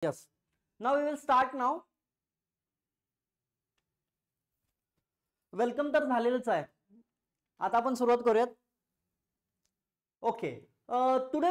Yes. Now we will start now. Welcome तर झालेलंच आहे. आता आपण सुरुवात करूयात. Okay. Today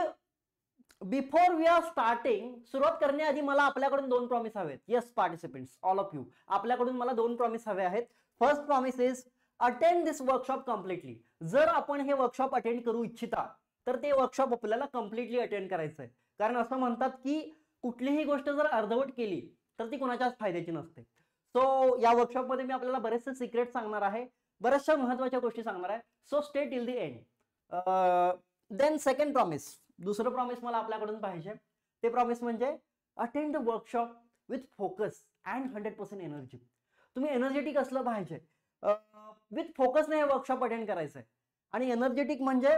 before we are starting, सुरुवात करण्याआधी मला आपल्याकडून दोन प्रॉमिस हवेत. Yes participants, all of you, आपल्याकडून मला दोन प्रॉमिस हवे आहेत. First promise is attend this workshop completely. जर आपण हे वर्कशॉप अटेंड करू इच्छिता तर ते वर्कशॉप आपल्याला कम्प्लिटली अटेंड करायचं आहे. कारण असं म्हणतात की कुठलीही गोष्ट जर अर्धवट केली तर ती कोणाच्याच फायद्याची नसते. सो या वर्कशॉप मध्ये मी आपल्याला बरेचसे सिक्रेट सांगणार आहे, बऱ्याचशा महत्वाच्या गोष्टी सांगणार आहे. So stay till the end. Then second promise, दुसरं प्रॉमिस मला आपल्याकडून पाहिजे. ते प्रॉमिस म्हणजे attend the workshop with focus and 100% energy. तुम्ही एनर्जेटिक असलं पाहिजे. विथ फोकसने हे वर्कशॉप अटेंड करायचंय. आणि एनर्जेटिक म्हणजे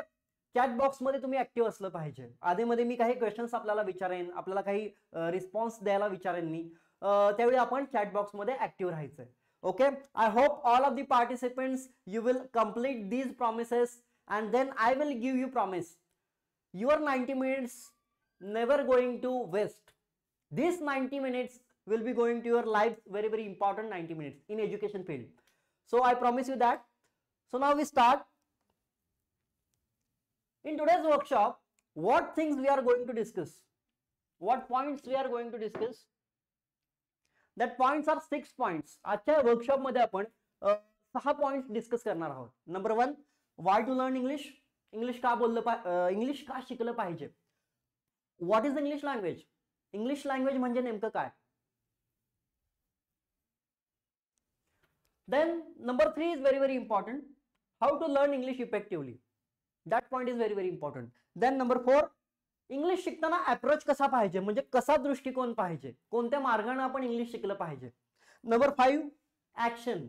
चॅट बॉक्स मध्ये तुम्ही ऍक्टिव्ह असलं पाहिजे. आधीमध्ये मी काही क्वेश्चन्स आपल्याला विचारेन, आपल्याला काही रिस्पॉन्स द्यायला विचारेन मी, त्यावेळी आपण चॅट बॉक्स मध्ये ऍक्टिव्ह राहायचंय. Okay. I hope all of the participants you will complete these promises and then I will give you promise your 90 minutes never going to waste. These 90 minutes will be going to your life, very very important 90 minutes in education field. So I promise you that. So now we start. In today's workshop, what things we are going to discuss, what points we are going to discuss, that points are 6 points. आजच्या workshop मध्ये आपण 6 points discuss करणार आहोत. Number 1, why to learn English. English का बोललं English का शिकलं पाहिजे. What is English language. English language म्हणजे नेमकं काय. Then number 3 is very very important, how to learn English effectively. That point is very very important. Then number 4, English शिकताना approach कसा पाहिजे, म्हणजे कसा दृष्टिकोन पाहिजे, कोणत्या मार्गाने आपण इंग्लिश शिकलं पाहिजे. Number 5, action.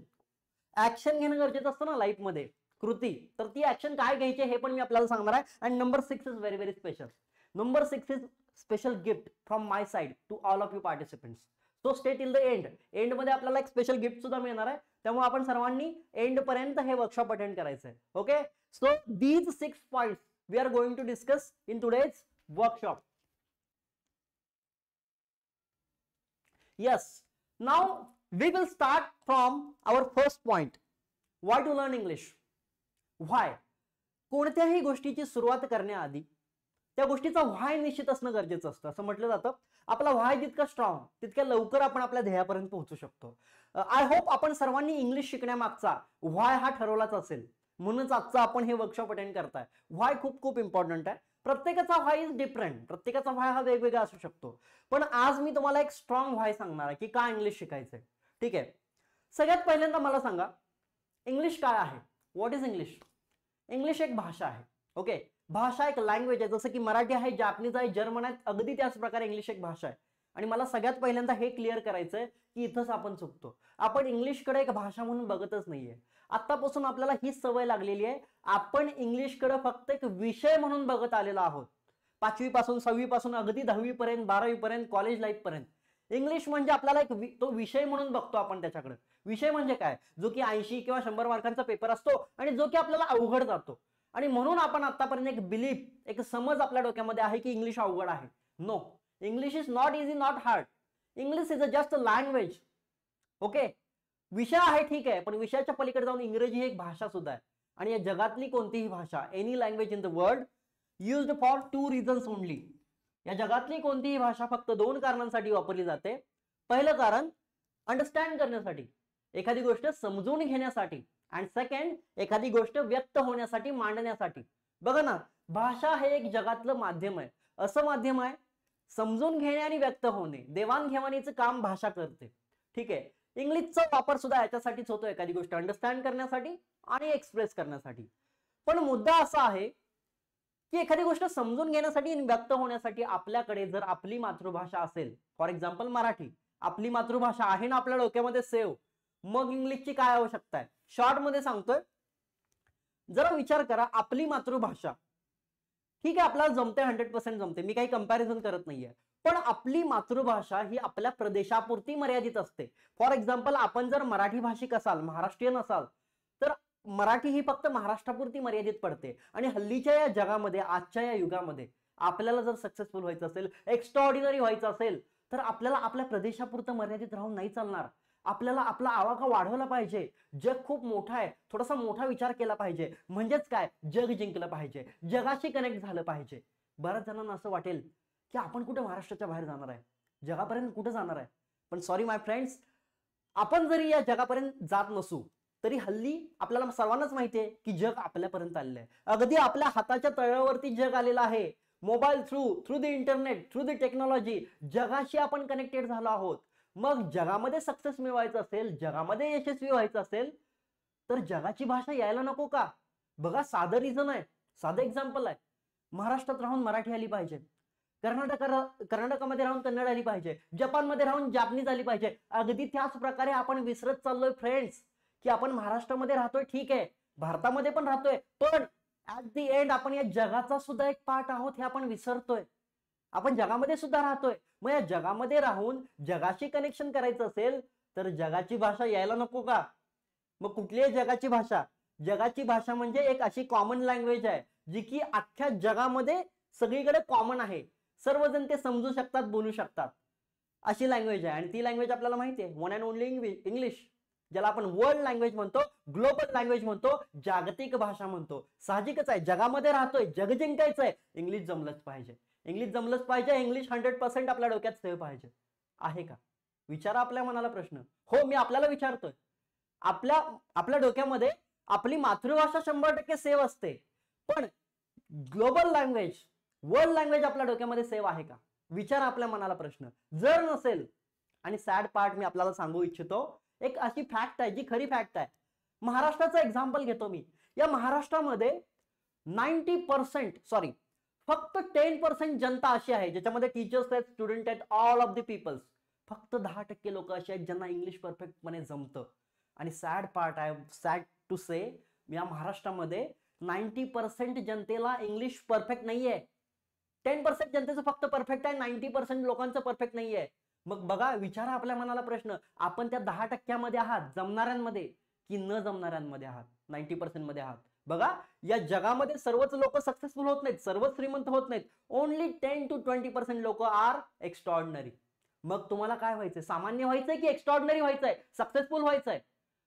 ऍक्शन घेणं गरजेचं असतं ना लाईफ मध्ये, कृती. तर ती ऍक्शन काय घ्यायची हे पण मी आपल्याला सांगणार आहे. आणि number 6 is very very special. Number 6 is special gift from my side to all of you participants. So stay till the end. End मध्ये आपल्याला एक स्पेशल गिफ्ट सुद्धा मिळणार आहे. त्यामुळे आपण सर्वांनी एंड पर्यंत हे वर्कशॉप अटेंड करायचं आहे. Okay. So these 6 points we are going to discuss in today's workshop. Yes. Now we will start from our first point. Why to learn English? Why? कोणत्याही गोष्टीची सुरुवात करण्याआधी त्या गोष्टीचा व्हाय निश्चित असणं गरजेचं असतं. असं म्हटलं जातं आपला व्हाय जितका स्ट्रॉंग तितक्या लवकर आपण आपल्या ध्येयापर्यंत पोहोचू शकतो. आय होप आपण सर्वांनी इंग्लिश शिकण्यामागचा व्हाय हा ठरवलाच असेल. म्हणूनच आजचा आपण हे वर्कशॉप अटेंड करताय. व्हाय खूप खूप इम्पॉर्टंट आहे. प्रत्येकाचा व्हाय इज डिफरंट, प्रत्येकाचा व्हाय हा वेगवेगळा असू शकतो. पण आज मी तुम्हाला एक स्ट्रॉंग व्हाय सांगणार आहे की का इंग्लिश शिकायचंय. ठीक आहे. सगळ्यात पहिल्यांदा मला सांगा इंग्लिश काय आहे. What is English. इंग्लिश एक भाषा आहे. ओके. भाषा एक लँग्वेज आहे. जसं की मराठी आहे, जापनीज आहे, जर्मन आहे, अगदी त्याच प्रकारे इंग्लिश एक भाषा आहे. आणि मला सगळ्यात पहिल्यांदा हे क्लिअर करायचंय की इथंच आपण चुकतो. आपण इंग्लिशकडे एक भाषा म्हणून बघतच नाहीये. आतापासून आपल्याला ही सवय लागलेली आहे. आपण इंग्लिशकडे फक्त एक विषय म्हणून बघत आलेलो आहोत. 5वी पासून 6वी पासून अगदी 10वी पर्यंत, 12वी पर्यंत, कॉलेज लाईफ पर्यंत इंग्लिश म्हणजे आपल्याला एक तो विषय म्हणून बघतो आपण त्याच्याकडे. विषय म्हणजे काय, जो की 80 किंवा 100 मार्कांचा पेपर असतो आणि जो की आपल्याला अवघड जातो. आणि म्हणून आपण आतापर्यंत एक बिलीफ, एक समज आपल्या डोक्यामध्ये आहे की इंग्लिश अवघड आहे. No, English is not easy, not hard. English is just a language. Okay. विषय आहे ठीक आहे, पण विषयाच्या पलीकडे जाऊन इंग्रजी ही एक भाषा सुद्धा आहे. आणि या जगातली कोणतीही भाषा, any language in the world used for 2 reasons only. या जगातली कोणतीही भाषा फक्त 2 कारणांसाठी वापरली जाते. पहिलं कारण अंडरस्टँड करण्यासाठी, एखादी गोष्ट समजून घेण्यासाठी. अँड सेकंड, एखादी गोष्ट व्यक्त होण्यासाठी, मांडण्यासाठी. बघा ना, भाषा हे एक जगातलं माध्यम आहे. असं माध्यम आहे समजून घेणे आणि व्यक्त होणे, देवाणघेवाणीचं काम भाषा करते. ठीक आहे. इंग्लिशचा वापर सुद्धा याच्यासाठीच होतो, एखादी गोष्ट अंडरस्टँड करण्यासाठी आणि एक्सप्रेस करण्यासाठी. पण मुद्दा असा आहे की एखादी गोष्ट समजून घेण्यासाठी आणि व्यक्त होण्यासाठी आपल्याकडे जर आपली मातृभाषा असेल, फॉर एक्झाम्पल मराठी, आपली मातृभाषा आहे ना आपल्या डोक्यामध्ये सेव्ह, मग इंग्लिशची काय आवश्यकता आहे. शॉर्ट मध्ये सांगतोय, जरा विचार करा. आपली मातृभाषा ठीक आहे, आपल्याला जमते, 100% जमते, मी काही कंपॅरिझन करत नाहीये. पण आपली मातृभाषा ही आपल्या प्रदेशापुरती मर्यादित असते. फॉर एक्झाम्पल, आपण जर मराठी भाषिक असाल, महाराष्ट्रीयन असाल, तर मराठी ही फक्त महाराष्ट्रापुरती मर्यादित पडते. आणि हल्लीच्या या जगामध्ये, आजच्या या युगामध्ये आपल्याला जर सक्सेसफुल व्हायचं असेल, एक्स्ट्राऑर्डिनरी व्हायचं असेल, तर आपल्याला आपल्या प्रदेशापुरतं मर्यादित राहून नाही चालणार. आपल्याला आपला आवाका वाढवला पाहिजे. जग खूप मोठा आहे, थोडासा मोठा विचार केला पाहिजे. म्हणजेच काय, जग जिंकलं पाहिजे, जगाशी कनेक्ट झालं पाहिजे. बऱ्याच जणांना असं वाटेल की आपण कुठे महाराष्ट्राच्या बाहेर जाणार आहे, जगापर्यंत कुठे जाणार आहे. पण सॉरी माय फ्रेंड्स, आपण जरी या जगापर्यंत जात नसू तरी हल्ली आपल्याला सर्वांनाच माहिती आहे की जग आपल्यापर्यंत आलेलं आहे. अगदी आपल्या हाताच्या तळव्यावरती जग आलेलं आहे. Mobile through the internet, through the technology जगाशी आपण कनेक्टेड झालो आहोत. मग जगामध्ये सक्सेस मिळवायचं असेल, जगामध्ये यशस्वी व्हायचं असेल तर जगाची भाषा यायला नको का? बघा, साधं रिझन आहे, साधं एक्झाम्पल आहे. महाराष्ट्रात राहून मराठी आली पाहिजे, कर्नाटकामध्ये राहून कन्नड आली पाहिजे, जपानमध्ये राहून जापनीज आली पाहिजे. अगदी त्याच प्रकारे आपण विसरत चाललोय फ्रेंड्स की आपण महाराष्ट्रामध्ये राहतोय, ठीक आहे, भारतामध्ये पण राहतोय, पण ऍट दी एंड आपण या जगाचा सुद्धा एक पार्ट आहोत हे आपण विसरतोय. आपण जगामध्ये सुद्धा राहतोय. मग या जगामध्ये राहून जगाशी कनेक्शन करायचं असेल तर जगाची भाषा यायला नको का? मग कुठली आहे जगाची भाषा? जगाची भाषा म्हणजे एक अशी कॉमन लँग्वेज आहे जी की अख्ख्या जगामध्ये सगळीकडे कॉमन आहे. सर्वजण ते समजू शकतात, बोलू शकतात, अशी लँग्वेज आहे. आणि ती लँग्वेज आपल्याला माहिती आहे, वन अँड ओनली इंग्लिश, ज्याला आपण वर्ल्ड लँग्वेज म्हणतो, ग्लोबल लँग्वेज म्हणतो, जागतिक भाषा म्हणतो. साहजिकच आहे, जगामध्ये राहतोय, जग जिंकायचंय, इंग्लिश जमलंच पाहिजे. इंग्लिश जमलंच पाहिजे, इंग्लिश 100% आपल्या डोक्यात सेव्ह पाहिजे. आहे का? विचारा आपल्या मनाला प्रश्न. हो, मी आपल्याला विचारतोय. आपल्या डोक्यामध्ये आपली मातृभाषा 100% सेव्ह असते, पण ग्लोबल लँग्वेज, वर्ल्ड लँग्वेज आपल्या डोक्यामध्ये सेव्ह आहे का? विचारा आपल्या मनाला प्रश्न. जर नसेल, आणि सॅड पार्ट मी आपल्याला सांगू इच्छितो, एक अशी फॅक्ट आहे जी खरी फॅक्ट आहे. महाराष्ट्राचं एक्झाम्पल घेतो मी. या महाराष्ट्रामध्ये 90% सॉरी फक्त 10% जनता अशी आहे ज्याच्यामध्ये टीचर्स आहेत, स्टुडंट आहेत, ऑल ऑफ द पीपल्स. फक्त 10% लोक अशी आहेत ज्यांना इंग्लिश परफेक्टपणे जमतं. आणि सॅड पार्ट आहे, सॅड टू से, या महाराष्ट्रामध्ये 90% जनतेला इंग्लिश परफेक्ट नाहीये. 10% जनतेचं फक्त परफेक्ट आहे, 90% लोकांचं परफेक्ट नाहीये. मग बघा, विचारा आपल्या मनाला प्रश्न, आपण त्या 10% आहात, जमणाऱ्यांमध्ये की न जमणाऱ्यांमध्ये आहात, 90% मध्ये आहात. बघा, या जगामध्ये सर्वच लोक सक्सेसफुल होत नाहीत, सर्वच श्रीमंत होत नाहीत. ओनली 10 to 20% लोक आर एक्स्ट्रॉर्डिनरी. मग तुम्हाला काय व्हायचंय? सामान्य व्हायचंय की एक्स्ट्रॉर्डिनरी व्हायचंय, सक्सेसफुल व्हायचंय?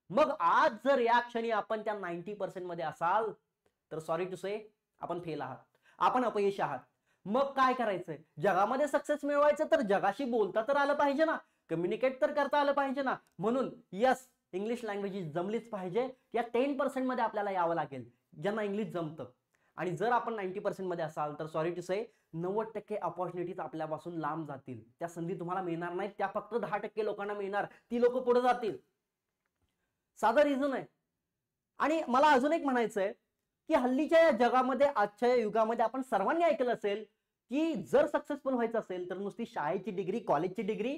मग आज जर या क्षणी आपण त्या 90% मध्ये असाल तर सॉरी टू से, आपण फेल आहात, आपण अपयशी आहात. मग काय करायचंय? जगामध्ये सक्सेस मिळवायचं तर जगाशी बोलता तर आलं पाहिजे ना, कम्युनिकेट तर करता आलं पाहिजे ना. म्हणून यस, इंग्लिश लँग्वेज जमलीच पाहिजे. या 10% मध्ये आपल्याला यावं लागेल ज्यांना इंग्लिश जमतं. आणि जर आपण 90% मध्ये असाल तर सॉरी टू से, 90% अपॉर्च्युनिटीज आपल्यापासून लांब जातील. त्या संधी तुम्हाला मिळणार नाहीत, त्या फक्त 10% लोकांना मिळणार. ती लोक पुढे जातील. साधा रिझन आहे. आणि मला अजून एक म्हणायचंय की हल्लीच्या या जगामध्ये, आजच्या या युगामध्ये आपण सर्वांनी ऐकलं असेल की जर सक्सेसफुल व्हायचं असेल तर नुसती शाळेची डिग्री, कॉलेजची डिग्री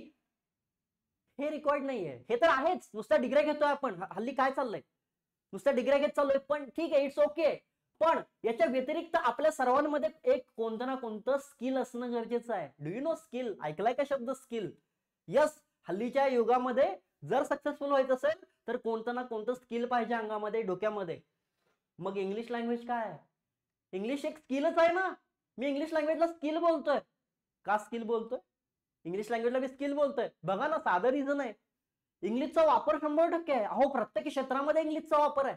हे रिक्वायर्ड नाहीये. हे तर आहेच, नुसत्या डिग्र्या घेतोय आपण. हल्ली काय चाललंय? नुसत्या डिग्र्या घेत चाललोय, पण ठीक आहे, इट्स ओके. पण याच्या व्यतिरिक्त आपल्या सर्वांमध्ये एक कोणतं ना कोणतं स्किल असणं गरजेचं आहे. Do you know skill? ऐकलाय का शब्द स्किल? यस, हल्लीच्या युगामध्ये जर सक्सेसफुल व्हायचं असेल तर कोणतं ना कोणतं स्किल पाहिजे अंगामध्ये, डोक्यामध्ये. मग इंग्लिश लँग्वेज काय आहे? इंग्लिश एक स्किलच आहे ना. मी इंग्लिश लँग्वेजला स्किल बोलतोय. का स्किल बोलतोय? इंग्लिश लँग्वेजला मी स्किल बोलतोय. बघा ना, साधं रिझन आहे. इंग्लिशचा वापर 100% आहे. अहो, प्रत्येक क्षेत्रामध्ये इंग्लिशचा वापर आहे.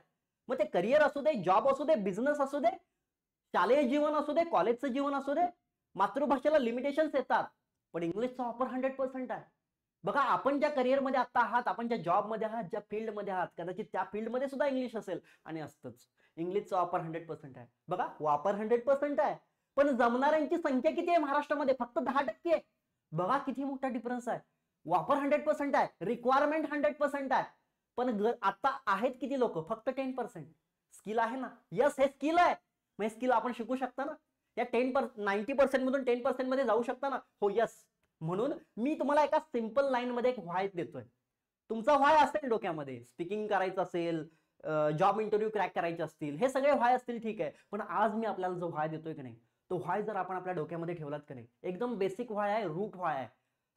मग ते करिअर असू दे, जॉब असू दे, बिझनेस असू दे, शालेय जीवन असू दे, कॉलेजचं जीवन असू दे, मातृभाषेला लिमिटेशन्स येतात, पण इंग्लिशचा वापर 100% आहे. बघा, आपण ज्या करिअरमध्ये आता आहात, आपण ज्या जॉबमध्ये आहात, ज्या फील्डमध्ये आहात, कदाचित त्या फील्डमध्ये सुद्धा इंग्लिश असेल आणि असतंच. इंग्लिशचा वापर 100% आहे. बघा, वापर 100% आहे, पण जमणाऱ्यांची संख्या किती आहे महाराष्ट्रामध्ये? फक्त 10%. बघा किती मोठा डिफरन्स आहे. वापर 100% आहे, रिक्वायरमेंट 100% आहे, पण आता आहेत किती लोक? फक्त 10%. स्किल आहे ना? यस, हे स्किल आहे. मग स्किल आपण शिकू शकता ना? या 90% मधून 10% मध्ये जाऊ शकता ना? हो, यस. म्हणून मी तुम्हाला एका सिंपल लाईन मध्ये एक व्हाय देतोय. तुमचा व्हाय असेल डोक्यामध्ये, स्पीकिंग करायचं असेल, जॉब इंटरव्ह्यू क्रॅक करायचे असतील, हे सगळे व्हाय असतील, ठीक आहे. पण आज मी आपल्याला जो व्हाय देतोय की नाही, तो व्हाय जर आपण आपल्या डोक्यामध्ये ठेवलात की नाही, एकदम बेसिक व्हाय आहे, रूट व्हाय आहे,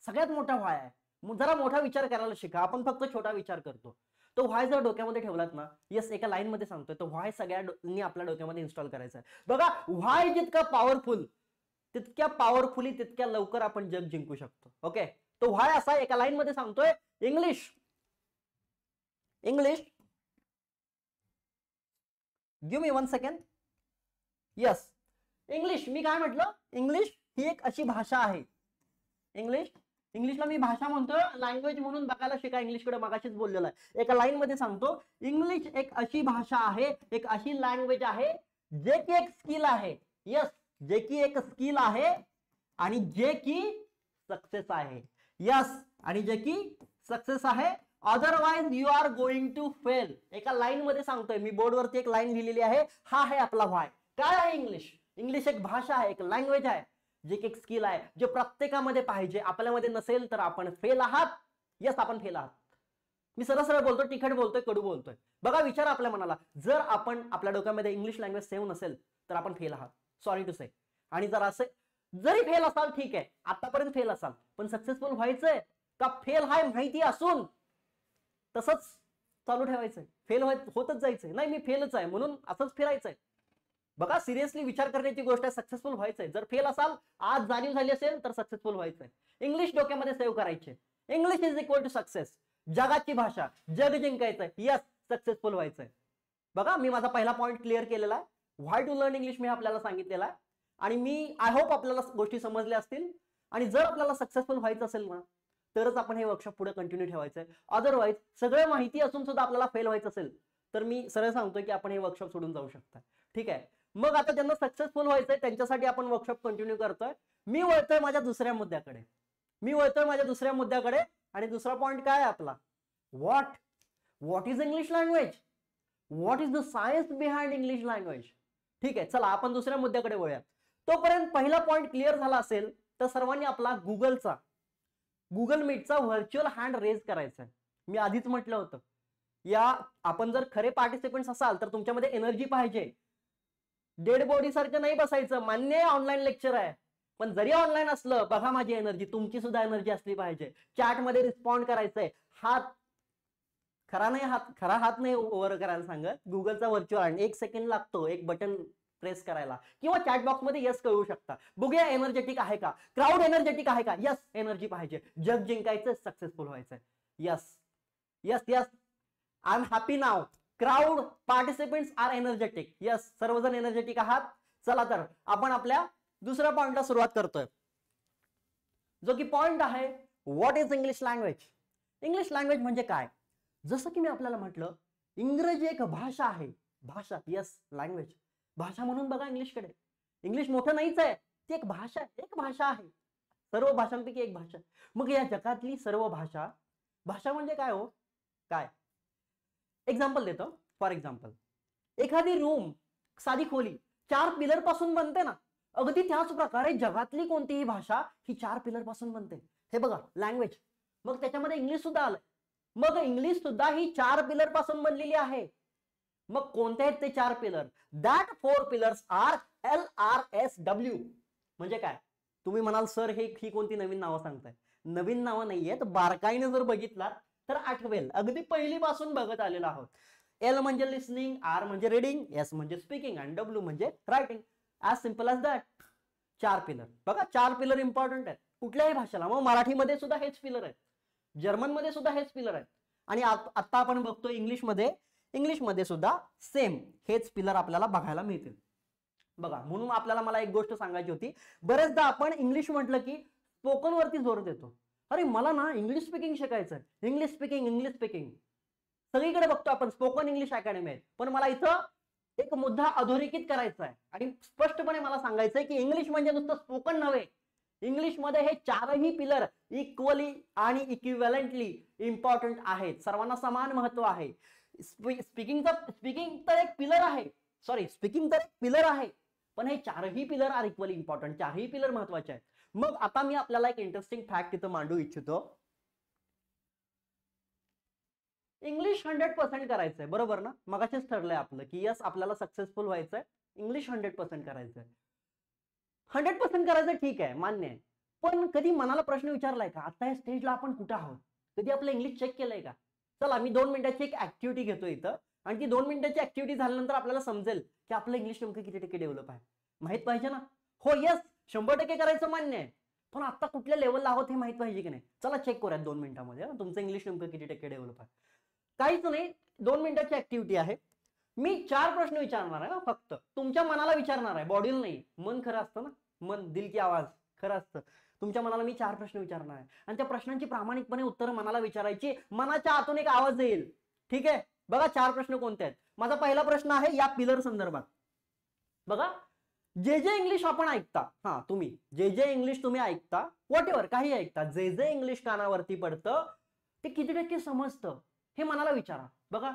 सगळ्यात मोठा व्हाय आहे. जरा मोठा विचार करायला शिका. आपण फक्त छोटा विचार करतो. तो व्हाय जर डोक्यामध्ये ठेवलात ना, यस, एका लाईन मध्ये सांगतोय, तो व्हाय सगळ्यांनी आपल्या डोक्यामध्ये इन्स्टॉल करायचा आहे. बघा, व्हाय जितका पॉवरफुल, तितक्या पॉवरफुली तितक्या लवकर आपण जग जिंकू शकतो. ओके, तो व्हाय असा एका लाईन मध्ये सांगतोय, English English give me 1 second. Yes, English, मी काय म्हटलं, इंग्लिश ही एक अशी भाषा आहे. इंग्लिशला मी भाषा म्हणतोय, लँग्वेज म्हणून बघायला शिका. इंग्लिशकडे मगाशीच बोललेलं आहे. एका लाईन मध्ये सांगतो, इंग्लिश एक अशी भाषा आहे, एक अशी लँग्वेज आहे जे की एक स्किल आहे. यस, जे की एक स्किल आहे आणि जे की सक्सेस आहे. यस, आणि जे की सक्सेस आहे. Otherwise you are going to fail. एका लाईन मध्ये सांगतोय मी, बोर्डवरती एक लाईन लिहिलेली आहे. हा आहे आपला व्हाय. काय आहे इंग्लिश? इंग्लिश एक भाषा आहे, एक लँग्वेज आहे, जे एक स्किल आहे, जे प्रत्येकामध्ये पाहिजे. आपल्यामध्ये नसेल तर आपण फेल आहात. यस, आपण फेल आहात. मी सरळ सरळ बोलतोय, तिखट बोलतोय, कडू बोलतोय. बघा, विचार आपल्या मनाला, जर आपण आपल्या डोक्यामध्ये इंग्लिश लँग्वेज सेव्ह नसेल तर आपण फेल आहात. सॉरी टू से. आणि जर असे जरी फेल असाल ठीक आहे, आतापर्यंत फेल असाल, पण सक्सेसफुल व्हायचंय का फेल हाय माहिती असून तसंच चालू ठेवायचंय, फेल होतच जायचंय? नाही, मी फेलच आहे म्हणून असंच फिरायचंय. बघा, सिरियसली विचार करण्याची गोष्ट आहे. सक्सेसफुल व्हायचंय, जर फेल असाल, आज जाणीव झाली असेल तर सक्सेसफुल व्हायचंय. इंग्लिश डोक्यामध्ये सेव्ह करायचे. English is equal to success, जगाची भाषा, जग जिंकायचंय. यस, सक्सेसफुल व्हायचंय. बघा, मी माझा पहिला पॉइंट क्लिअर केलेला आहे. व्हाय टू लर्न इंग्लिश मी आपल्याला सांगितलेला आहे. आणि मी आय होप आपल्याला गोष्टी समजल्या असतील. आणि जर आपल्याला सक्सेसफुल व्हायचं असेल ना, तरच आपण हे वर्कशॉप पुढे कंटिन्यू ठेवायचंय. अदरवाईज सगळं माहिती असून सुद्धा आपल्याला फेल व्हायचं असेल तर मी सरळ सांगतोय की आपण हे वर्कशॉप सोडून जाऊ शकता. ठीक आहे, मग आता ज्यांना सक्सेसफुल व्हायचंय त्यांच्यासाठी आपण वर्कशॉप कंटिन्यू करतोय. मी वळतोय माझ्या दुसऱ्या मुद्द्याकडे. आणि दुसरा पॉइंट काय आहे आपला? What is English language? What is the science behind English language? ठीक आहे, चला आपण दुसऱ्या मुद्द्याकडे वळूया. तोपर्यंत पहिला पॉइंट क्लिअर झाला असेल तर सर्वांनी आपला गुगल मीटचा व्हर्च्युअल हँड रेज करायचा. मी आधीच म्हटलं होतं, आपण जर खरे पार्टिसिपंट्स असाल तर तुमच्यामध्ये एनर्जी पाहिजे. डेड बॉडी सारखं नाही बसायचं. मान्य आहे ऑनलाईन लेक्चर आहे, पण जरी ऑनलाईन असलं, बघा माझी एनर्जी, तुमची सुद्धा एनर्जी असली पाहिजे. चॅट मध्ये रिस्पॉन्ड करायचंय. खरा हात नाही ओव्हर करायला सांगत. गुगलचा व्हर्च्युअल हँड 1 सेकंड लागतो एक बटन प्रेस करायला, किंवा चॅट बॉक्स मध्ये यस कळू शकता. बघूया एनर्जेटिक आहे का, क्राऊड एनर्जेटिक आहे का? यस, एनर्जी पाहिजे. जग जिंकायचं, सक्सेसफुल व्हायचंय. Yes yes yes, I am happy now. Crowd participants are energetic. Yes, सर्वजण एनर्जेटिक आहात. चला तर आपण आपल्या दुसऱ्या पॉइंटला सुरुवात करतोय, जो की पॉइंट आहे what is English language. English language म्हणजे काय? जसं की मी आपल्याला म्हटलं, इंग्रजी एक भाषा आहे. भाषा, यस, लँग्वेज. भाषा म्हणून बघा इंग्लिशकडे. इंग्लिश मोठं नाहीच आहे, ती एक भाषा आहे. सर्व भाषांपैकी एक भाषा. मग या जगातली सर्व भाषा म्हणजे काय हो? काय एक्झाम्पल देतो. फॉर एक्झाम्पल, एखादी रूम, साधी खोली 4 पिलर पासून बनते ना, अगदी त्याच प्रकारे जगातली कोणतीही भाषा ही 4 पिलर पासून बनते. हे बघा, लँग्वेज. मग त्याच्यामध्ये इंग्लिश सुद्धा आलं. मग इंग्लिश सुद्धा ही 4 पिलर पासून बनलेली आहे. मग कोणते आहेत ते 4 pillar? That 4 pillars are LRSW. म्हणजे काय? तुम्ही म्हणाल सर ही कोणती नवीन नावं सांगताय? नवीन नावं नाहीयेत. बारकाईने जर बघितला तर आठवेल. अगदी पहिली पासून बघत आलेलो आहोत. L म्हणजे लिसनिंग, R म्हणजे रीडिंग, S म्हणजे स्पीकिंग आणि W म्हणजे writing. As simple as that. 4 pillar. बघा, 4 पिलर इम्पॉर्टंट आहेत कुठल्याही भाषेला. मग मराठीमध्ये सुद्धा हेच पिलर आहेत, जर्मन मध्ये सुद्धा हेच पिलर आहेत, आणि आता आपण बघतो इंग्लिशमध्ये सुद्धा सेम हेच पिलर आपल्याला बघायला मिळतील. बघा, म्हणून मला एक गोष्ट सांगायची होती. बरेचदा आपण इंग्लिश म्हटलं की स्पोकन वरती जोर देतो. अरे मला ना इंग्लिश स्पीकिंग शिकायचंय, इंग्लिश स्पीकिंग. सगळीकडे बघतो आपण स्पोकन इंग्लिश अकॅडमी आहेत, पण मला इथं एक मुद्दा अधोरेखित करायचा आहे आणि स्पष्टपणे मला सांगायचंय की इंग्लिश म्हणजे नुसतं स्पोकन नव्हे. इंग्लिश मध्ये हे 4ही पिलर इक्वली आणि इक्विव्हॅलंटली इम्पॉर्टंट आहेत. सर्वांना समान महत्व आहे. स्पीकिंग तर एक पिलर आहे, पण हे 4ही पिलर आर इक्वली इम्पॉर्टंट. 4ही पिलर महत्वाचे आहेत. मग आता मी आपल्याला एक इंटरेस्टिंग फॅक्ट इथं मांडू इच्छितो. इंग्लिश 100% करायचंय, बरोबर ना? मगाशीच ठरलंय आपलं की यस, आपल्याला सक्सेसफुल व्हायचंय, इंग्लिश 100% करायचंय. 100% करायचं, ठीक आहे, मान्य आहे. पण कधी मनाला प्रश्न विचारलाय का, आता या स्टेजला आपण कुठं आहोत? कधी आपलं इंग्लिश चेक केलंय का? चला, मी 2 मिनिटाची एक ऍक्टिव्हिटी घेतो इथं, आणि ती 2 मिनिटाची ऍक्टिव्हिटी झाल्यानंतर आपल्याला समजेल की आपलं इंग्लिश नेमकं किती टक्के डेव्हलप आहे. माहित पाहिजे ना? हो, यस, 100% करायचं मान्य आहे. पण आता कुठल्या लेवलला आहोत हे माहित पाहिजे की नाही. चला चेक करूयात 2 मिनिटांमध्ये तुमचं इंग्लिश नेमकं किती टक्के डेव्हलप आहे. काहीच नाही, 2 मिनिटाची ऍक्टिव्हिटी आहे. मी 4 प्रश्न विचारणार आहे फक्त, तुमच्या मनाला विचारणार आहे, बॉडीला नाही. मन खरं असतं ना, मन दिल की आवाज खरं असतं. तुमच्या मनाला मी 4 प्रश्न विचारणार आहे आणि त्या प्रश्नांची प्रामाणिकपणे उत्तर मनाला विचारायची. मनाच्या आतून एक आवाज येईल. ठीक आहे, बघा 4 प्रश्न कोणते आहेत. माझा पहिला प्रश्न आहे या पिलर संदर्भात. बघा, जे जे इंग्लिश आपण ऐकता, तुम्ही जे जे इंग्लिश तुम्ही ऐकता, व्हॉट एव्हर काही ऐकता, जे जे इंग्लिश कानावरती पडतं ते किती टक्के समजतं हे मनाला विचारा. बघा,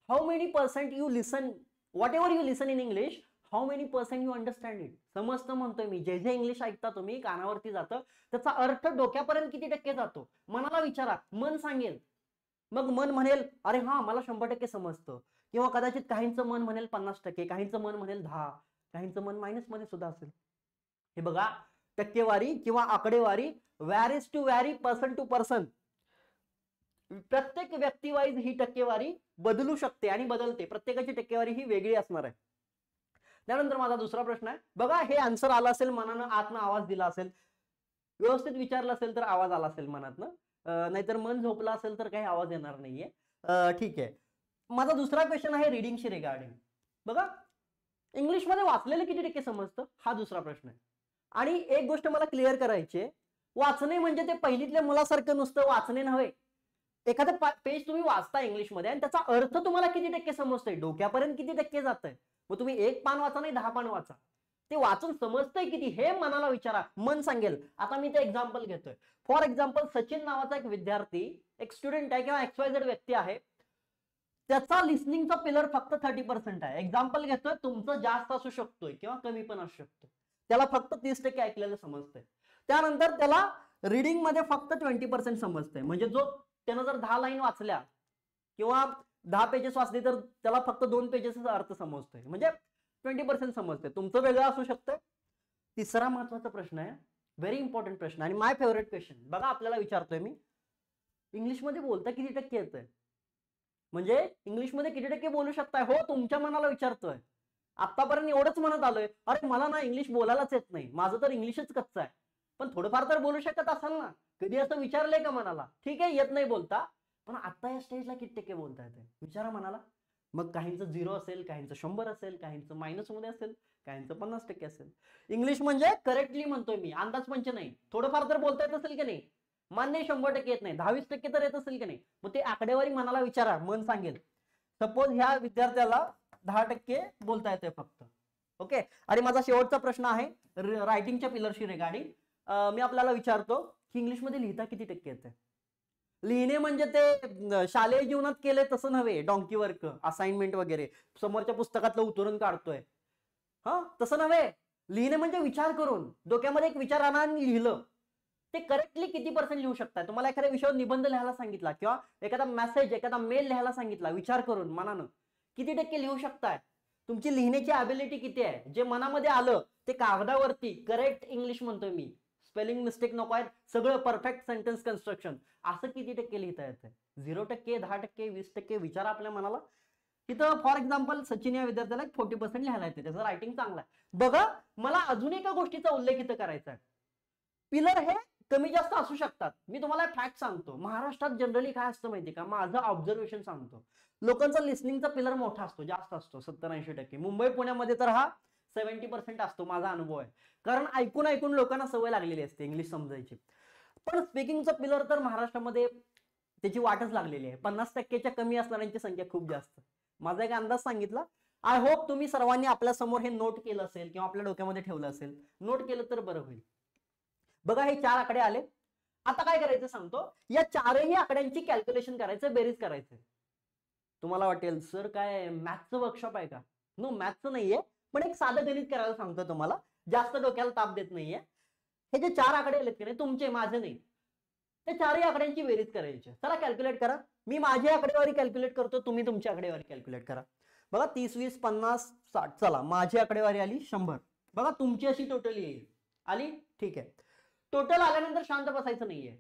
how many percent you listen, what ever you listen in English, how many percent you understand it. समजतं म्हणतोय मी. जे जे इंग्लिश ऐकता तुम्ही कानावरती जातं, त्याचा अर्थ डोक्यापर्यंत किती टक्के जातो मनाला विचारा. मन सांगेल. मग मन म्हणेल अरे हा मला 100% समजतं, किंवा कदाचित काहींचं मन म्हणेल 50%, काहींचं मन म्हणेल 10, काहींचं मन मायनस मध्ये सुद्धा असेल. हे बघा, टक्केवारी किंवा आकडेवारी varies to vary, person to person. प्रत्येक व्यक्तीवाईज ही टक्केवारी बदलू शकते आणि बदलते. प्रत्येकाची टक्केवारी ही वेगळी असणार आहे. त्यानंतर माझा दुसरा प्रश्न आहे. बघा, हे आन्सर आला असेल मनानं, आतनं आवाज दिला असेल, व्यवस्थित विचारलं असेल तर आवाज आला असेल मनातनं, नाहीतर मन झोपलं असेल तर काही आवाज येणार नाहीये. ठीक आहे. माझा दुसरा क्वेश्चन आहे रिडिंगशी रिगार्डिंग. बघा, इंग्लिश मध्ये वाचलेलं किती टक्के समजतं हा दुसरा प्रश्न आहे. आणि एक गोष्ट मला क्लिअर करायची आहे, वाचणे म्हणजे ते पहिलीतल्या मुलासारखं नुसतं वाचणे नव्हे. एखादं पेज तुम्ही वाचता इंग्लिशमध्ये आणि त्याचा अर्थ तुम्हाला किती टक्के समजतोय, डोक्यापर्यंत किती टक्के जातंय. मग तुम्ही 1 पान वाचा नाही 10 पान वाचा, ते वाचून समजतंय किती हे मनाला विचारा. मन सांगेल. आता मी ते एक्झाम्पल घेतोय. फॉर एक्झाम्पल, सचिन नावाचा एक विद्यार्थी, एक स्टुडंट आहे किंवा XYZ व्यक्ती आहे, त्याचा लिसनिंगचा पिलर फक्त 30% आहे. एक्झाम्पल घेतोय, तुमचं जास्त असू शकतोय किंवा कमी पण असू शकतो. त्याला फक्त 30% ऐकलेलं समजतंय. त्यानंतर त्याला रिडिंग मध्ये फक्त 20% समजतंय. म्हणजे जो त्यानं जर 10 लाईन वाचल्या किंवा 10 पेजेस वाचले तर त्याला फक्त 2 पेजेसचा अर्थ समजतोय, म्हणजे 20% समजतंय. तुमचं वेगळं असू शकतं. तिसरा महत्वाचा प्रश्न आहे, व्हेरी इम्पॉर्टंट प्रश्न आणि माय फेवरेट क्वेश्चन. बघा, आपल्याला विचारतोय मी, इंग्लिशमध्ये बोलता किती टक्के येतंय, म्हणजे इंग्लिशमध्ये किती टक्के बोलू शकताय. हो, तुमच्या मनाला विचारतोय. आतापर्यंत एवढंच म्हणत आलोय, अरे मला ना इंग्लिश बोलायलाच येत नाही, माझं तर इंग्लिशच कच्चं आहे. पण थोडंफार तर बोलू शकत असाल ना. कधी असं विचारलंय का मनाला? ठीक आहे, येत नाही बोलता, पण आता या स्टेजला किती टक्के बोलता येते विचारा मनाला. मग काहींचं 0 असेल, काहींचं 100 असेल, काहींचं मायनस मध्ये असेल, काहींचं 50% असेल. इंग्लिश म्हणजे करेक्टली म्हणतोय मी, अंदाजपंच नाही. थोडंफार तर बोलता येत असेल की नाही, मान्य 100% येत नाही, 10-20% तर येत असेल की नाही. मग ते आकडेवारी मनाला विचारा, मन सांगेल. सपोज ह्या विद्यार्थ्याला 10% बोलता येते फक्त. ओके. आणि माझा शेवटचा प्रश्न आहे रायटिंगच्या पिलरशी रिगार्डिंग. मी आपल्याला विचारतो की इंग्लिशमध्ये लिहिता किती टक्के येते. लिहिणे म्हणजे ते शालेय जीवनात केले तसं नव्हे, डॉंकी वर्क, असाइनमेंट वगैरे, समोरच्या पुस्तकातलं उतरून काढतोय, तसं नव्हे. लिहिणे म्हणजे विचार करून, डोक्यामध्ये एक विचार आणा आणि लिहिलं. ते करेक्टली किती पर्सेंट लिहू शकताय. तुम्हाला एखाद्या विषयावर निबंध लिहायला सांगितला किंवा एखादा मेसेज, एखादा मेल लिहायला सांगितला, विचार करून मनानं किती टक्के लिहू शकताय. तुमची लिहिण्याची ॲबिलिटी किती आहे. जे मनामध्ये आलं ते कागदावरती करेक्ट इंग्लिश म्हणतोय मी, स्पेलिंग मिस्टेक नको आहे, सगळं परफेक्ट सेंटेन्स कन्स्ट्रक्शन, असं किती टक्के लिहिता येतं. 0%, 10%, 20% विचारा आपल्या मनाला. तिथं फॉर एक्झाम्पल सचिन या विद्यार्थ्याला 40% लिहायला येते, त्याचं रायटिंग चांगलं आहे. बघा, मला अजून एका गोष्टीचा उल्लेख इथं करायचा आहे. पिलर हे कमी जास्त असू शकतात. मी तुम्हाला फॅक्ट सांगतो, महाराष्ट्रात जनरली काय असतं माहिती का, माझं ऑब्झर्वेशन सांगतो, लोकांचा लिसनिंगचा पिलर मोठा असतो, जास्त असतो, 70-80%. मुंबई पुण्यामध्ये तर हा 70% असतो, माझा अनुभव आहे. कारण ऐकून ऐकून लोकांना सवय लागलेली असते इंग्लिश समजायची. पण स्पीकिंगचा पिलर तर महाराष्ट्रामध्ये त्याची वाटच लागलेली आहे. 50%च्या कमी असणाऱ्यांची संख्या खूप जास्त. माझा एक अंदाज सांगितला. आय होप तुम्ही सर्वांनी आपल्या समोर हे नोट केलं असेल किंवा आपल्या डोक्यामध्ये ठेवलं असेल. नोट केलं तर बरं होईल. बघा, हे 4 आकडे आले. आता काय करायचं सांगतो, या 4ही आकड्यांची कॅल्क्युलेशन करायचं, बेरीज करायचं. तुम्हाला वाटेल सर काय मॅथचं वर्कशॉप आहे का? नो, मॅथचं नाहीये, पण एक साधं गणित करायला सांगतो तुम्हाला, जास्त डोक्याला ताप देत नाहीये. हे जे 4 आकडे आलेत की नाही, तुमचे, माझे नाही, ते 4ही आकड्यांची बेरीज करायची. चला कॅल्क्युलेट करा. मी माझी आकडेवारी कॅल्क्युलेट करतो, तुम्ही तुमची आकडेवारी कॅल्क्युलेट करा. बघा, 30, 20, 50, 60. चला, माझी आकडेवारी आली 100. बघा, तुमची अशी टोटल येईल. आली? ठीक आहे. टोटल आल्यानंतर शांत बसायचं नाहीये,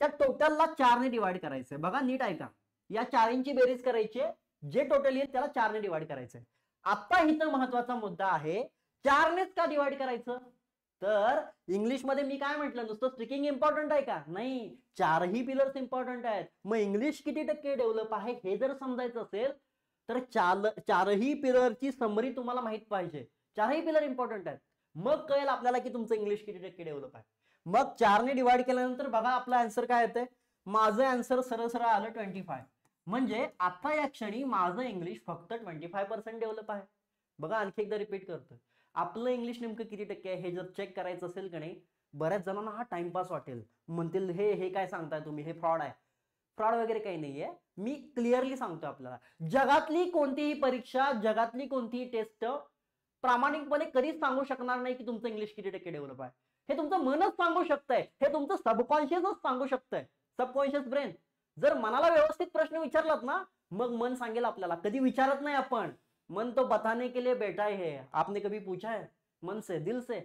त्या टोटलला 4 ने डिवाइड करायचंय. बघा, नीट ऐका, या 4ची बेरीज करायची, जे टोटल येईल त्याला 4 ने डिवाइड करायचंय. आता इथं महत्वाचा मुद्दा आहे, 4 नेच का डिवाइड करायचं. तर इंग्लिशमध्ये मी काय म्हटलं, नुसतं स्पीकिंग इम्पॉर्टंट आहे का? नाही, चारही पिलर्स इम्पॉर्टंट आहेत. मग इंग्लिश किती टक्के डेव्हलप आहे हे जर समजायचं असेल तर चारही पिलरची समरी तुम्हाला माहित पाहिजे. चारही पिलर इम्पॉर्टंट आहेत. मग कळेल आपल्याला की तुमचं इंग्लिश किती टक्के डेव्हलप आहे. मग 4 ने डिवाइड केल्यानंतर बघा आपला आन्सर काय येतंय. माझं आन्सर सरळ सरळ आलं 25. म्हणजे आता या क्षणी माझं इंग्लिश फक्त 25% डेव्हलप आहे. बघा आणखी एकदा रिपीट करतो. आपलं इंग्लिश नेमकं किती टक्के आहे हे जर चेक करायचं असेल का नाही, बऱ्याच जणांना हा टाइमपास वाटेल, म्हणतील हे काय सांगताय तुम्ही, हे फ्रॉड आहे. फ्रॉड वगैरे काही नाहीये. मी क्लिअरली सांगतो आपल्याला, जगातली कोणतीही परीक्षा, जगातली कोणतीही टेस्ट प्रामाणिकपणे कधीच सांगू शकणार नाही की तुमचं इंग्लिश किती टक्के डेव्हलप आहे. हे तुमचं मनच सांगू शकतंय, हे तुमचं सबकॉन्शियसच सांगू शकतंय. Subconscious brain. जर मनाला व्यवस्थित प्रश्न विचारलात ना, मग मन सांगेल आपल्याला. कधी विचारत नाही आपण. मन तो बताने के लिए बैठा है. आपने कभी पूछा है मन से, दिल से?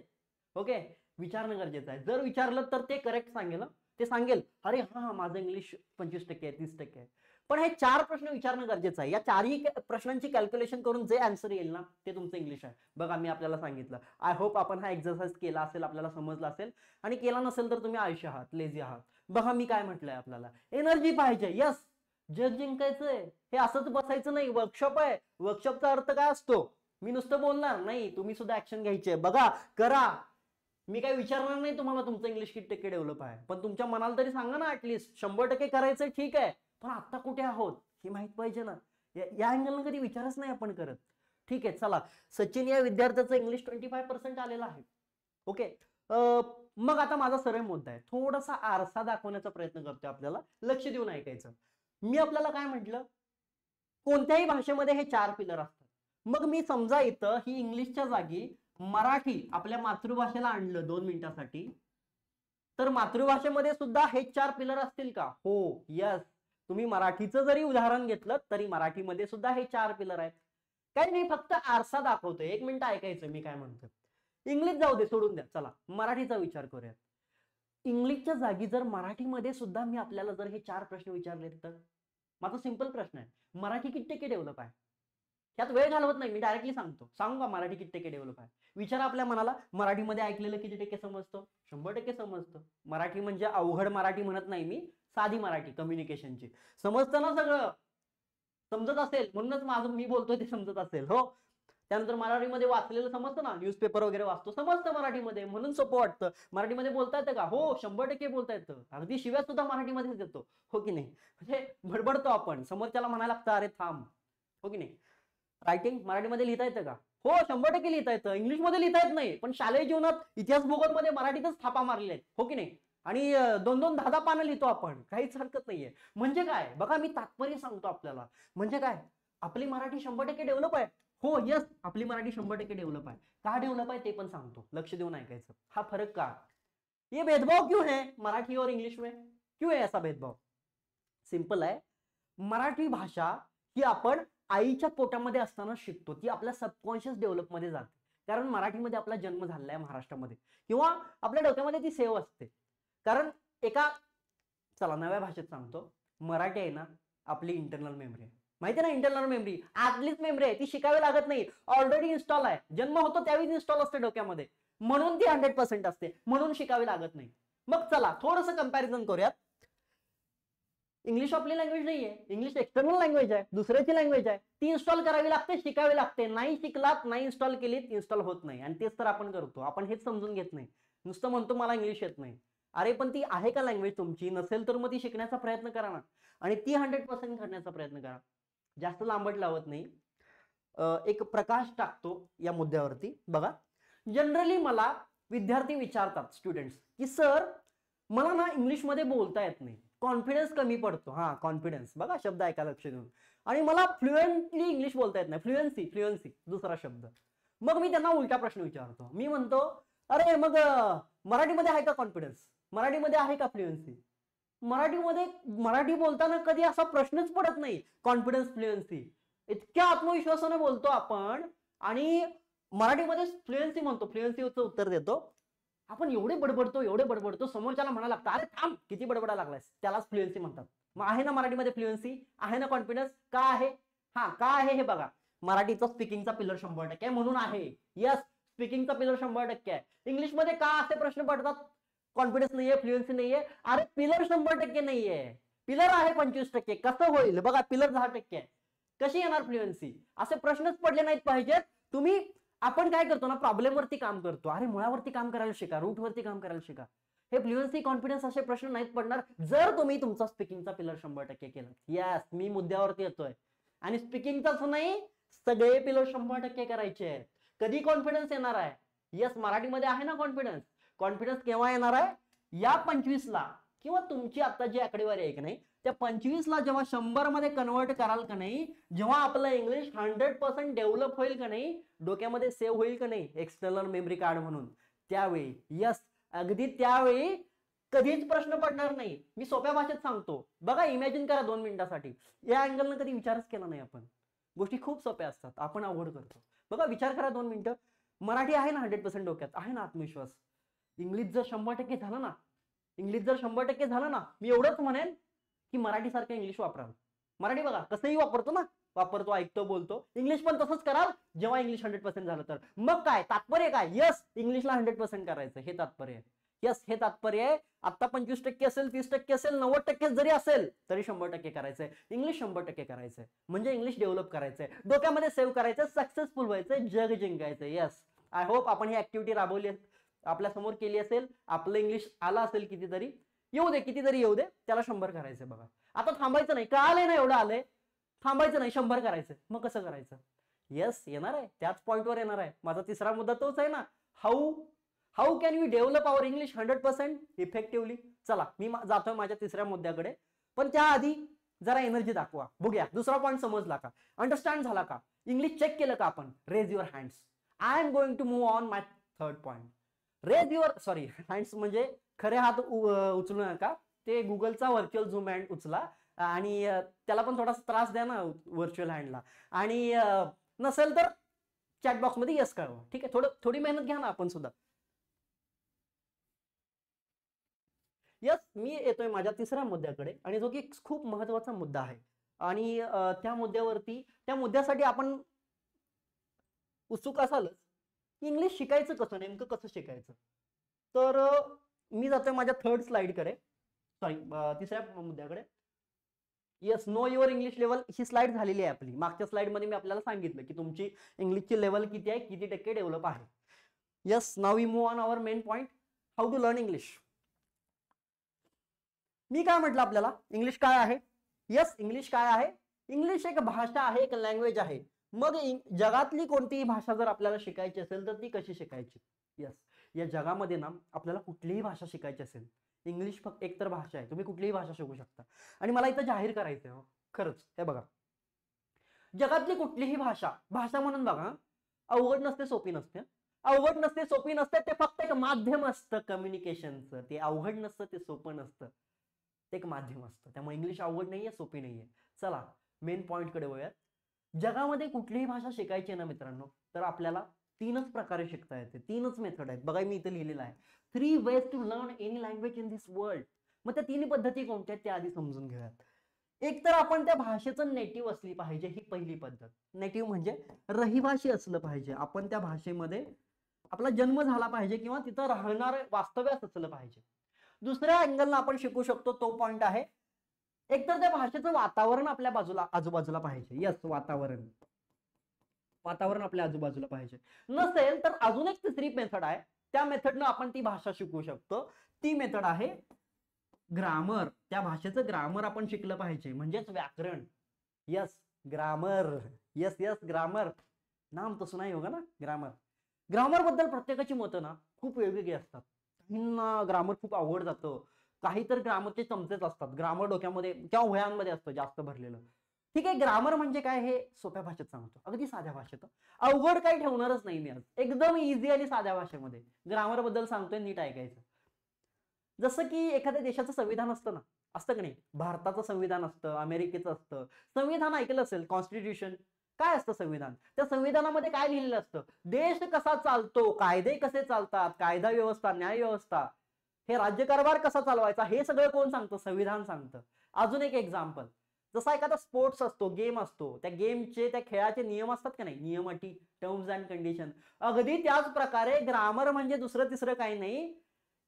ओके, विचारणं गरजेचं आहे. जर विचारलं तर ते करेक्ट सांगेल. ते सांगेल अरे हा माझं इंग्लिश 25% आहे, 30% आहे. पण हे 4 प्रश्न विचारणं गरजेचं आहे. या 4ही प्रश्नांची कॅल्क्युलेशन करून जे आन्सर येईल ना ते तुमचं इंग्लिश आहे. बघा मी आपल्याला सांगितलं. आय होप आपण हा एक्सरसाइज केला असेल, आपल्याला समजला असेल. आणि केला नसेल तर तुम्ही आळशी आहात, लेझी आहात. बघा मी काय म्हटलंय आपल्याला, एनर्जी पाहिजे. यस, जग जिंकायचंय. हे असंच बसायचं नाही. वर्कशॉप आहे. वर्कशॉपचा अर्थ काय असतो? मी नुसतं बोलणार नाही, तुम्ही सुद्धा ऍक्शन घ्यायचे. बघा, करा. मी काय विचारणार नाही तुम्हाला तुमचं इंग्लिश किती टक्के डेव्हलप आहे, पण तुमच्या मनाला तरी सांगा ना. ऍटलीस्ट 100% करायचं ठीक आहे, पण आता कुठे आहोत हे माहित पाहिजे ना. या अँगलनं कधी विचारच नाही आपण करत. ठीक आहे, चला. सचिन या विद्यार्थ्याचं इंग्लिश 25% आलेलं आहे. ओके, मग आता माझा सरळ मुद्दा आहे. थोडासा आरसा दाखवण्याचा प्रयत्न करतोय आपल्याला. लक्ष देऊन ऐकायचं. मी आपल्याला काय म्हटलं, कोणत्याही भाषेमध्ये हे 4 पिलर असतात. मग मी समजा इथं ही इंग्लिशच्या जागी मराठी आपल्या मातृभाषेला आणलं 2 मिनिटासाठी, तर मातृभाषेमध्ये सुद्धा हे 4 पिलर असतील का? हो, यस. तुम्ही मराठीचं जरी उदाहरण घेतलं तरी मराठीमध्ये सुद्धा हे 4 पिलर आहेत. काही नाही, फक्त आरसा दाखवतोय. 1 मिनिट ऐकायचं मी काय म्हणतो. इंग्लिश जाऊ दे, सोडून द्या. चला मराठीचा विचार करूया. इंग्लिशच्या जागी जर मराठीमध्ये सुद्धा मी आपल्याला जर हे 4 प्रश्न विचारले तर माझा सिंपल प्रश्न आहे, मराठी किती टक्के डेव्हलप आहे? यात वेळ घालवत नाही, मी डायरेक्टली सांगतो. सांगू का मराठी किती टक्के डेव्हलप आहे? विचारा आपल्या मनाला, मराठीमध्ये ऐकलेलं किती टक्के समजतं? 100% समजतं. मराठी म्हणजे अवघड मराठी म्हणत नाही मी, साधी मराठी कम्युनिकेशनची. समजतं ना सगळं? समजत असेल म्हणूनच माझं मी बोलतोय ते समजत असेल. हो. त्यानंतर मराठीमध्ये वाचलेलं समजतं ना, न्यूजपेपर वगैरे वाचतो, समजतं मराठीमध्ये, म्हणून सोपं वाटतं. मराठीमध्ये बोलता येतं का? हो, 100% बोलता येतं. अगदी शिव्या सुद्धा मराठीमध्येच देतो. हो की नाही? म्हणजे बडबडतो आपण, समोरच्याला म्हणायला लागतं अरे थांब. हो की नाही? रायटिंग मराठीमध्ये लिहिता येतं का? हो, 100% लिहिता येतं. इंग्लिशमध्ये लिहिता येत नाही, पण शालेय जीवनात इतिहास भूगोलमध्ये मराठीतच थापा मारलेल्या आहेत. हो की नाही? आणि 2-2, 10-10 पानं लिहितो आपण, काहीच हरकत नाहीये. म्हणजे काय? बघा मी तात्पर्य सांगतो आपल्याला. म्हणजे काय? आपली मराठी 100% डेव्हलप आहे. हो, यस, आपली मराठी 100% डेव्हलप आहे. का डेव्हलप आहे ते पण सांगतो. लक्ष देऊन ऐकायचं. हा फरक का? ये भेदभाव क्यों है मराठी और इंग्लिश में? क्यों है ऐसा भेदभाव? सिंपल आहे. मराठी भाषा ही आपण आईच्या पोटामध्ये असताना शिकतो. ती आपल्या सबकॉन्शियस डेव्हलपमध्ये जाते. कारण मराठीमध्ये आपला जन्म झालेला आहे महाराष्ट्रामध्ये, किंवा आपल्या डोक्यामध्ये ती सेव असते. कारण चला नव्या भाषेत सांगतो, मराठी आहे ना आपली इंटरनल मेमरी आहे. माहिती आहे ना, इंटरनल मेमरी आतलीच मेमरी आहे. ती शिकावी लागत नाही, ऑलरेडी इन्स्टॉल आहे. जन्म होतो त्यावेळी इन्स्टॉल असते डोक्यामध्ये, म्हणून ती 100% असते, म्हणून शिकावी लागत नाही. मग चला थोडंसं कंपॅरिझन करूयात. इंग्लिश आपली लँग्वेज नाहीये, इंग्लिश एक्सटर्नल लँग्वेज आहे, दुसऱ्याची लँग्वेज आहे. ती इन्स्टॉल करावी लागते, शिकावी लागते. नाही शिकलात, नाही इन्स्टॉल केलीत, इन्स्टॉल होत नाही. आणि तेच तर आपण करतो. आपण हेच समजून घेत नाही. नुसतं म्हणतो मला इंग्लिश येत नाही. अरे पण ती आहे का लँग्वेज तुमची? नसेल तर मग ती शिकण्याचा प्रयत्न करा ना, आणि ती 100% करण्याचा प्रयत्न करा. जास्त लांबट लावत नाही, एक प्रकाश टाकतो या मुद्द्यावरती. बघा, जनरली मला विद्यार्थी विचारतात, स्टुडंट्स, की सर मला ना इंग्लिशमध्ये बोलता येत नाही, कॉन्फिडन्स कमी पडतो. हा, कॉन्फिडन्स बघा, शब्द ऐका लक्ष देऊन. आणि मला फ्लुएंटली इंग्लिश बोलता येत नाही, फ्लुएन्सी दुसरा शब्द. मग मी त्यांना उलटा प्रश्न विचारतो. मी म्हणतो अरे मग मराठीमध्ये आहे का कॉन्फिडन्स? मराठीमध्ये आहे का फ्लुएन्सी? मराठी बोलताना कधी असा प्रश्नच पडत नाही, कॉन्फिडन्स फ्लुएन्सी. इतक्या आत्मविश्वासाने बोलतो आपण, आणि मराठीमध्ये फ्लुएन्सी म्हणतो, फ्लुएन्सीचं उत्तर देतो. आपण एवढे बडबडतो, समोरच्याला म्हणायला लागतं अरे थांब, किती बडबडा लागलायस. त्यालाच फ्लुएन्सी म्हणतात. मग आहे ना मराठीमध्ये फ्लुएन्सी, आहे ना कॉन्फिडन्स? का आहे? हा, का आहे हे बघा. मराठीचा स्पीकिंगचा पिलर 100% म्हणून आहे. यस, स्पीकिंगचा पिलर 100% आहे. इंग्लिशमध्ये का असे प्रश्न पडतात? कॉन्फिडन्स नाहीये, फ्लुएन्सी नाहीये. अरे पिलर 100% नाहीये, पिलर आहे 25%. कसं होईल बघा, पिलर 10% आहे, कशी येणार फ्लुएन्सी? असे प्रश्नच पडले नाहीत पाहिजेत. तुम्ही आपण काय करतो ना, प्रॉब्लेम वरती काम करतो. अरे मुळावरती काम करायला शिका, रूट वरती काम करायला शिका. हे फ्लुएन्सी, कॉन्फिडन्स असे प्रश्न नाहीत पडणार जर तुम्ही तुमचा स्पीकिंगचा पिलर 100% केला. यस, मी मुद्द्यावरती येतोय. आणि स्पीकिंगचाच नाही, सगळे पिलर 100% करायचे आहेत. कधी कॉन्फिडन्स येणार आहे? यस, मराठीमध्ये आहे ना कॉन्फिडन्स. कॉन्फिडन्स केव्हा येणार आहे? या 25ला, किंवा तुमची आता जी आकडेवारी आहे की नाही, त्या 25ला जेव्हा 100 मध्ये कन्वर्ट कराल का नाही, जेव्हा आपलं इंग्लिश 100% डेव्हलप होईल का नाही, डोक्यामध्ये सेव्ह होईल का नाही एक्सटर्नल मेमरी कार्ड म्हणून, त्यावेळी, यस अगदी त्यावेळी कधीच प्रश्न पडणार नाही. मी सोप्या भाषेत सांगतो बघा, इमॅजिन करा 2 मिनिटासाठी. या अँगलनं कधी विचारच केला नाही आपण. गोष्टी खूप सोप्या असतात, आपण अवघड करतो. बघा, विचार करा 2 मिनिटं. मराठी आहे ना 100% डोक्यात, आहे ना आत्मविश्वास. इंग्लिश जर 100% झालं ना, इंग्लिश जर 100% झालं ना, मी एवढंच म्हणेन की मराठी सारखं इंग्लिश वापराल. मराठी बघा कसंही वापरतो ना, वापरतो, ऐकतो, बोलतो. इंग्लिश पण तसंच कराल जेव्हा इंग्लिश 100% झालं तर. मग काय तात्पर्य काय? यस, इंग्लिशला 100% करायचं, हे तात्पर्य आहे. यस, हे तात्पर्य आहे. आता 25% असेल, 30% असेल, 90% जरी असेल तरी 100% करायचंय. इंग्लिश 100% करायचंय, म्हणजे इंग्लिश डेव्हलप करायचंय, डोक्यामध्ये सेव्ह करायचंय, सक्सेसफुल व्हायचंय, जग जिंकायचंय. यस, आय होप आपण ही ऍक्टिव्हिटी राबवली, आपल्या समोर केली असेल. आपलं इंग्लिश आलं असेल कितीतरी, येऊ दे, कितीतरी येऊ दे, त्याला 100 करायचंय. बघा, आता थांबायचं नाही. का आलंय ना, एवढं आलंय, थांबायचं नाही, 100 करायचं. मग कसं करायचं? यस, येणार आहे, त्याच पॉइंटवर येणार आहे. माझा तिसरा मुद्दा तोच आहे ना, how can we develop our English 100% effectively. चला, मी जातोय माझ्या तिसऱ्या मुद्द्याकडे, पण त्याआधी जरा एनर्जी दाखवा. बघूया, दुसरा पॉइंट समजला का? अंडरस्टँड झाला का? इंग्लिश चेक केलं का आपण? Raise your hands. I am going to move on my third point. Raise your, sorry, hands म्हणजे खरे हात उचलू नका, ते गुगलचा व्हर्च्युअल झूम हँड उचला. आणि त्याला पण थोडासा त्रास द्या ना व्हर्च्युअल हँडला. आणि नसेल तर चॅट बॉक्स मध्ये यस कळवा. ठीक आहे, थोडी मेहनत घ्या ना आपण सुद्धा. यस, मी येतोय माझ्या तिसऱ्या मुद्द्याकडे, आणि जो की खूप महत्वाचा मुद्दा आहे. आणि त्या मुद्द्यासाठी आपण उत्सुक असालच, इंग्लिश शिकायचं कसं, नेमकं कसं शिकायचं. तर मी जातोय माझ्या थर्ड स्लाइडकडे, सॉरी तिसऱ्या मुद्द्याकडे. Yes, know your English level ही स्लाइड झालेली आहे आपली. मागच्या स्लाइड मध्ये मी आपल्याला सांगितलं की तुमची इंग्लिशची लेवल किती आहे, किती टक्के डेव्हलप आहे. Yes, now we move on our main point, how to learn English. मी काय म्हटलं आपल्याला, इंग्लिश काय आहे? यस, इंग्लिश काय आहे? इंग्लिश एक भाषा आहे, एक लँग्वेज आहे. मग जगातली कोणतीही भाषा जर आपल्याला शिकायची असेल तर ती कशी शिकायची? यस, या जगामध्ये ना आपल्याला कुठलीही भाषा शिकायची असेल, इंग्लिश फक्त एक तर भाषा आहे, तुम्ही कुठलीही भाषा शिकू शकता. आणि मला इथं जाहीर करायचं आहे, खरंच, हे बघा, जगातली कुठलीही भाषा म्हणून बघा, अवघड नसते, सोपी नसते. अवघड नसते, सोपी नसते, ते फक्त एक माध्यम असतं कम्युनिकेशनचं. ते अवघड नसतं, ते सोपं नसतं, ते एक माध्यम असतं. त्यामुळे इंग्लिश अवघड नाहीये, सोपी नाहीये. चला मेन पॉइंट कडे वळूयात. जगामध्ये कुठलीही भाषा शिकायची ना मित्रांनो, तर आपल्याला 3च प्रकारे शिकता येते, 3च मेथड आहेत. बघा, मी इथे लिहिलेलं आहे, 3 ways to learn any language in this world. मग त्या 3 पद्धती कोणत्या आहेत त्या आधी समजून घेऊयात. एक तर आपण त्या भाषेचं नेटिव्ह असली पाहिजे, ही पहिली पद्धत. नेटिव्ह म्हणजे रहिवाशी असलं पाहिजे, आपण त्या भाषेमध्ये आपला जन्म झाला पाहिजे किंवा तिथं राहणार वास्तव्यास असलं पाहिजे. दुसऱ्या अँगलला आपण शिकू शकतो, तो पॉइंट आहे, एकतर त्या भाषेचं वातावरण आपल्या आजूबाजूला पाहिजे. यस, वातावरण आपल्या आजूबाजूला पाहिजे. नसेल तर अजून एक तिसरी मेथड आहे, त्या मेथडनं आपण ती भाषा शिकू शकतो. ती मेथड आहे ग्रामर. त्या भाषेचं ग्रामर आपण शिकलं पाहिजे, म्हणजेच व्याकरण. Yes, grammar. यस, ग्रामर, नाम तो सुना ही होगा ना, ग्रामर. ग्रामर बद्दल प्रत्येकाची मतं ना खूप वेगवेगळी असतात. काहींना ग्रामर खूप अवघड जातं, काही तर ग्रामरचे चमचेच असतात, ग्रामर डोक्यामध्ये किंवा वह्यांमध्ये असतं जास्त भरलेलं. ठीक आहे, ग्रामर म्हणजे काय हे सोप्या भाषेत सांगतो, अगदी साध्या भाषेत. अवघड काही ठेवणारच नाही मी आज, एकदम इझी आणि साध्या भाषेमध्ये ग्रामर बद्दल सांगतोय, नीट ऐकायचं. जसं की एखाद्या देशाचं संविधान असतं ना, असतं की नाही? भारताचं संविधान असतं, अमेरिकेचं असतं. संविधान ऐकलं असेल, कॉन्स्टिट्यूशन. काय असतं संविधान? त्या संविधानामध्ये काय लिहिलेलं असतं? देश कसा चालतो, कायदे कसे चालतात, कायदा व्यवस्था, न्याय व्यवस्था, हे राज्यकारभार कसा चालवायचा, हे सगळं कोण सांगतं? संविधान सांगतं. अजून एक एक्झाम्पल, जसा एखादा स्पोर्ट्स असतो, गेम असतो, त्या गेमचे त्या खेळाचे नियम असतात का नाही, नियम अटी, टर्म्स अँड कंडिशन, अगदी त्याच प्रकारे ग्रामर म्हणजे दुसरं तिसरं काही नाही,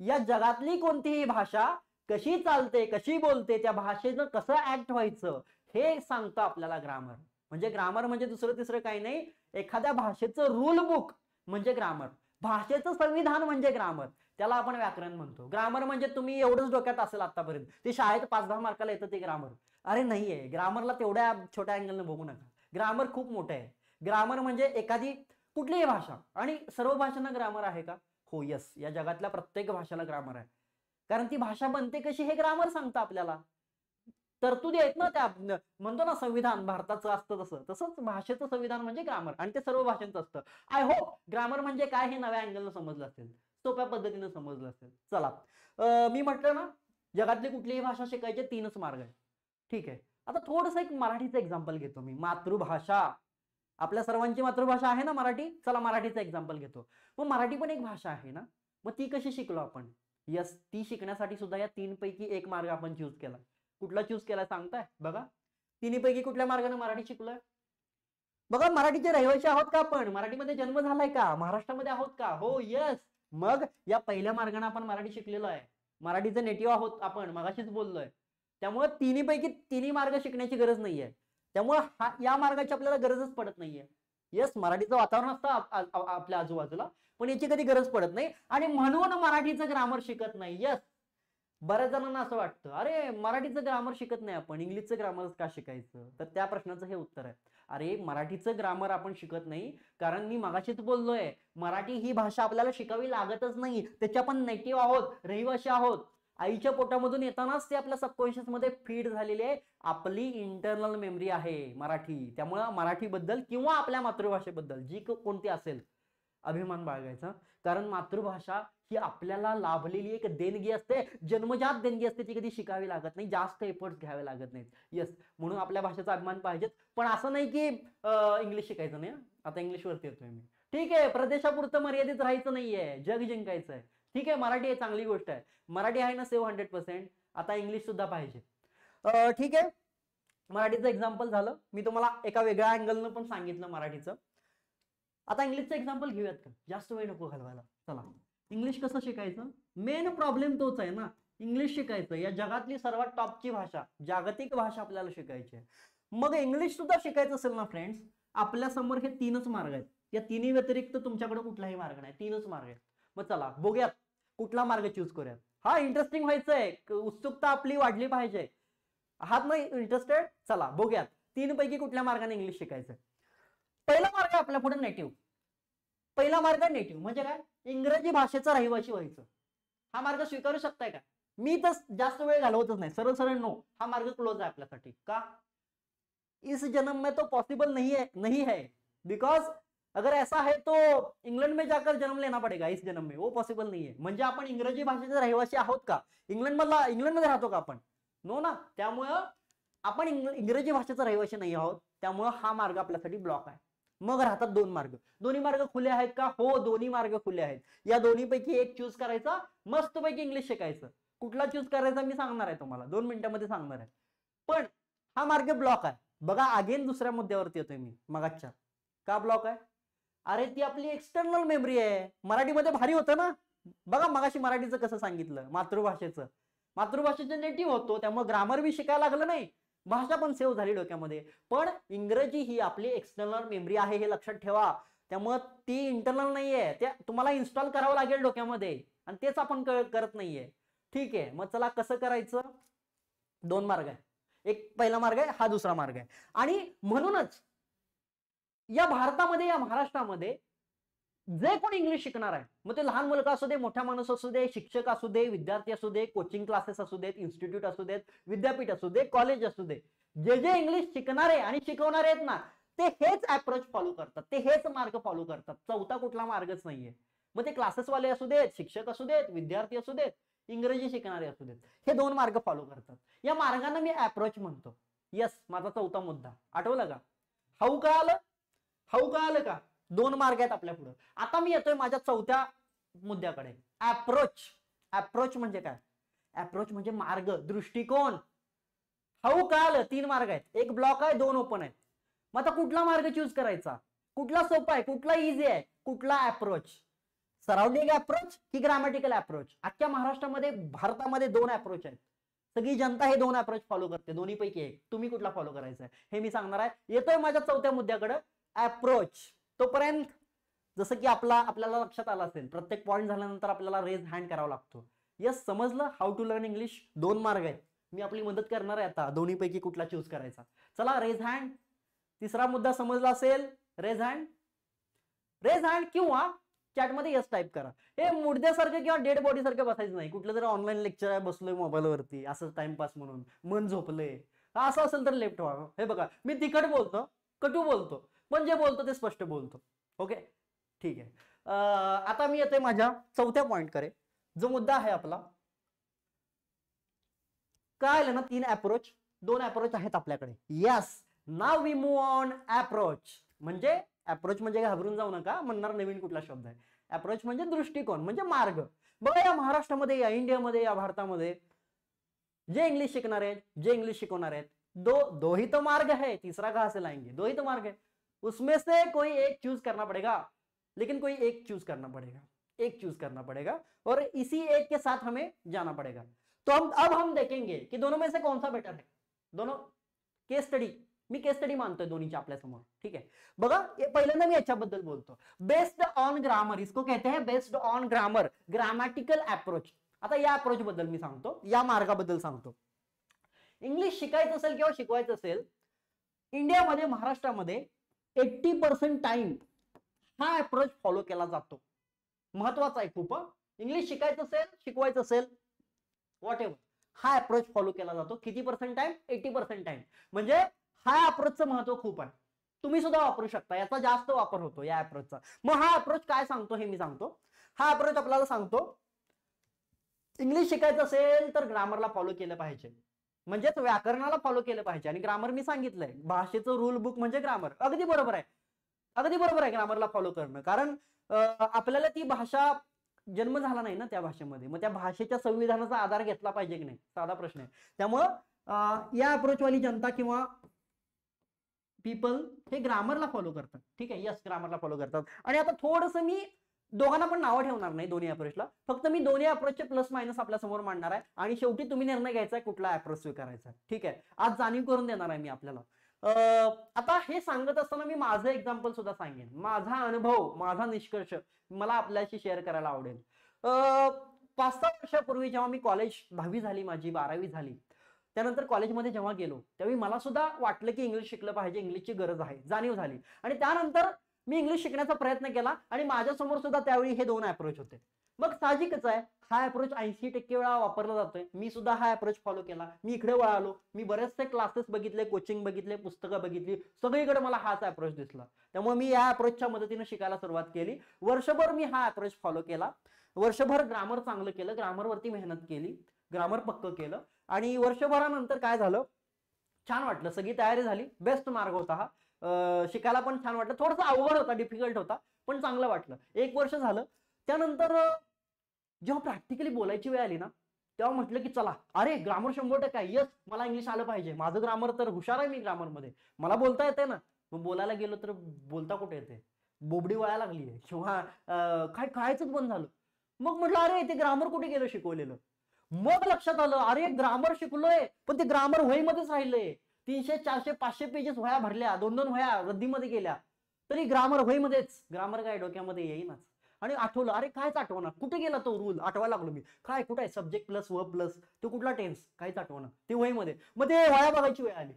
या जगातली कोणतीही भाषा कशी चालते, कशी बोलते, त्या भाषेचं कसं ऍक्ट व्हायचं हे सांगतं आपल्याला ग्रामर. म्हणजे ग्रामर म्हणजे दुसरं तिसरं काही नाही, एखाद्या भाषेचं रूल बुक म्हणजे ग्रामर, भाषेचं संविधान म्हणजे ग्रामर, त्याला आपण व्याकरण म्हणतो. ग्रामर म्हणजे तुम्ही एवढंच डोक्यात असेल आतापर्यंत, ते शाळेत 5-10 मार्काला येतं ते ग्रामर. अरे नाहीये, ग्रामरला तेवढ्या छोट्या अँगलनं बघू नका. ग्रामर खूप मोठं आहे. ग्रामर म्हणजे एखादी कुठलीही भाषा, आणि सर्व भाषांना ग्रामर आहे का? हो, यस, या जगातल्या प्रत्येक भाषेला ग्रामर आहे. कारण ती भाषा बनते कशी हे ग्रामर सांगतं आपल्याला. तरतुदी आहेत ना त्या, म्हणतो ना संविधान भारताचं असतं तसं, तसंच भाषेचं संविधान म्हणजे ग्रामर, आणि ते सर्व भाषांचं असतं. आय होप ग्रामर म्हणजे काय हे नव्या अँगलनं समजलं असेल, सोप्या पद्धतीने समजलं असेल. चला, मी म्हटलं ना जगातली कुठलीही भाषा शिकायचे 3च मार्ग आहेत. ठीक आहे, आता थोडंसं एक मराठीचं एक्झाम्पल घेतो मी. मातृभाषा, आपल्या सर्वांची मातृभाषा आहे ना मराठी. चला मराठीचं एक्झाम्पल घेतो. मग मराठी पण एक भाषा आहे ना, मग ती कशी शिकलो आपण? यस, ती शिकण्यासाठी सुद्धा या 3 पैकी एक मार्ग आपण चूज केला. कुठला चूज केला सांगताय? बघा, 3 पैकी कुठल्या मार्गाने मराठी शिकलोय? बघा, मराठीचे रहिवासी आहोत का आपण? मराठीमध्ये जन्म झालाय का? महाराष्ट्रामध्ये आहोत का? हो, यस. मग या पहिल्या मार्गाने आपण मराठी शिकलेलो आहे. मराठीचे नेटिव्ह आहोत आपण, मगाशीच बोललोय. त्यामुळे 3 पैकी 3 मार्ग शिकण्याची गरज नाहीये. त्यामुळे या मार्गाची आपल्याला गरजच पडत नाहीये. यस, मराठीचं वातावरण असतं आपल्या आजूबाजूला, पण याची कधी गरज पडत नाही, आणि म्हणून मराठीचं ग्रामर शिकत नाही. यस, बऱ्याच जणांना असं वाटतं, अरे मराठीचं ग्रामर शिकत नाही आपण, इंग्लिशचं ग्रामर का शिकायचं? तर त्या प्रश्नाचं हे उत्तर आहे. अरे मराठीचं ग्रामर आपण शिकत नाही कारण मी मगाशीच बोललोय, मराठी ही भाषा आपल्याला शिकावी लागतच नाही. त्याच्या आपण नेटिव्ह आहोत, रहिवासी आहोत. आईच्या पोटामधून येतानाच ते आपल्या सबकॉन्शियस मध्ये फीड झालेली आहे. आपली इंटरनल मेमरी आहे मराठी. त्यामुळे मराठीबद्दल किंवा आपल्या मातृभाषेबद्दल जी कोणती असेल अभिमान बाळगायचा. कारण मातृभाषा ही आपल्याला लाभलेली एक देणगी असते, जन्मजात देणगी असते, ती कधी शिकावी लागत नाही, जास्त एफर्ट्स घ्यावे लागत नाहीत. यस, म्हणून आपल्या भाषेचा अभिमान पाहिजेच. पण असं नाही की इंग्लिश शिकायचं नाही. आता इंग्लिश वरती येतोय मी. ठीक आहे, प्रदेशापुरतं मर्यादित राहायचं नाहीये, जग जिंकायचं आहे. ठीक आहे, मराठी ही चांगली गोष्ट आहे. मराठी आहे ना सेव्ह 100%. आता इंग्लिश सुद्धा पाहिजे. ठीक आहे, मराठीचं एक्झाम्पल झालं. मी तुम्हाला एका वेगळ्या अँगलनं पण सांगितलं मराठीचं. आता इंग्लिशचं एक्झाम्पल घेऊयात का? जास्त वेळ नको घालवायला. चला, इंग्लिश कसं शिकायचं? मेन प्रॉब्लेम तोच आहे ना, इंग्लिश शिकायचं. या जगातली सर्वात टॉपची भाषा, जागतिक भाषा आपल्याला शिकायची आहे. मग इंग्लिश सुद्धा शिकायचं असेल ना फ्रेंड्स, आपल्या समोर हे 3च मार्ग आहेत. या 3 व्यतिरिक्त तुमच्याकडे कुठलाही मार्ग नाही, 3च मार्ग आहेत. मग चला बघूयात कुठला मार्ग चूज करूयात. हा, इंटरेस्टिंग व्हायचंय, उत्सुकता आपली वाढली पाहिजे. आहात ना इंटरेस्टेड? चला बघूयात 3 पैकी कुठल्या मार्गाने इंग्लिश शिकायचं. पहिला मार्ग आपल्या पुढे नेटिव्ह. पहिला मार्ग नेटिव्ह म्हणजे काय? इंग्रजी भाषेचा रहिवासी व्हायचं. हा मार्ग स्वीकारू शकताय का? मी तर जास्त वेळ घालवतच नाही, सरळ सरळ नो. हा मार्ग क्लोज आहे आपल्यासाठी. का? इस जन्म में तो पॉसिबल नहीं है बिकॉज अगर ऐसा है तो इंग्लंड में जाकर जन्म लेना पड़ेगा, इस जन्म में वो पॉसिबल नहीं है. म्हणजे आपण इंग्रजी भाषेचे रहिवासी आहोत का? इंग्लंडमध्ये राहतो का आपण? नो ना. त्यामुळं आपण इंग्रजी भाषेचा रहिवासी नाही आहोत. त्यामुळं हा मार्ग आपल्यासाठी ब्लॉक आहे. मग राहतात 2 मार्ग. दोन्ही मार्ग खुले आहेत का? हो, दोन्ही मार्ग खुले आहेत. या दोन्ही पैकी एक चूज करायचा, मस्तपैकी इंग्लिश शिकायचं. कुठला चूज करायचा मी सांगणार आहे तुम्हाला, 2 मिनिटांमध्ये सांगणार आहे. पण हा मार्ग ब्लॉक आहे. बघा, अगेन दुसऱ्या मुद्द्यावरती येतोय मी मगाच्या. का ब्लॉक आहे? अरे ती आपली एक्सटर्नल मेमरी आहे. मराठीमध्ये भारी होतं ना. बघा मगाशी मराठीचं कसं सांगितलं, मातृभाषेचं नेटिव्ह होतो, त्यामुळे ग्रामर बी शिकायला लागलं नाही, भाषा पण सेव्ह झाली डोक्यामध्ये. पण इंग्रजी ही आपली एक्सटर्नल मेमरी आहे, हे लक्षात ठेवा. त्यामुळे ती इंटरनल नाहीये, ते तुम्हाला इन्स्टॉल करावं लागेल डोक्यामध्ये, आणि तेच आपण करत नाहीये. ठीक आहे, मग चला कसं करायचं? 2 मार्ग आहे. एक पहिला मार्ग आहे, हा दुसरा मार्ग आहे. आणि म्हणूनच या भारतामध्ये, या महाराष्ट्रामध्ये जे कोणी इंग्लिश शिकणार आहे, मग ते लहान मुलगा असू दे, मोठा माणूस असू दे, शिक्षक असू दे, विद्यार्थी असू दे, कोचिंग क्लासेस असू देत, इन्स्टिट्यूट असू देत, विद्यापीठ असू दे, कॉलेज असू दे, जे इंग्लिश शिकणारे आणि शिकवणारे आहेत ना, ते हेच अप्रोच फॉलो करतात, ते हेच मार्ग फॉलो करतात. चौथा कुठला मार्गच नाहीये. मग ते क्लासेसवाले असू देत, शिक्षक असू देत, विद्यार्थी असू देत, इंग्रजी शिकणारे असू देत, हे 2 मार्ग फॉलो करतात. या मार्गांना मी अप्रोच म्हणतो. यस, माझा चौथा मुद्दा आठवला का? हाऊ कळालं का? 2 मार्ग आहेत आपल्या पुढे. आता मी येतोय माझ्या चौथ्या मुद्द्याकडे, अप्रोच. अप्रोच म्हणजे काय? अप्रोच म्हणजे मार्ग, दृष्टिकोन. हाऊ काय आलं, 3 मार्ग आहेत, एक ब्लॉक आहे, 2 ओपन आहेत. मग आता कुठला मार्ग चूज करायचा, कुठला सोपा आहे, कुठला इझी आहे, कुठला अप्रोच, सराउंडिंग अप्रोच की ग्रामॅटिकल अप्रोच. अख्ख्या महाराष्ट्रामध्ये भारतामध्ये 2 अप्रोच आहेत. सगळी जनता हे 2 अप्रोच फॉलो करते, दोन्ही पैकी एक. तुम्ही कुठला फॉलो करायचा आहे हे मी सांगणार आहे. येतोय माझ्या चौथ्या मुद्द्याकडे, अप्रोच. तोपर्यंत जसं की आपल्याला लक्षात आलं असेल, प्रत्येक पॉईंट झाल्यानंतर आपल्याला रेज हँड करावा लागतो. यस, समजलं हाऊ टू लर्न इंग्लिश. 2 मार्ग आहेत, मी आपली मदत करणार आहे आता, दोन्ही पैकी कुठला चूज करायचा. चला रेज हँड. तिसरा मुद्दा समजला असेल, रेज हँड. रेज हँड किंवा चॅटमध्ये यस टाईप करा. हे मुडद्यासारखं किंवा डेड बॉडी सारखं बसायचं नाही. कुठलं जर ऑनलाईन लेक्चर आहे, बसलोय मोबाईलवरती असं टाइमपास म्हणून, मन झोपलंय असं असेल तर लेफ्ट व्हा. हे बघा, मी तिखट बोलतो, कटू बोलतो, पण जे बोलतो ते स्पष्ट बोलतो. ओके, ठीक आहे. आता मी येतोय माझ्या चौथ्या पॉइंट कडे. जो मुद्दा आहे आपला, काय आलं ना, 3 अप्रोच, 2 अप्रोच आहेत आपल्याकडे. Yes, now we move on approach. म्हणजे अप्रोच म्हणजे घाबरून जाऊ नका, म्हणणार नवीन कुठला शब्द आहे. अप्रोच म्हणजे दृष्टिकोन, म्हणजे मार्ग. बघा, या महाराष्ट्रामध्ये, या इंडियामध्ये, या भारतामध्ये जे इंग्लिश शिकणार आहेत, जे इंग्लिश शिकवणार आहेत, दो ही तो मार्ग है, तीसरा कहां से लाएंगे. 2 ही तो मार्ग है, उसमें से कोई एक चूज करना पड़ेगा. लेकिन कोई एक चूज करना पड़ेगा, एक चूज करना पड़ेगा, और इसी एक के साथ हमें जाना पड़ेगा. तो अब हम देखेंगे कि दोनों में से कौन सा बेटर है. दोनों केस स्टडी, मी केस स्टडी मानतोय दोन्हीच्या आपल्या समोर. ठीक आहे, बघा, पहिल्यांदा मी याच्याबद्दल बोलतो. बेस्ड ऑन ग्रामर, इसको कहते हैं based on grammar, grammatical approach. आता या अप्रोच बद्दल मी सांगतो, या मार्गाबद्दल सांगतो. इंग्लिश शिकायचं असेल किंवा शिकवायचं असेल, इंडियामध्ये, महाराष्ट्रामध्ये 80% टाइम हा अप्रोच फॉलो केला जातो. महत्वाचा आहे खूप. इंग्लिश शिकायचं असेल, शिकवायचं असेल, व्हॉट एव्हर, हा अप्रोच फॉलो केला जातो. किती पर्सेंट टाइम, 80% टाइम. म्हणजे हा अप्रोचचं महत्व खूप आहे. तुम्ही सुद्धा वापरू शकता, याचा जास्त वापर होतो या अप्रोचचा. मग हा अप्रोच काय सांगतो हे मी सांगतो. हा अप्रोच आपल्याला सांगतो, इंग्लिश शिकायचं असेल तर ग्रामरला फॉलो केलं पाहिजे, म्हणजेच व्याकरणाला फॉलो केलं पाहिजे. आणि ग्रामर मी सांगितलंय, भाषेचं रूल बुक म्हणजे ग्रामर. अगदी बरोबर आहे, अगदी बरोबर आहे ग्रामरला फॉलो करणं. कारण आपल्याला ती भाषा, जन्म झाला नाही ना त्या भाषेमध्ये, मग त्या भाषेच्या संविधानाचा आधार घेतला पाहिजे की नाही, साधा प्रश्न आहे. त्यामुळं या अप्रोचवाली जनता किंवा पीपल हे ग्रामरला फॉलो करतात. ठीक आहे, यस, ग्रामरला फॉलो करतात. आणि आता थोडंसं मी दोघांना पण नावं ठेवणार नाही दोन्ही अप्रोचला, फक्त मी दोन्ही अप्रोचचे प्लस मायनस आपल्या समोर मांडणार आहे. आणि शेवटी तुम्ही निर्णय घ्यायचा आहे कुठला अप्रोच स्वीकारायचा. ठीक आहे, आज जाणीव करून देणार आहे मी आपल्याला. आता हे सांगत असताना मी माझं एक्झाम्पल सुद्धा सांगेन, माझा अनुभव, माझा निष्कर्ष मला आपल्याशी शेअर करायला आवडेल. 5-6 वर्षापूर्वी जेव्हा मी कॉलेज, 10वी झाली माझी, 12वी झाली, त्यानंतर कॉलेजमध्ये जेव्हा गेलो त्यावेळी मला सुद्धा वाटलं की इंग्लिश शिकलं पाहिजे, इंग्लिशची गरज आहे, जाणीव झाली. आणि त्यानंतर मी इंग्लिश शिकण्याचा प्रयत्न केला, आणि माझ्यासमोर सुद्धा त्यावेळी हे 2 अप्रोच होते. मग साहजिकच आहे, हा अप्रोच 80% वेळा वापरला जातोय. मी सुद्धा हा अप्रोच फॉलो केला. मी इकडे वळालो, मी बरेचसे क्लासेस बघितले, कोचिंग बघितले, पुस्तकं बघितली, सगळीकडे मला हाच अप्रोच दिसला. त्यामुळे मी या अप्रोचच्या मदतीने शिकायला सुरुवात केली. वर्षभर मी हा अप्रोच फॉलो केला. वर्षभर ग्रामर चांगलं केलं, ग्रामरवरती मेहनत केली, ग्रामर पक्क केलं. आणि वर्षभरानंतर काय झालं, छान वाटलं, सगळी तयारी झाली, बेस्ट मार्ग होता हा. शिकायला पण छान वाटलं, थोडासा अवघड होता, डिफिकल्ट होता, पण चांगलं वाटलं. 1 वर्ष झालं. त्यानंतर जेव्हा प्रॅक्टिकली बोलायची वेळ आली ना, तेव्हा म्हटलं की चला, अरे ग्रामर 100% आहे, यस, मला इंग्लिश आलं पाहिजे, माझं ग्रामर तर हुशार आहे, मी ग्रामरमध्ये, मला बोलता येते ना. मग बोलायला गेलो तर बोलता कुठे येते, बोबडी वळायला लागली आहे, किंवा काय कळायचंच बंद झालं. मग म्हटलं अरे ते ग्रामर कुठे गेलं शिकवलेलं. मग लक्षात आलं, अरे ग्रामर शिकलोय पण ते ग्रामर वहीमध्येच राहिलंय. 300, 400, 500 पेजेस वह्या भरल्या, 2-2 वह्या रद्दीमध्ये गेल्या, तरी ग्रामर वहीमध्येच. ग्रामर काय डोक्यामध्ये येईनाच. आणि आठवलं, अरे कायच आठवणार, कुठे गेला तो रूल, आठवायला लागलो मी. काय कुठे आहे, सब्जेक्ट प्लस वर्ब प्लस, तो कुठला टेन्स, काहीच आठवणार, ते वहीमध्ये. मग ते वह्या बघायची वेळ आली.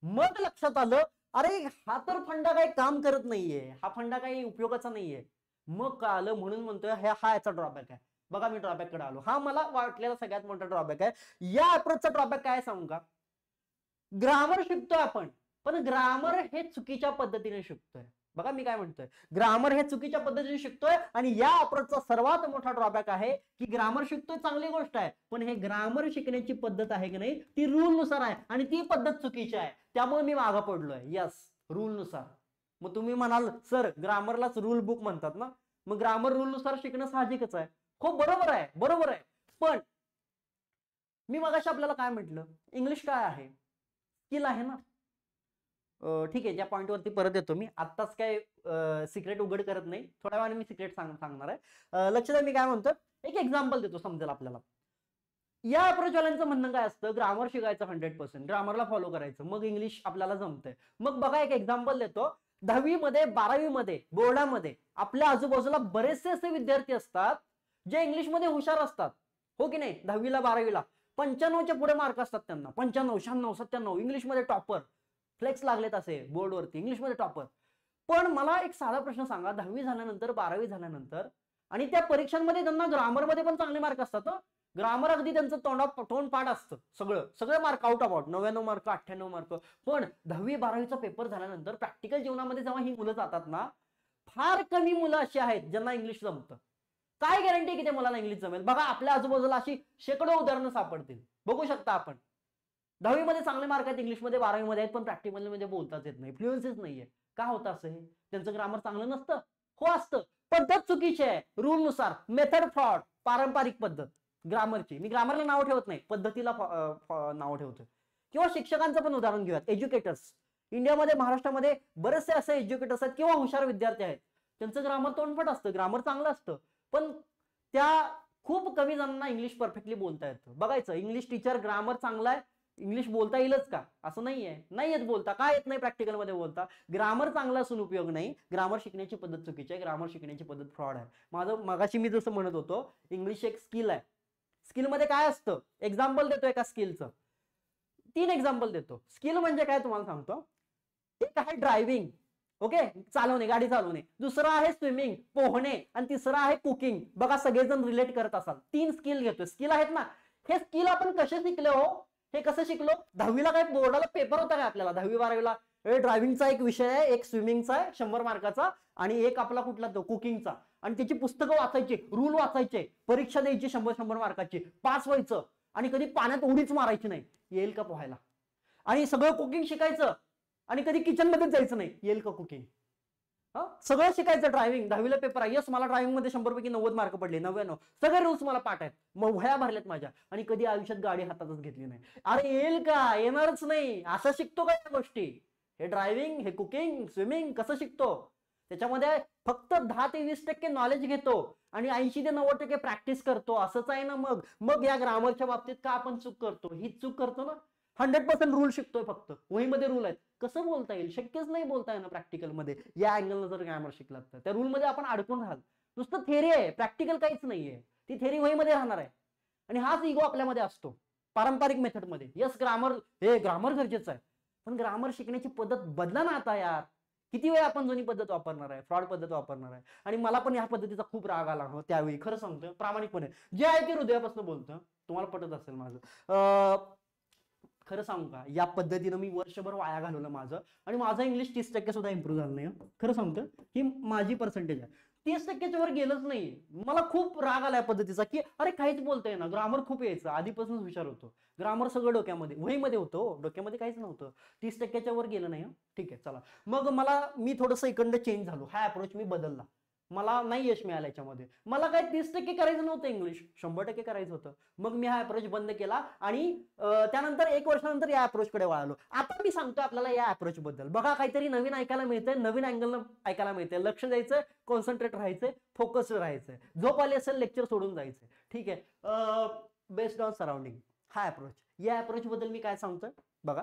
मग लक्षात आलं, अरे हा तर फंडा काही काम करत नाहीये, हा फंडा काही उपयोगाचा नाहीये. मग कळालं, म्हणून म्हणतोय हा याचा ड्रॉबॅक आहे. बघा मी ड्रॉबॅक कडे आलो. हा मला वाटलेला सगळ्यात मोठा ड्रॉबॅक आहे. या अप्रोचचा ड्रॉबॅक काय सांगू का, ग्रामर शिकतोय आपण, पण ग्रामर हे चुकीच्या पद्धतीने शिकतोय. बघा मी काय म्हणतोय, ग्रामर हे चुकीच्या पद्धतीने शिकतोय. आणि या अप्रोचचा सर्वात मोठा ड्रॉबॅक आहे की ग्रामर शिकतोय, चांगली गोष्ट आहे, पण हे ग्रामर शिकण्याची पद्धत आहे की नाही, ती रूल नुसार आहे, आणि ती पद्धत चुकीची आहे. त्यामुळे मी मागं पडलोय. यस, रूल नुसार. मग तुम्ही म्हणाल सर ग्रामरलाच रूल बुक म्हणतात ना, मग ग्रामर रूल नुसार शिकणं साहजिकच आहे. खूप बरोबर आहे, बरोबर आहे. पण मी मगाशी आपल्याला काय म्हटलं, इंग्लिश काय आहे, स्किल आहे ना. ठीक आहे, त्या पॉईंटवरती परत येतो मी. आत्ताच काय सिक्रेट उघड करत नाही, थोड्या वेळाने मी सिक्रेट सांगणार आहे. लक्ष द्या मी काय म्हणतो, एक एक्झाम्पल देतो समजेल आपल्याला. या अप्रोचवाल्यांचं म्हणणं काय असतं, ग्रामर शिकायचं 100%, ग्रामरला फॉलो करायचं, मग इंग्लिश आपल्याला जमतंय. मग बघा एक एक्झाम्पल देतो. 10वी मध्ये 12वी मध्ये बोर्डामध्ये आपल्या आजूबाजूला बरेचसे असे विद्यार्थी असतात जे इंग्लिशमध्ये हुशार असतात, हो की नाही. 10वीला 12वीला 95च्या पुढे मार्क असतात त्यांना, 95 96 97 इंग्लिशमध्ये टॉपर, फ्लेक्स लागलेत असे बोर्डवरती, इंग्लिशमध्ये टॉपर. पण मला एक साधा प्रश्न सांगा, 10वी झाल्यानंतर 12वी झाल्यानंतर आणि त्या परीक्षांमध्ये त्यांना ग्रामरमध्ये पण चांगले मार्क असतात. ग्रामर अगदी त्यांचं तोंड पाठ असतं, सगळं mark out of out, 99 mark 98 mark. पण 10वी 12वीचा पेपर झाल्यानंतर प्रॅक्टिकल जीवनामध्ये जेव्हा ही मुलं जातात ना, फार कमी मुलं अशी आहेत ज्यांना इंग्लिश जमतं. काय गॅरंटी की त्या मुलाला इंग्लिश जमेल? बघा आपल्या आजूबाजूला अशी शेकडो उदाहरणं सापडतील, बघू शकता आपण. 10वी मध्ये चांगले मार्क आहेत इंग्लिशमध्ये, 12वी मध्ये आहेत, पण प्रॅक्टिकल मध्ये बोलताच येत नाही, फ्लुएन्सीच नाहीये. का होतं असं? हे त्यांचं ग्रामर चांगलं नसतं? हो असतं, पद्धत चुकीची आहे. रूल नुसार, मेथड फ्रॉड, पारंपरिक पद्धत ग्रामरची. मी ग्रामरला नाव ठेवत नाही, पद्धतीला नाव ठेवतो. किंवा शिक्षकांचं पण उदाहरण घेऊयात, एज्युकेटर्स. इंडियामध्ये महाराष्ट्रामध्ये बरेचसे असे एज्युकेटर्स आहेत किंवा हुशार विद्यार्थी आहेत, त्यांचं ग्रामर तोंडफट असतं, ग्रामर चांगलं असतं, पण त्या खूप कमी जणांना इंग्लिश परफेक्टली बोलता येतं. बघायचं, इंग्लिश टीचर ग्रामर चांगला आहे, इंग्लिश बोलता येईलच का? असं नाहीये, नाही येत बोलता. काय येत नाही प्रॅक्टिकल मध्ये बोलता? ग्रामर चांगला असून उपयोग नाही, ग्रामर शिकण्याची पद्धत चुकीची आहे, ग्रामर शिकण्याची पद्धत फ्रॉड आहे. माझं मगाशी मी जसं म्हणत होतो, इंग्लिश एक स्किल आहे. स्किल मध्ये काय असतं, एक्झाम्पल देतो एका स्किलचं, 3 एक्झाम्पल देतो. स्किल म्हणजे काय तुम्हाला सांगतो. एक आहे ड्रायव्हिंग, ओके, चालवणे, गाडी चालवणे. दुसरं आहे स्विमिंग, पोहणे, आणि तिसरं आहे कुकिंग. बघा सगळेजण रिलेट करत असाल. 3 स्किल घेतोय, स्किल आहेत ना. हे स्किल आपण कसे शिकले हो? हे कसं शिकलो? 10वीला काय बोर्डाला पेपर होता काय आपल्याला? 10वी 12वीला ड्रायव्हिंगचा एक विषय आहे, एक स्विमिंगचा आहे 100 मार्काचा, आणि एक आपला कुठला तो कुकिंगचा. आणि त्याची पुस्तकं वाचायची, रूल वाचायचे, परीक्षा द्यायची 100 मार्काची, पास व्हायचं, आणि कधी पाण्यात उडीच मारायची नाही. येईल का पोहायला? आणि सगळं कुकिंग शिकायचं, आणि कधी किचन मध्येच जायचं नाही. येईल का कुकिंग? सगळं शिकायचं. ड्रायव्हिंग 10वीला पेपर आहे, यस मला ड्रायव्हिंग मध्ये 100 पैकी 90 मार्क पडले, 99. सगळे रूल्स मला पाठ आहेत, मग वह्या भरल्यात माझ्या, आणि कधी आयुष्यात गाडी हातातच घेतली नाही. अरे येईल का? येणारच नाही. असं शिकतो का या गोष्टी? हे ड्रायव्हिंग, हे कुकिंग, स्विमिंग कसं शिकतो? त्याच्यामध्ये फक्त 10 ते 20% नॉलेज घेतो आणि 80 ते 90% प्रॅक्टिस करतो. असंच आहे ना. मग या ग्रामरच्या बाबतीत का आपण चूक करतो? ही चूक करतो ना. 100% रूल शिकतोय, फक्त वहीमध्ये रूल आहेत. कसं बोलता येईल? शक्यच नाही बोलता येणार प्रॅक्टिकल मध्ये. या अँगलनं जर ग्रामर शिकलात तर त्या रूल मध्ये आपण अडकून राहाल. नुसतं थेरी आहे, प्रॅक्टिकल काहीच नाहीये. ती थेरी वहीमध्ये राहणार आहे. आणि हाच इगो आपल्यामध्ये असतो पारंपरिक मेथड मध्ये. यस ग्रामर गरजेचं आहे, पण ग्रामर शिकण्याची पद्धत बदला ना आता यार. किती वेळ आपण जुनी पद्धत वापरणार आहे, फ्रॉड पद्धत वापरणार आहे. आणि मला पण या पद्धतीचा खूप राग आला हो त्यावेळी, खरं सांगतोय प्रामाणिकपणे. जे आहे ते हृदयापासून बोलतो, तुम्हाला पटत असेल माझं. खरं सांगू का, या पद्धतीनं मी वर्षभर वाया घालवलं माझं, आणि माझा इंग्लिश 30% सुद्धा इम्प्रूव्ह झालं नाही. खरं सांगतो, ही माझी पर्सेंटेज आहे, 30%च्या वर गेलंच नाही. मला खूप राग आला या पद्धतीचा, की अरे काहीच बोलता येईना. ग्रामर खूप यायचं, आधीपासूनच हुशार होतो, ग्रामर सगळं डोक्यामध्ये वहीमध्ये होतं, डोक्यामध्ये काहीच नव्हतं. 30%च्या वर गेलं नाही. ठीक आहे चला. मग मी थोडंसं इकडनं चेंज झालो, हा अप्रोच मी बदलला. मला नाही यश मिळालं याच्यामध्ये. मला काय 30% करायचं नव्हतं इंग्लिश, 100% करायचं होतं. मग मी हा अप्रोच बंद केला, आणि त्यानंतर 1 वर्षानंतर या अप्रोचकडे वळालो. आता मी सांगतो आपल्याला या अप्रोच बद्दल. बघा काहीतरी नवीन ऐकायला मिळतंय, नवीन अँगलनं ऐकायला मिळतंय. लक्ष द्यायचं, कॉन्सन्ट्रेट राहायचंय, फोकस राहायचंय. झोप आली असेल लेक्चर सोडून जायचंय. ठीक आहे. बेस्ड ऑन सराउंडिंग हा अप्रोच. या अप्रोच बद्दल मी काय सांगतोय बघा.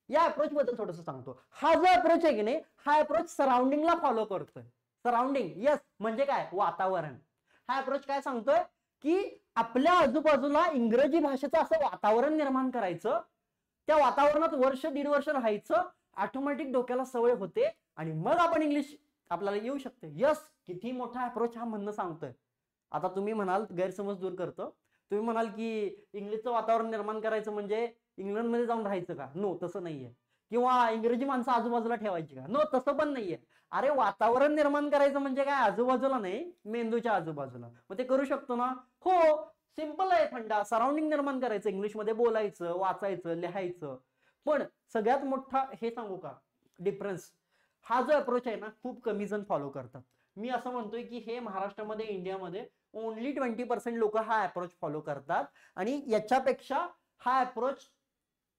या अप्रोच बद्दल थोडंसं सांगतो. हा जो अप्रोच आहे की नाही, हा अप्रोच सराउंडिंगला फॉलो करतोय. सराउंडिंग, यस, म्हणजे काय? वातावरण. हा अप्रोच काय सांगतोय, की आपल्या आजूबाजूला इंग्रजी भाषेचं असं वातावरण निर्माण करायचं, त्या वातावरणात वर्ष 1.5 वर्ष राहायचं, ऑटोमॅटिक डोक्याला सवय होते, आणि मग आपण इंग्लिश आपल्याला येऊ शकते. यस, किती मोठा अप्रोच हा म्हणणं सांगतोय. आता तुम्ही म्हणाल, गैरसमज दूर करतो, तुम्ही म्हणाल की इंग्लिशचं वातावरण निर्माण करायचं म्हणजे इंग्लंडमध्ये जाऊन राहायचं का? नो, तसं नाहीये. किंवा इंग्रजी माणसं आजूबाजूला ठेवायची का? नो, तसं पण नाहीये. अरे वातावरण निर्माण करायचं म्हणजे काय? आजूबाजूला नाही, मेंदूच्या आजूबाजूला. मग ते करू शकतो ना? हो, सिंपल आहे फंडा. सराउंडिंग निर्माण करायचं, इंग्लिशमध्ये बोलायचं, वाचायचं, लिहायचं. पण सगळ्यात मोठा हे सांगू का डिफरन्स, हा जो अप्रोच आहे ना, खूप कमी जण फॉलो करतात. मी असं म्हणतोय की हे महाराष्ट्रामध्ये, इंडियामध्ये ओनली 20% लोक हा अप्रोच फॉलो करतात आणि याच्यापेक्षा हा अप्रोच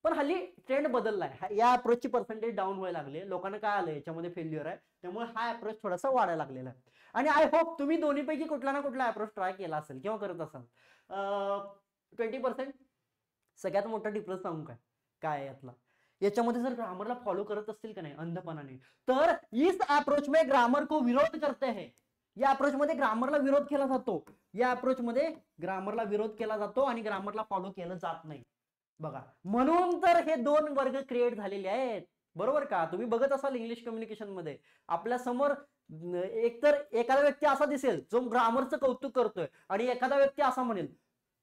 पण हल्ली ट्रेंड बदललाय, या अप्रोचची पर्सेंटेज डाऊन व्हायला लागले, लोकांना काय आलं याच्यामध्ये फेल्युअर आहे, त्यामुळे हा अप्रोच थोडासा वाढायला लागलेला आहे. आणि आय होप तुम्ही दोन्हीपैकी कुठला ना कुठला अप्रोच ट्राय केला असेल किंवा करत असाल. 20% सगळ्यात मोठा डिफरन्स सांगू काय काय यातला, याच्यामध्ये जर ग्रामरला फॉलो करत असतील का नाही अंधपणाने, तर इस अप्रोच में ग्रामर को विरोध करते हैं. या अप्रोच मध्ये ग्रामरला विरोध केला जातो, या अप्रोच मध्ये ग्रामरला विरोध केला जातो आणि ग्रामरला फॉलो केलं जात नाही. बघा, म्हणून तर हे दोन वर्ग क्रिएट झालेले आहेत, बरोबर का. तुम्ही बघत असाल इंग्लिश कम्युनिकेशन मध्ये आपल्या समोर एकतर एखादा व्यक्ती असा दिसेल जो ग्रामरचं कौतुक करतोय आणि एखादा व्यक्ती असा म्हणेल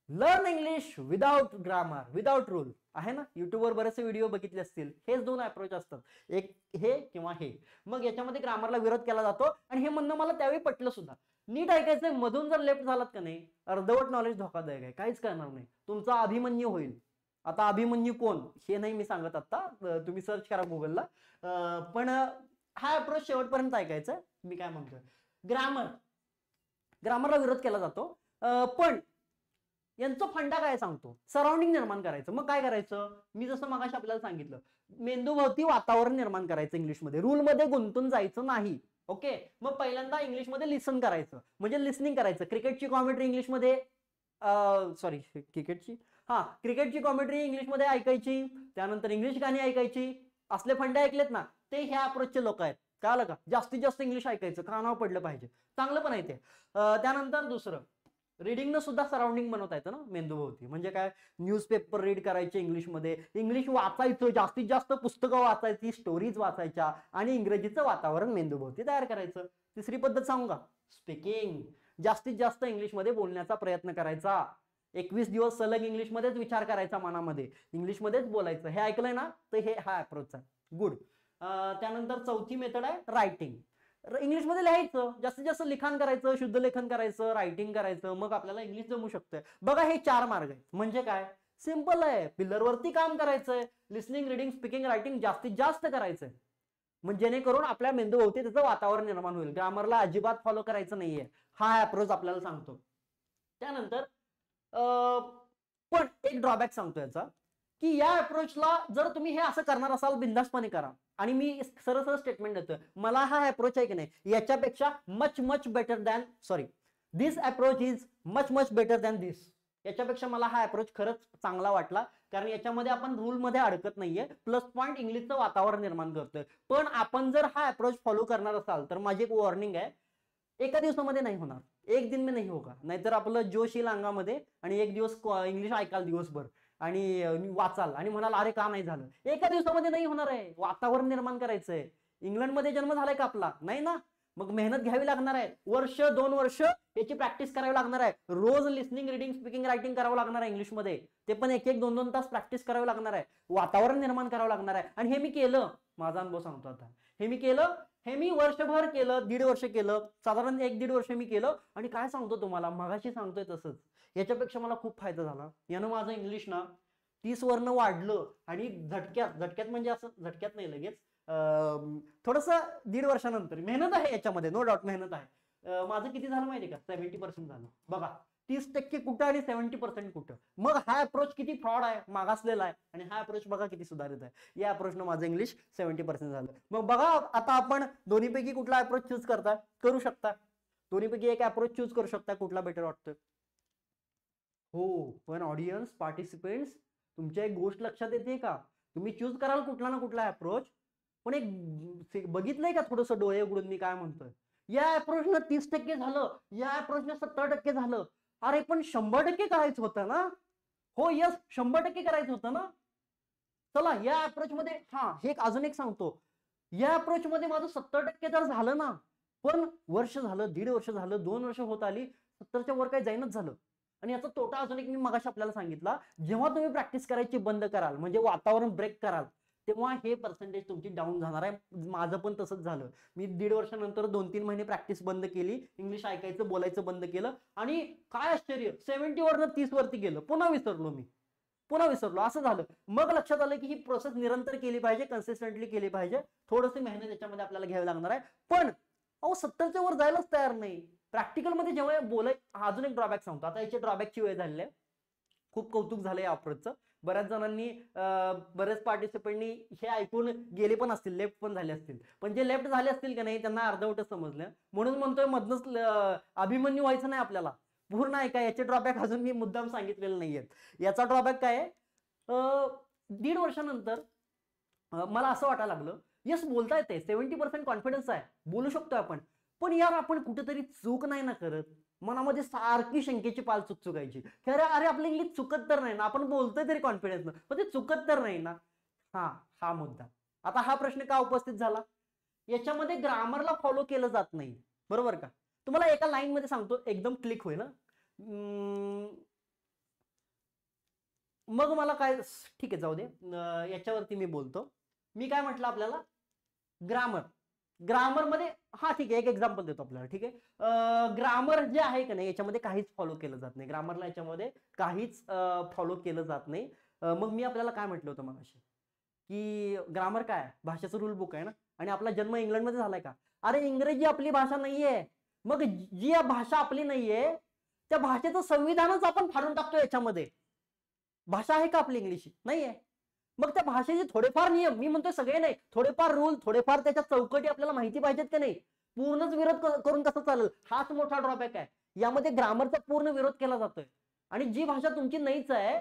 learn English without grammar without rule. आहे ना, युट्यूबवर बरेचसे व्हिडिओ बघितले असतील. हेच दोन अप्रोच असतात, एक हे किंवा हे. मग याच्यामध्ये ग्रामरला विरोध केला जातो आणि हे म्हणणं मला त्यावेळी पटलं सुद्धा. नीट ऐकायचंय, मधून जर लेफ्ट झालात का नाही, अर्धवट नॉलेज धोकादायक आहे, काहीच करणार नाही, तुमचा अभिमन्यू होईल. आता अभिमन्यू कोण हे नाही मी सांगत आता, तुम्ही सर्च करा गुगलला. पण हा अप्रोच शेवटपर्यंत ऐकायचा. मी काय म्हणतोय, ग्रामरला विरोध केला जातो, पण यांचं फंडा काय सांगतो, सराउंडिंग निर्माण करायचं. मग काय करायचं, मी जसं मगाशी आपल्याला सांगितलं, मेंदूभोवती वातावरण निर्माण करायचं इंग्लिशमध्ये, रूलमध्ये गुंतून जायचं नाही. ओके, मग पहिल्यांदा इंग्लिशमध्ये लिसन करायचं, म्हणजे लिसनिंग करायचं. क्रिकेटची कॉमेंट्री इंग्लिशमध्ये, सॉरी क्रिकेटची कॉमेंट्री इंग्लिशमध्ये ऐकायची, त्यानंतर इंग्लिश गाणी ऐकायची. असले फंडे ऐकलेत ना, ते ह्या अप्रोचचे लोक आहेत, कळलं का. जास्तीत जास्त इंग्लिश ऐकायचं, कानावर पडलं पाहिजे, चांगलं पण आहे ते. त्यानंतर दुसरं, रीडिंगनं सुद्धा सराउंडिंग बनवता येतं ना मेंदूभोवती. म्हणजे काय, न्यूजपेपर रीड करायचे इंग्लिशमध्ये, इंग्लिश वाचायचं, जास्तीत जास्त पुस्तकं वाचायची, स्टोरीज वाचायच्या आणि इंग्रजीचं वातावरण मेंदूभोवती तयार करायचं. तिसरी पद्धत सांगू का, स्पीकिंग. जास्तीत जास्त इंग्लिशमध्ये बोलण्याचा प्रयत्न करायचा. 21 दिवस सलग इंग्लिशमध्येच विचार करायचा, मनामध्ये इंग्लिशमध्येच बोलायचं. हे ऐकलंय ना, तर हे हा अप्रोच आहे. गुड. त्यानंतर चौथी मेथड आहे रायटिंग. इंग्लिशमध्ये लिहायचं, जास्तीत जास्त लिखाण करायचं, शुद्ध लेखन करायचं, रायटिंग करायचं, मग आपल्याला इंग्लिश जमू शकतं. बघा, हे 4 मार्ग आहेत. म्हणजे काय, सिंपल आहे, पिलरवरती काम करायचंय, लिसनिंग, रीडिंग, स्पीकिंग, रायटिंग जास्तीत जास्त करायचंय, म्हणजे जेणेकरून आपल्या मेंदूभोवती त्याचं वातावरण निर्माण होईल. ग्रामरला अजिबात फॉलो करायचं नाहीये, हा अप्रोच आपल्याला सांगतो. त्यानंतर पण एक ड्रॉबॅक सांगतो याचा, की या अप्रोचला जर तुम्ही हे असं करणार असाल, बिंदासपणे करा. आणि मी सरळ स्टेटमेंट देतोय, मला हा अप्रोच आहे की नाही, याच्यापेक्षा much better than, this approach is much better than this. याच्यापेक्षा मला हा अप्रोच खरंच चांगला वाटला, कारण याच्यामध्ये आपण रूल मध्ये अडकत नाहीये, प्लस पॉइंट इंग्लिशचं वातावरण निर्माण करतोय. पण आपण जर हा अप्रोच फॉलो करणार असाल तर माझी एक वॉर्निंग आहे, एका दिवसामध्ये नाही होणार, एक दिन में नहीं होगा. नाहीतर आपलं जोश येईल अंगामध्ये आणि एक दिवस इंग्लिश ऐकाल दिवसभर आणि वाचाल आणि म्हणाल अरे का नाही झालं. एका दिवसामध्ये नाही होणार आहे, वातावरण निर्माण करायचंय. इंग्लंडमध्ये जन्म झालाय का आपला, नाही ना, मग मेहनत घ्यावी लागणार आहे. वर्ष 2 वर्ष याची प्रॅक्टिस करावी लागणार आहे. रोज लिसनिंग, रीडिंग, स्पीकिंग, रायटिंग करावं लागणार आहे इंग्लिशमध्ये, ते पण 1-1, 2-2 तास प्रॅक्टिस करावी लागणार आहे. वातावरण निर्माण करावं लागणार आहे. आणि हे मी केलं, माझा अनुभव सांगतो आता, हे मी केलं, हे मी वर्षभर केलं, 1.5 वर्ष केलं, साधारण 1-1.5 वर्ष मी केलं. आणि काय सांगतो तुम्हाला, मगाशी सांगतोय तसंच, याच्यापेक्षा मला खूप फायदा झाला. यानं माझं इंग्लिश ना 30 वर्ण वाढलं. आणि झटक्यात म्हणजे असं झटक्यात नाही, लगेच थोडस 1.5 वर्षानंतर. मेहनत आहे याच्यामध्ये, नो डाऊट मेहनत आहे. माझं किती झालं माहितीये का, 70% झालं. बघा, 30% कुठं आणि 70% कुठं. मग हा अप्रोच किती फ्रॉड आहे, मागासलेला आहे, आणि हा अप्रोच बघा किती सुधारित आहे. या अप्रोचनं माझं इंग्लिश 70% झालं. मग बघा, आता आपण दोन्हीपैकी कुठला अप्रोच चूज करू शकता, दोन्हीपैकी एक अप्रोच चूज करू शकता, कुठला बेटर वाटतोय. हो, पण ऑडियन्स, पार्टिसिपेंट्स, तुमच्या एक गोष्ट लक्षात येते का, तुम्ही चूज कराल कुठला ना कुठला अप्रोच, पण एक बघितलंय का थोडंसं डोळे उघडून मी काय म्हणतोय. या अप्रोचनं 30% झालं, या अप्रोचनं 70% झालं. अरे पण 100% करायचं होतं ना. हो यस, 100% करायचं होतं ना. चला या अप्रोच मध्ये, हे अजून एक सांगतो, या अप्रोच मध्ये माझं 70% तर झालं ना, पण वर्ष झालं, 1.5 वर्ष झालं, 2 वर्ष होत आली, 70च्या वर काही जाईनच झालं. आणि याचा तोटा अजून एक मी मगाशी आपल्याला सांगितला, जेव्हा तुम्ही प्रॅक्टिस करायची बंद कराल, म्हणजे वातावरण ब्रेक कराल, तेव्हा हे पर्सेंटेज तुमची डाऊन जाणार आहे. माझं पण तसंच झालं. मी 1.5 वर्षानंतर 2-3 महिने प्रॅक्टिस बंद केली, इंग्लिश ऐकायचं बोलायचं बंद केलं, आणि काय आश्चर्य, 70 वरनं 30 वरती गेलं. पुन्हा विसरलो, असं झालं. मग लक्षात आलं की ही प्रोसेस निरंतर केली पाहिजे, कन्सिस्टंटली केली पाहिजे. थोडीशी मेहनत याच्यामध्ये आपल्याला घ्यावी लागणार आहे. पण 70च्या वर जायलाच तयार नाही. प्रॅक्टिकल मध्ये जेव्हा बोलाय, अजून एक ड्रॉबॅक सांगतो. आता याची ड्रॉबॅकची वेळ झालेली आहे. खूप कौतुक झालं या अप्रोचचं. बऱ्याच जणांनी बरेच पार्टिसिपंटनी हे ऐकून गेले पण असतील, लेफ्ट पण झाले असतील. पण जे लेफ्ट झाले असतील का नाही त्यांना अर्धवट समजलं. म्हणून म्हणतोय मधनच अभिमन्यू व्हायचं नाही आपल्याला, पूर्ण ऐका. याचे ड्रॉबॅक अजून मी मुद्दाम सांगितलेले नाहीयेत. याचा ड्रॉबॅक काय आहे, 1.5 वर्षानंतर मला असं वाटायला लागलं, यस बोलता येते, 70% कॉन्फिडन्स आहे, बोलू शकतो आपण, पण यार आपण कुठेतरी चूक नाही ना करत. मनामध्ये सारखी शंकेची पाल चुकायची. अरे अरे आपलं इंग्लिश चुकत तर नाही ना, आपण बोलतोय तरी कॉन्फिडन्स न, पण ते चुकत तर नाही ना. हा मुद्दा. आता हा प्रश्न का उपस्थित झाला, याच्यामध्ये ग्रामरला फॉलो केलं जात नाही, बरोबर का. तुम्हाला एका लाईन मध्ये सांगतो, एकदम क्लिक होईल. मग मला काय, ठीक आहे जाऊ दे, याच्यावरती मी बोलतो. मी काय म्हटलं आपल्याला, ग्रामर मध्ये, हा ठीक आहे, एक एक्झाम्पल देतो आपल्याला, ठीक आहे. ग्रामर जे आहे का नाही याच्यामध्ये काहीच फॉलो केलं जात नाही. ग्रामरला याच्यामध्ये काहीच फॉलो केलं जात नाही. मग मी आपल्याला काय म्हटलं होतं मगाशी, की ग्रामर काय भाषेचं रूल बुक आहे ना, आणि आपला जन्म इंग्लंडमध्ये झालाय का. अरे इंग्रजी आपली भाषा नाहीये. मग जी भाषा आपली नाहीये त्या भाषेचं संविधानच आपण फाडून टाकतो याच्यामध्ये. भाषा आहे का आपली इंग्लिश, नाहीये. मग त्या भाषेचे थोडेफार नियम, मी म्हणतोय सगळे नाही, थोडेफार रूल, थोडेफार त्याच्या चौकटी आपल्याला माहिती पाहिजेत का नाही. पूर्णच विरोध करून कसं चालेल, हाच मोठा ड्रॉबॅक आहे. यामध्ये ग्रामरचा पूर्ण विरोध केला जातोय. आणि जी भाषा तुमची नाहीच आहे,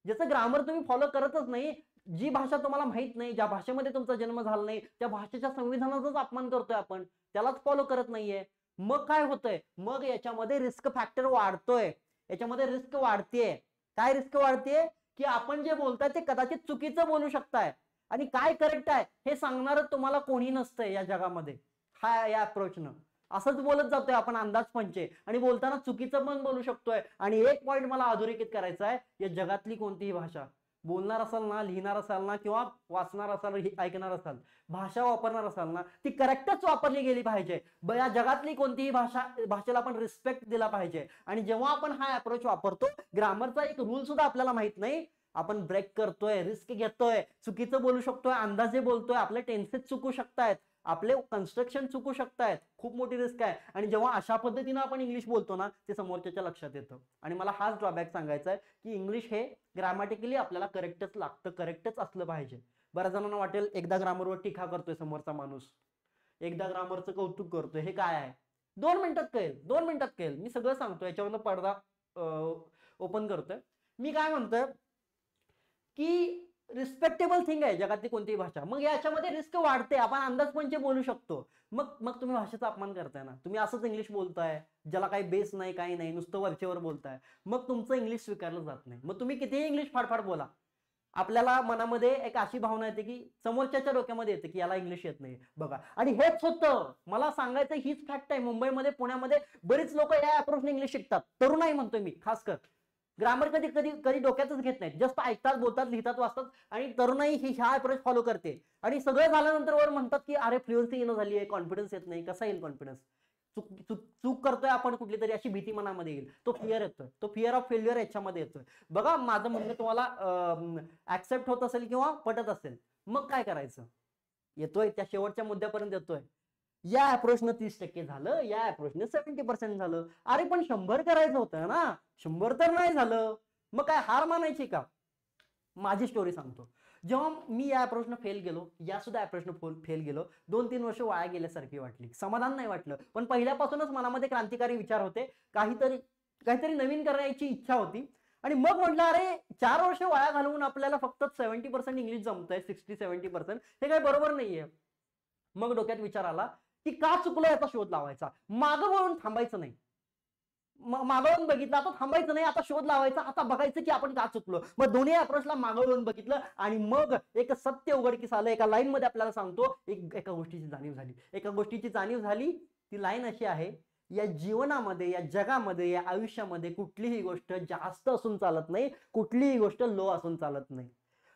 ज्याचं ग्रामर तुम्ही फॉलो करतच नाही, जी भाषा तुम्हाला माहित नाही, ज्या भाषेमध्ये तुमचा जन्म झाला नाही, त्या भाषेच्या संविधानाचाच अपमान करतोय आपण, त्यालाच फॉलो करत नाहीये. मग काय होतंय, मग याच्यामध्ये रिस्क फॅक्टर वाढतोय, याच्यामध्ये रिस्क वाढतेय. काय रिस्क वाढतेय, की आपण जे बोलताय ते कदाचित चुकीचं बोलू शकताय, आणि काय करेक्ट आहे हे सांगणार तुम्हाला कोणी नसतंय या जगामध्ये. या अप्रोचनं असंच बोलत जातोय आपण अंदाज पंचे, आणि बोलताना चुकीचं पण बोलू शकतोय. आणि एक पॉइंट मला अधोरेखित करायचा आहे, या जगातली कोणतीही भाषा बोलणार असाल ना, लिहिणार असाल ना, किंवा वाचणार असाल, ऐकणार असाल, भाषा वापरणार असाल ना, ती करेक्टच वापरली गेली पाहिजे. या जगातली कोणतीही भाषेला आपण रिस्पेक्ट दिला पाहिजे. आणि जेव्हा आपण हा अप्रोच वापरतो, ग्रामरचा एक रूल सुद्धा आपल्याला माहित नाही, आपण ब्रेक करतोय, रिस्क घेतोय, चुकीचं बोलू शकतोय, अंदाजे बोलतोय, आपले टेन्सेस चुकू शकतायत, आपले कन्स्ट्रक्शन चुकू शकतायत, खूप मोठी रिस्क आहे. आणि जेव्हा अशा पद्धतीनं आपण इंग्लिश बोलतो ना, ते समोरच्याच्या लक्षात येतं. आणि मला हाच ड्रॉबॅक सांगायचा आहे, की इंग्लिश हे ग्रामॅटिकली आपल्याला करेक्टच लागतं, करेक्टच असलं पाहिजे. बऱ्याच जणांना वाटेल एकदा ग्रामरवर टीका करतोय समोरचा माणूस, एकदा ग्रामरचं कौतुक करतोय, हे काय आहे, 2 मिनिटात कळेल, 2 मिनिटात कळेल. मी सगळं सांगतो, याच्यावरनं पडदा ओपन करतोय. मी काय म्हणतोय, की रिस्पेक्टेबल थिंग आहे जगातली कोणतीही भाषा. मग याच्यामध्ये रिस्क वाढते, आपण अंदाजपंचे बोलू शकतो. मग तुम्ही भाषेचा अपमान करताय ना, तुम्ही असंच इंग्लिश बोलताय ज्याला काही बेस नाही, काही नाही, नुसतं वरचेवर बोलताय. मग तुमचं इंग्लिश स्वीकारलं जात नाही. मग तुम्ही कितीही इंग्लिश फाडफाड बोला, आपल्याला मनामध्ये एक अशी भावना येते, की समोरच्याच्या डोक्यामध्ये येते की याला इंग्लिश येत नाही बघा. आणि हेच होतं, मला सांगायचं हीच फॅक्ट आहे. मुंबईमध्ये, पुण्यामध्ये बरीच लोक या अप्रोचने इंग्लिश शिकतात. तरुणाई म्हणतोय मी खास कर, ग्रामर कधी डोक्यातच घेत नाहीत, जस्ट ऐकतात, बोलतात, लिहितात, वाचतात. आणि तरुणाई ही ह्या अप्रोच फॉलो करते. आणि सगळं झाल्यानंतर वर म्हणतात की अरे फ्लुएन्सी येणं झाली आहे, कॉन्फिडन्स येत नाही. कसा येईल कॉन्फिडन्स, चूक करतोय आपण कुठली तरी, अशी भीती मनामध्ये येईल. तो फिअर येतोय, तो फिअर ऑफ फेल्युअर याच्यामध्ये येतोय. बघा माझं म्हणणं तुम्हाला ऍक्सेप्ट होत असेल किंवा पटत असेल, मग काय करायचं, येतोय त्या शेवटच्या मुद्द्यापर्यंत येतोय. या अप्रोचनं 30% झालं, या अप्रोचने 70% झालं. अरे पण 100 करायचं होतं ना, 100 तर नाही झालं, मग काय हार मानायची का. माझी स्टोरी सांगतो. जेव्हा मी या अप्रोचनं फेल गेलो, या सुद्धा अप्रोचनं फेल गेलो, 2-3 वर्ष वाया गेल्यासारखी वाटली, समाधान नाही वाटलं. पण पहिल्यापासूनच मनामध्ये क्रांतिकारी विचार होते, काहीतरी नवीन करण्याची इच्छा होती. आणि मग म्हटलं अरे 4 वर्ष वाया घालवून आपल्याला फक्त 70% इंग्लिश जमतंय, 60-70%, हे काही बरोबर नाहीये. मग डोक्यात विचार आला की का चुकलो याचा शोध लावायचा, मागं वळून थांबायचं नाही. मागवून बघितलं, आता थांबायचं नाही, आता शोध लावायचा, आता बघायचं की आपण का चुकलो. मग दोन्ही अप्रोचला मागवून बघितलं, आणि मग एक सत्य उघडकीस आलं. एका लाईन मध्ये आपल्याला सांगतो, एका गोष्टीची जाणीव झाली. ती लाईन अशी आहे, या जीवनामध्ये, या जगामध्ये, या आयुष्यामध्ये कुठलीही गोष्ट जास्त असून चालत नाही, कुठलीही गोष्ट लो असून चालत नाही.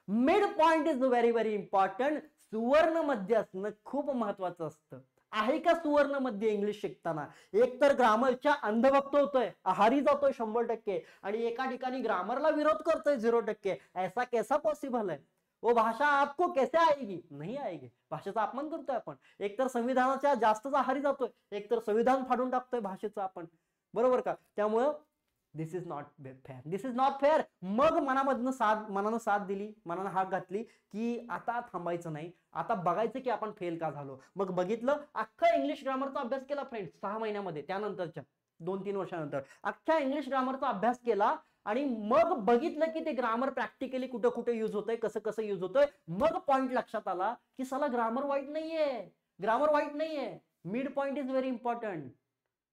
Mid point is very very important. सुवर्ण मध्य असणं खूप महत्वाचं असतं. आहे का सुवर्ण मध्य इंग्लिश शिकताना. एक तर ग्रामरच्या अंधभक्त होतोय, आहारी जातोय 100%, आणि एका ठिकाणी ग्रामरला विरोध करतोय 0%. ऐसा कैसा पॉसिबल है. वो भाषा आपको कैसे आएगी, नहीं आएगी. भाषेचा अपमान करतोय आपण, एकतर संविधानाच्या जास्तच आहारी जातोय, एकतर संविधान फाडून टाकतोय भाषेचं आपण, बरोबर का. त्यामुळं this is not fair, this is not fair. मग मनानं साथ दिली, मनानं हाक घातली की आता थांबायचं नाही, आता बघायचं की आपण फेल का झालो. मग बघितलं, अख्खा इंग्लिश ग्रामरचा अभ्यास केला फ्रेंड्स 6 महिन्यामध्ये, त्यानंतरच्या 2-3 वर्षानंतर अख्ख्या इंग्लिश ग्रामरचा अभ्यास केला आणि मग बघितलं की ते ग्रामर प्रॅक्टिकली कुठं कुठे युज होतंय, कसं कसं युज होतंय. मग पॉइंट लक्षात आला की साला ग्रामर वाईट नाहीये, ग्रामर वाईट नाहीये, mid point is very important.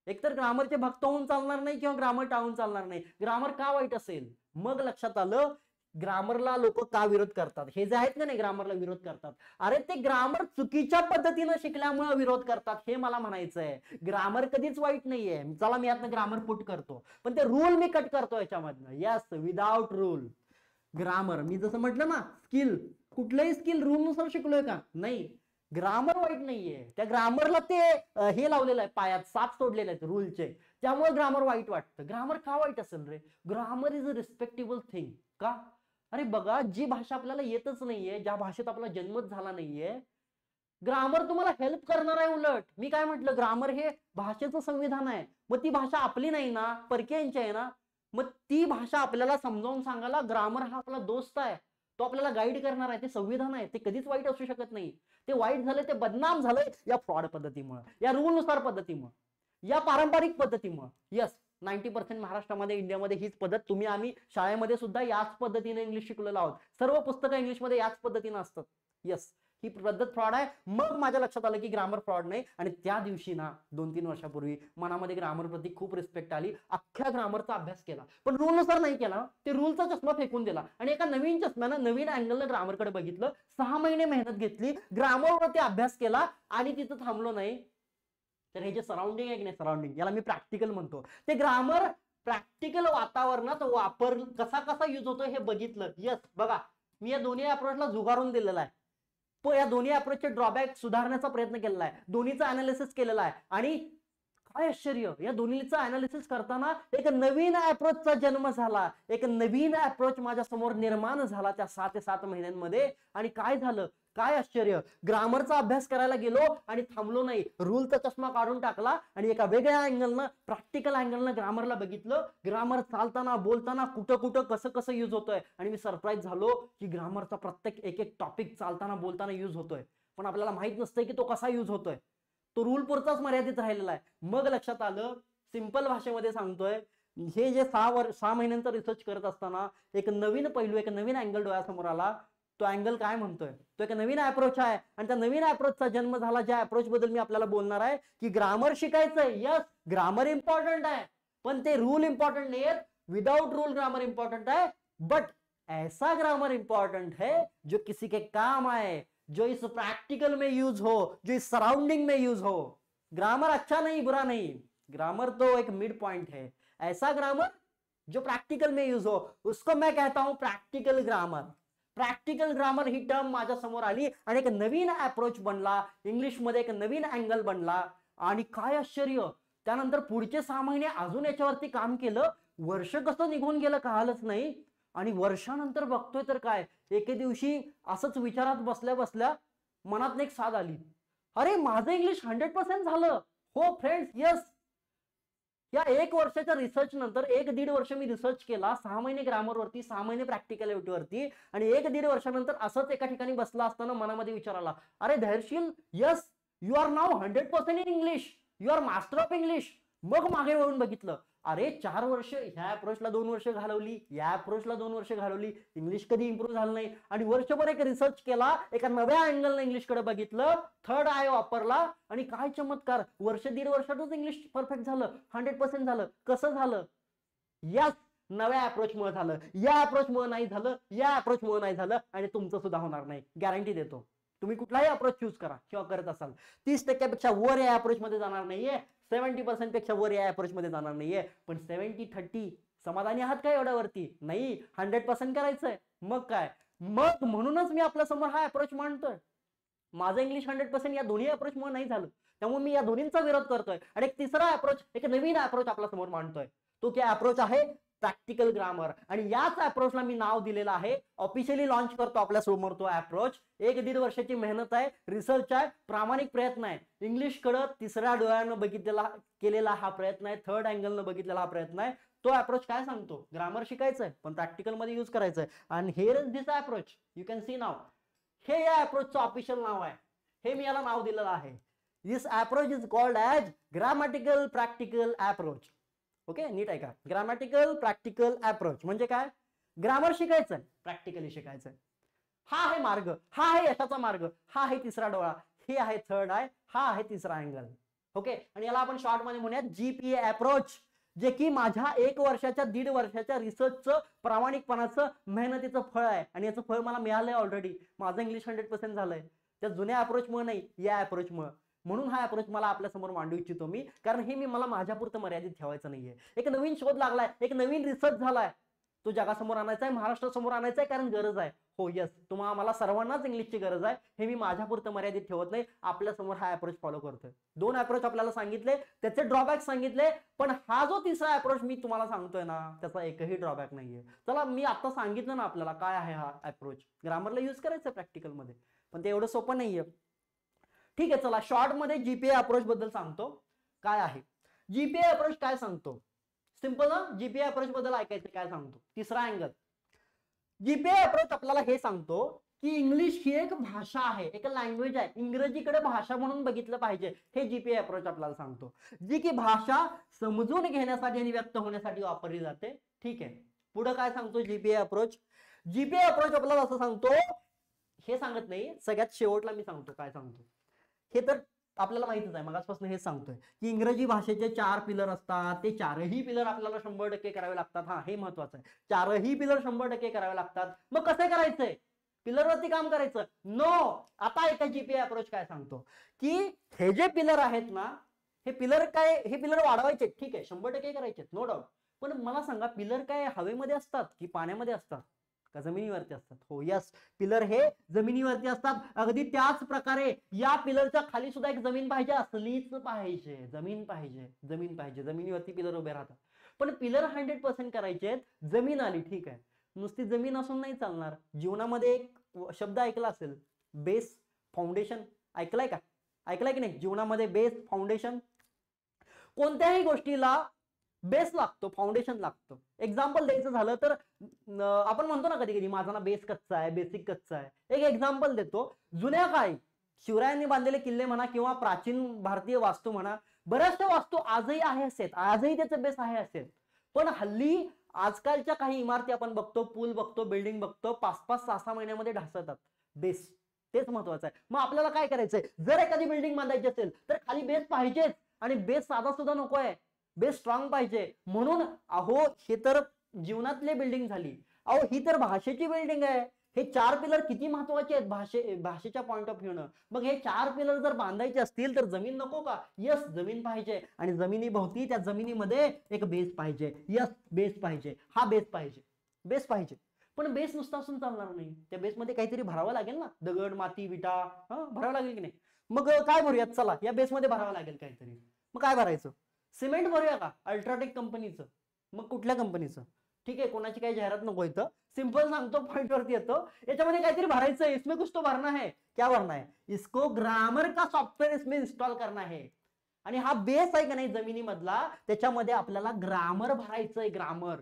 एकतर ग्रामरचे भक्त होऊन चालणार नाही किंवा ग्रामर टाळून चालणार नाही. ग्रामर का वाईट असेल. मग लक्षात आलं ग्रामरला लोक का विरोध करतात. हे जे आहेत ना नाही ग्रामरला विरोध करतात, अरे ते ग्रामर चुकीच्या पद्धतीनं शिकल्यामुळे विरोध करतात, हे मला म्हणायचंय. ग्रामर कधीच वाईट नाहीये. चला मी यातनं ग्रामर पुट करतो, पण ते रूल मी कट करतो याच्यामधनं. यस, विदाउट रूल ग्रामर, मी जसं म्हटलं ना स्किल, कुठलंही स्किल रूल नुसार शिकलोय का, नाही. ग्रामर वाईट नाहीये, त्या ग्रामरला ते हे लावलेलं आहे पायात, साप सोडलेले आहेत रूलचे, त्यामुळे ग्रामर वाईट वाटतं. ग्रामर का वाईट असेल रे. Grammar is a respectable thing. का, अरे बघा, जी भाषा आपल्याला येतच नाहीये, ज्या भाषेत आपला जन्मच झाला नाहीये, ग्रामर तुम्हाला हेल्प करणार आहे. उलट मी काय म्हटलं, ग्रामर हे भाषेचं संविधान आहे. मग ती भाषा आपली नाही ना, परकीयांची आहे ना, मग ती भाषा आपल्याला समजावून सांगायला ग्रामर हा आपला दोस्त आहे, तो आपल्याला गाईड करणार आहे. ते संविधान आहे, ते कधीच वाईट असू शकत नाही. ते वाईट झालं, ते बदनाम झालंय या फ्रॉड पद्धतीमुळे, या रूल नुसार पद्धतीमुळे, या पारंपरिक पद्धतीमुळे. यस, 90% महाराष्ट्रामध्ये, इंडियामध्ये हीच पद्धत. तुम्ही आम्ही शाळेमध्ये सुद्धा याच पद्धतीने इंग्लिश शिकलेलो आहोत. सर्व पुस्तकं इंग्लिशमध्ये याच पद्धतीने असतात. यस, ही पद्धत फ्रॉड आहे. मग माझ्या लक्षात आलं की ग्रामर फ्रॉड नाही. आणि त्या दिवशी ना 2-3 वर्षापूर्वी मनामध्ये ग्रामर प्रती खूप रिस्पेक्ट आली. अख्ख्या ग्रामरचा अभ्यास केला, पण रूल नुसार नाही केला. ते रूलचा चष्मा फेकून दिला आणि एका नवीन चष्म्यानं, नवीन अँगलनं ग्रामरकडे बघितलं. 6 महिने मेहनत घेतली, ग्रामरवरती अभ्यास केला आणि तिथं थांबलो नाही. तर हे जे सराउंडिंग आहे की नाही, सराउंडिंग, याला मी प्रॅक्टिकल म्हणतो. ते ग्रामर प्रॅक्टिकल वातावरणात वापर कसा कसा युज होतो हे बघितलं. यस, बघा, मी या दोन्ही अप्रोचला झुगारून दिलेला आहे. पण या दोन्ही अप्रोचचे ड्रॉबॅक सुधारण्याचा प्रयत्न केलेला आहे, दोन्हीचा अनालिसिस केलेला आहे. आणि काय आश्चर्य, या दोन्हीचा अनालिसिस करताना एक नवीन अप्रोचचा जन्म झाला, एक नवीन अप्रोच माझ्या समोर निर्माण झाला त्या 6 ते 7 महिन्यांमध्ये. आणि काय झालं, काय आश्चर्य, ग्रामरचा अभ्यास करायला गेलो आणि थांबलो नाही. रूलचा चष्मा काढून टाकला आणि एका वेगळ्या अँगलनं, प्रॅक्टिकल अँगलनं ग्रामरला बघितलं. ग्रामर चालताना, बोलताना कुठं कुठं कसं कसं युज होतोय. आणि मी सरप्राईज झालो की ग्रामरचा प्रत्येक एक टॉपिक चालताना, बोलताना युज होतोय, पण आपल्याला माहित नसतंय की तो कसा युज होतोय. तो रूल पुरताच मर्यादित राहिलेला आहे. मग लक्षात आलं, सिंपल भाषेमध्ये सांगतोय, हे जे 6 महिन्यांचा रिसर्च करत असताना एक नवीन पैलू, एक नवीन अँगल डोळ्यासमोर आला. तो अँगल काय म्हणतोय, तो एक नवीन अप्रोच आहे. आणि त्या नवीन अप्रोचचा जन्म झाला, ज्या अप्रोच बद्दल मी आपल्याला बोलणार आहे की ग्रामर शिकायचंय. यस, ग्रामर इम्पॉर्टंट आहे, पण ते रूल इम्पॉर्टंट नाही आहेत. विदाउट रूल ग्रामर इम्पॉर्टंट है, बट ऐसा ग्रामर इम्पॉर्टंट है जो किसी के काम आए, जो इस प्रैक्टिकल में यूज हो, जो इस सराउंडिंग में यूज हो. ग्रामर अच्छा नहीं, बुरा नहीं, ग्रामर तो एक मिड पॉइंट है. ऐसा ग्रामर जो प्रैक्टिकल में यूज हो, उसको मैं कहता हूं प्रैक्टिकल ग्रामर. प्रॅक्टिकल ग्रामर ही टर्म माझ्या समोर आली आणि एक नवीन अप्रोच बनला, इंग्लिश मध्ये एक नवीन अँगल बनला. आणि काय आश्चर्य, त्यानंतर पुढचे 6 महिने अजून याच्यावरती काम केलं. वर्ष कसं निघून गेलं कळालंच नाही. आणि वर्षानंतर बघतोय तर काय, एके दिवशी असंच विचारात बसल्या बसल्या मनात एक साध आली, अरे माझं इंग्लिश 100% झालं. हो फ्रेंड्स, यस, या 1 वर्षाच्या रिसर्च नंतर 1-1.5 वर्ष मी रिसर्च केला. 6 महिने ग्रामरवरती, 6 महिने प्रॅक्टिकलिटीवरती, आणि 1-1.5 वर्षानंतर असंच एका ठिकाणी बसला असताना मनामध्ये विचार आला, अरे Dhairyasheel, yes, you are now 100% in English, you are master of English. मग मागे वळून बघितलं, अरे 4 वर्ष ह्या अप्रोचला 2 वर्ष घालवली, या अप्रोचला 2 वर्ष घालवली, इंग्लिश कधी इम्प्रूव्ह झालं नाही. आणि वर्षभर एक रिसर्च केला, एका नव्या अँगलनं इंग्लिशकडे बघितलं, थर्ड आय वापरला, आणि काय चमत्कार, 1-1.5 वर्षातच इंग्लिश परफेक्ट झालं, 100% झालं. कसं झालं? याच नव्या अप्रोचमुळे झालं. या अप्रोचमुळे नाही झालं, या अप्रोचमुळे नाही झालं, आणि तुमचं सुद्धा होणार नाही, गॅरंटी देतो. तुम्ही कुठलाही अप्रोच चूज करा किंवा करत असाल, 30% वर या अप्रोच मध्ये जाणार नाहीये, 70% पेक्षा वर या अप्रोच मध्ये जाणार नाहीये. पण 70-30 समाधानी आहात का एवढ्यावरती? नाही, 100% करायचंय. मग काय, मग म्हणूनच मी आपल्या समोर हा अप्रोच मांडतोय. माझं इंग्लिश 100% या दोन्ही अप्रोच मुळे नाही झालं, त्यामुळे मी या दोन्हींचा विरोध करतोय. आणि एक तिसरा अप्रोच, एक नवीन अप्रोच आपल्या समोर मांडतोय. तो काय अप्रोच आहे? Practical grammar. आणि याच अप्रोचला मी नाव दिलेलं आहे, ऑफिशियली लॉन्च करतो आपल्या समोर तो अप्रोच. 1-1.5 वर्षाची मेहनत आहे, रिसर्च आहे, प्रामाणिक प्रयत्न आहे. इंग्लिश कडे तिसऱ्या डोळ्यानं बघितलेला केलेला हा प्रयत्न आहे, थर्ड अँगलनं बघितलेला हा प्रयत्न आहे. तो अप्रोच काय सांगतो, ग्रामर शिकायचंय पण प्रॅक्टिकल मध्ये यूज करायचंय. आणि here is this approach, you can see नाव. हे या अप्रोचचं ऑफिशियल नाव आहे, हे मी याला नाव दिलेलं आहे. This approach is called as grammatical practical approach. Okay, नीट ऐका, ग्रामॅटिकल प्रॅक्टिकल अप्रोच म्हणजे काय, ग्रामर शिकायचंय, प्रॅक्टिकली शिकायचंय. हा आहे मार्ग, हा आहे यशाचा मार्ग, हा आहे तिसरा डोळा, हे आहे थर्ड आय, हा आहे तिसरा अँगल. ओके, आणि याला आपण शॉर्ट मध्ये म्हणूयात जीपीए अप्रोच, जे की माझ्या 1 वर्षाच्या 1.5 वर्षाच्या रिसर्चचं, प्रामाणिकपणाचं, मेहनतीचं फळ आहे. आणि याचं फळ मला मिळालंय ऑलरेडी. माझं इंग्लिश 100% झालंय त्या जुन्या अप्रोचमुळे नाही, या अप्रोचमुळे. म्हणून हा अप्रोच मला आपल्या समोर मांडू इच्छितो मी, कारण हे मी मला माझ्यापुरतं मर्यादित ठेवायचं नाहीये. एक नवीन शोध लागलाय, एक नवीन रिसर्च झालाय, तो जगासमोर आणायचा आहे, महाराष्ट्रासमोर आणायचा आहे, कारण गरज आहे. हो यस, तुम्हाला मला सर्वांनाच इंग्लिशची गरज आहे. हे मी माझ्यापुरतं मर्यादित ठेवत नाही, आपल्या समोर हा अप्रोच फॉलो करतोय. 2 अप्रोच आपल्याला सांगितले, त्याचे ड्रॉबॅक सांगितले, पण हा जो तिसरा अप्रोच मी तुम्हाला सांगतोय ना, त्याचा एकही ड्रॉबॅक नाहीये. चला, मी आता सांगितलं ना आपल्याला काय आहे हा अप्रोच. ग्रामरला यूज करायचं प्रॅक्टिकल मध्ये, पण ते एवढं सोपं नाहीये. ठीक आहे, चला शॉर्ट मध्ये जीपीए अप्रोच बद्दल सांगतो काय आहे. जीपीए अप्रोच काय सांगतो, सिंपल ना. जीपीए अप्रोच बद्दल ऐकायचं काय सांगतो, तिसरा अँगल. जीपीए अप्रोच आपल्याला हे सांगतो की इंग्लिश ही एक भाषा आहे, एक लँग्वेज आहे, इंग्रजीकडे भाषा म्हणून बघितलं पाहिजे. हे जीपीए अप्रोच आपल्याला सांगतो, जी की भाषा समजून घेण्यासाठी आणि व्यक्त होण्यासाठी वापरली जाते. ठीक आहे, पुढे काय सांगतो जीपीए अप्रोच. जीपीए अप्रोच आपल्याला असं सांगतो, हे सांगत नाही, सगळ्यात शेवटला मी सांगतो काय सांगतो. हे तर आपल्याला माहितच आहे, मगाचपासून हे सांगतोय की इंग्रजी भाषेचे 4 पिलर असतात, ते 4ही पिलर आपल्याला 100% करावे लागतात. हा, हे महत्वाचं आहे, 4ही पिलर 100% करावे लागतात. मग कसं करायचंय, पिलरवरती काम करायचं? नो. आता एका जीपीए अप्रोच काय सांगतो की हे जे पिलर आहेत ना, हे पिलर काय, हे पिलर वाढवायचे, ठीक आहे, 100% करायचे, नो डाऊट. पण मला सांगा, पिलर काय हवेमध्ये असतात की पाण्यामध्ये असतात का जमिनीवरती असतात? हो यस, पिलर हे जमिनीवरती असतात. अगदी त्याच प्रकारे या पिलरच्या खाली सुद्धा एक जमीन पाहिजे, असलीच पाहिजे, जमीन पाहिजे, जमीन पाहिजे. जमिनीवरती पिलर उभे राहतात, पण पिलर 100% करायचे. जमीन आली, ठीक आहे, नुसती जमीन असून नाही चालणार. जीवनामध्ये एक शब्द ऐकला असेल, बेस, फाउंडेशन. ऐकलाय का, ऐकलाय की नाही? जीवनामध्ये बेस, फाउंडेशन, कोणत्याही गोष्टीला बेस लागतो, फाउंडेशन लागतं. एक्झाम्पल द्यायचं झालं तर आपण म्हणतो ना कधी कधी, माझा ना बेस कच्चा आहे, बेसिक कच्चा आहे. एक एक्झाम्पल देतो. जुन्या काळी शिवरायांनी बांधलेले किल्ले म्हणा किंवा प्राचीन भारतीय वास्तू म्हणा, बऱ्याचशा वास्तू आजही आहे असेल, आजही त्याचं बेस आहे असेल. पण हल्ली आजकालच्या काही इमारती आपण बघतो, पूल बघतो, बिल्डिंग बघतो, 5-5, 6-6 महिन्यामध्ये ढासळतात. बेस, तेच महत्वाचं आहे. मग आपल्याला काय करायचंय, जर एखादी बिल्डिंग बांधायची असेल तर खाली बेस पाहिजेच, आणि बेस साधा सुद्धा नको आहे, बेस स्ट्रॉंग पाहिजे. म्हणून अहो, हे तर जीवनातली बिल्डिंग झाली, अहो ही तर भाषेची बिल्डिंग आहे. हे 4 पिलर किती महत्वाचे आहेत भाषेच्या पॉइंट ऑफ व्ह्यूनं. मग हे 4 पिलर जर बांधायचे असतील तर जमीन नको का? यस, जमीन पाहिजे. आणि जमिनीभोवती, त्या जमिनीमध्ये एक बेस पाहिजे. यस, बेस पाहिजे, हा बेस पाहिजे, बेस पाहिजे. पण बेस नुसता असून चालणार नाही, त्या बेसमध्ये काहीतरी भरावं लागेल ना, दगड, माती, विटा, भरावं लागेल की नाही? मग काय भरूयात, चला या बेसमध्ये भरावं लागेल काहीतरी. मग काय भरायचं, सिमेंट भरूया का? अल्ट्राटेक कंपनीचं. मग कुठल्या कंपनीचं? ठीक आहे, कोणाची काही जाहिरात नको इथं, सिंपल सांगतो, पॉइंट वरती येतो. याच्यामध्ये काहीतरी भरायचं है, इसमें कुछ तो भरना है. क्या भरना है? इसको ग्रामर का सॉफ्टवेअर इसमें इंस्टॉल करना है. आणि हा बेस आहे का नाही जमिनीमधला, त्याच्यामध्ये आपल्याला ग्रामर भरायचंय, ग्रामर.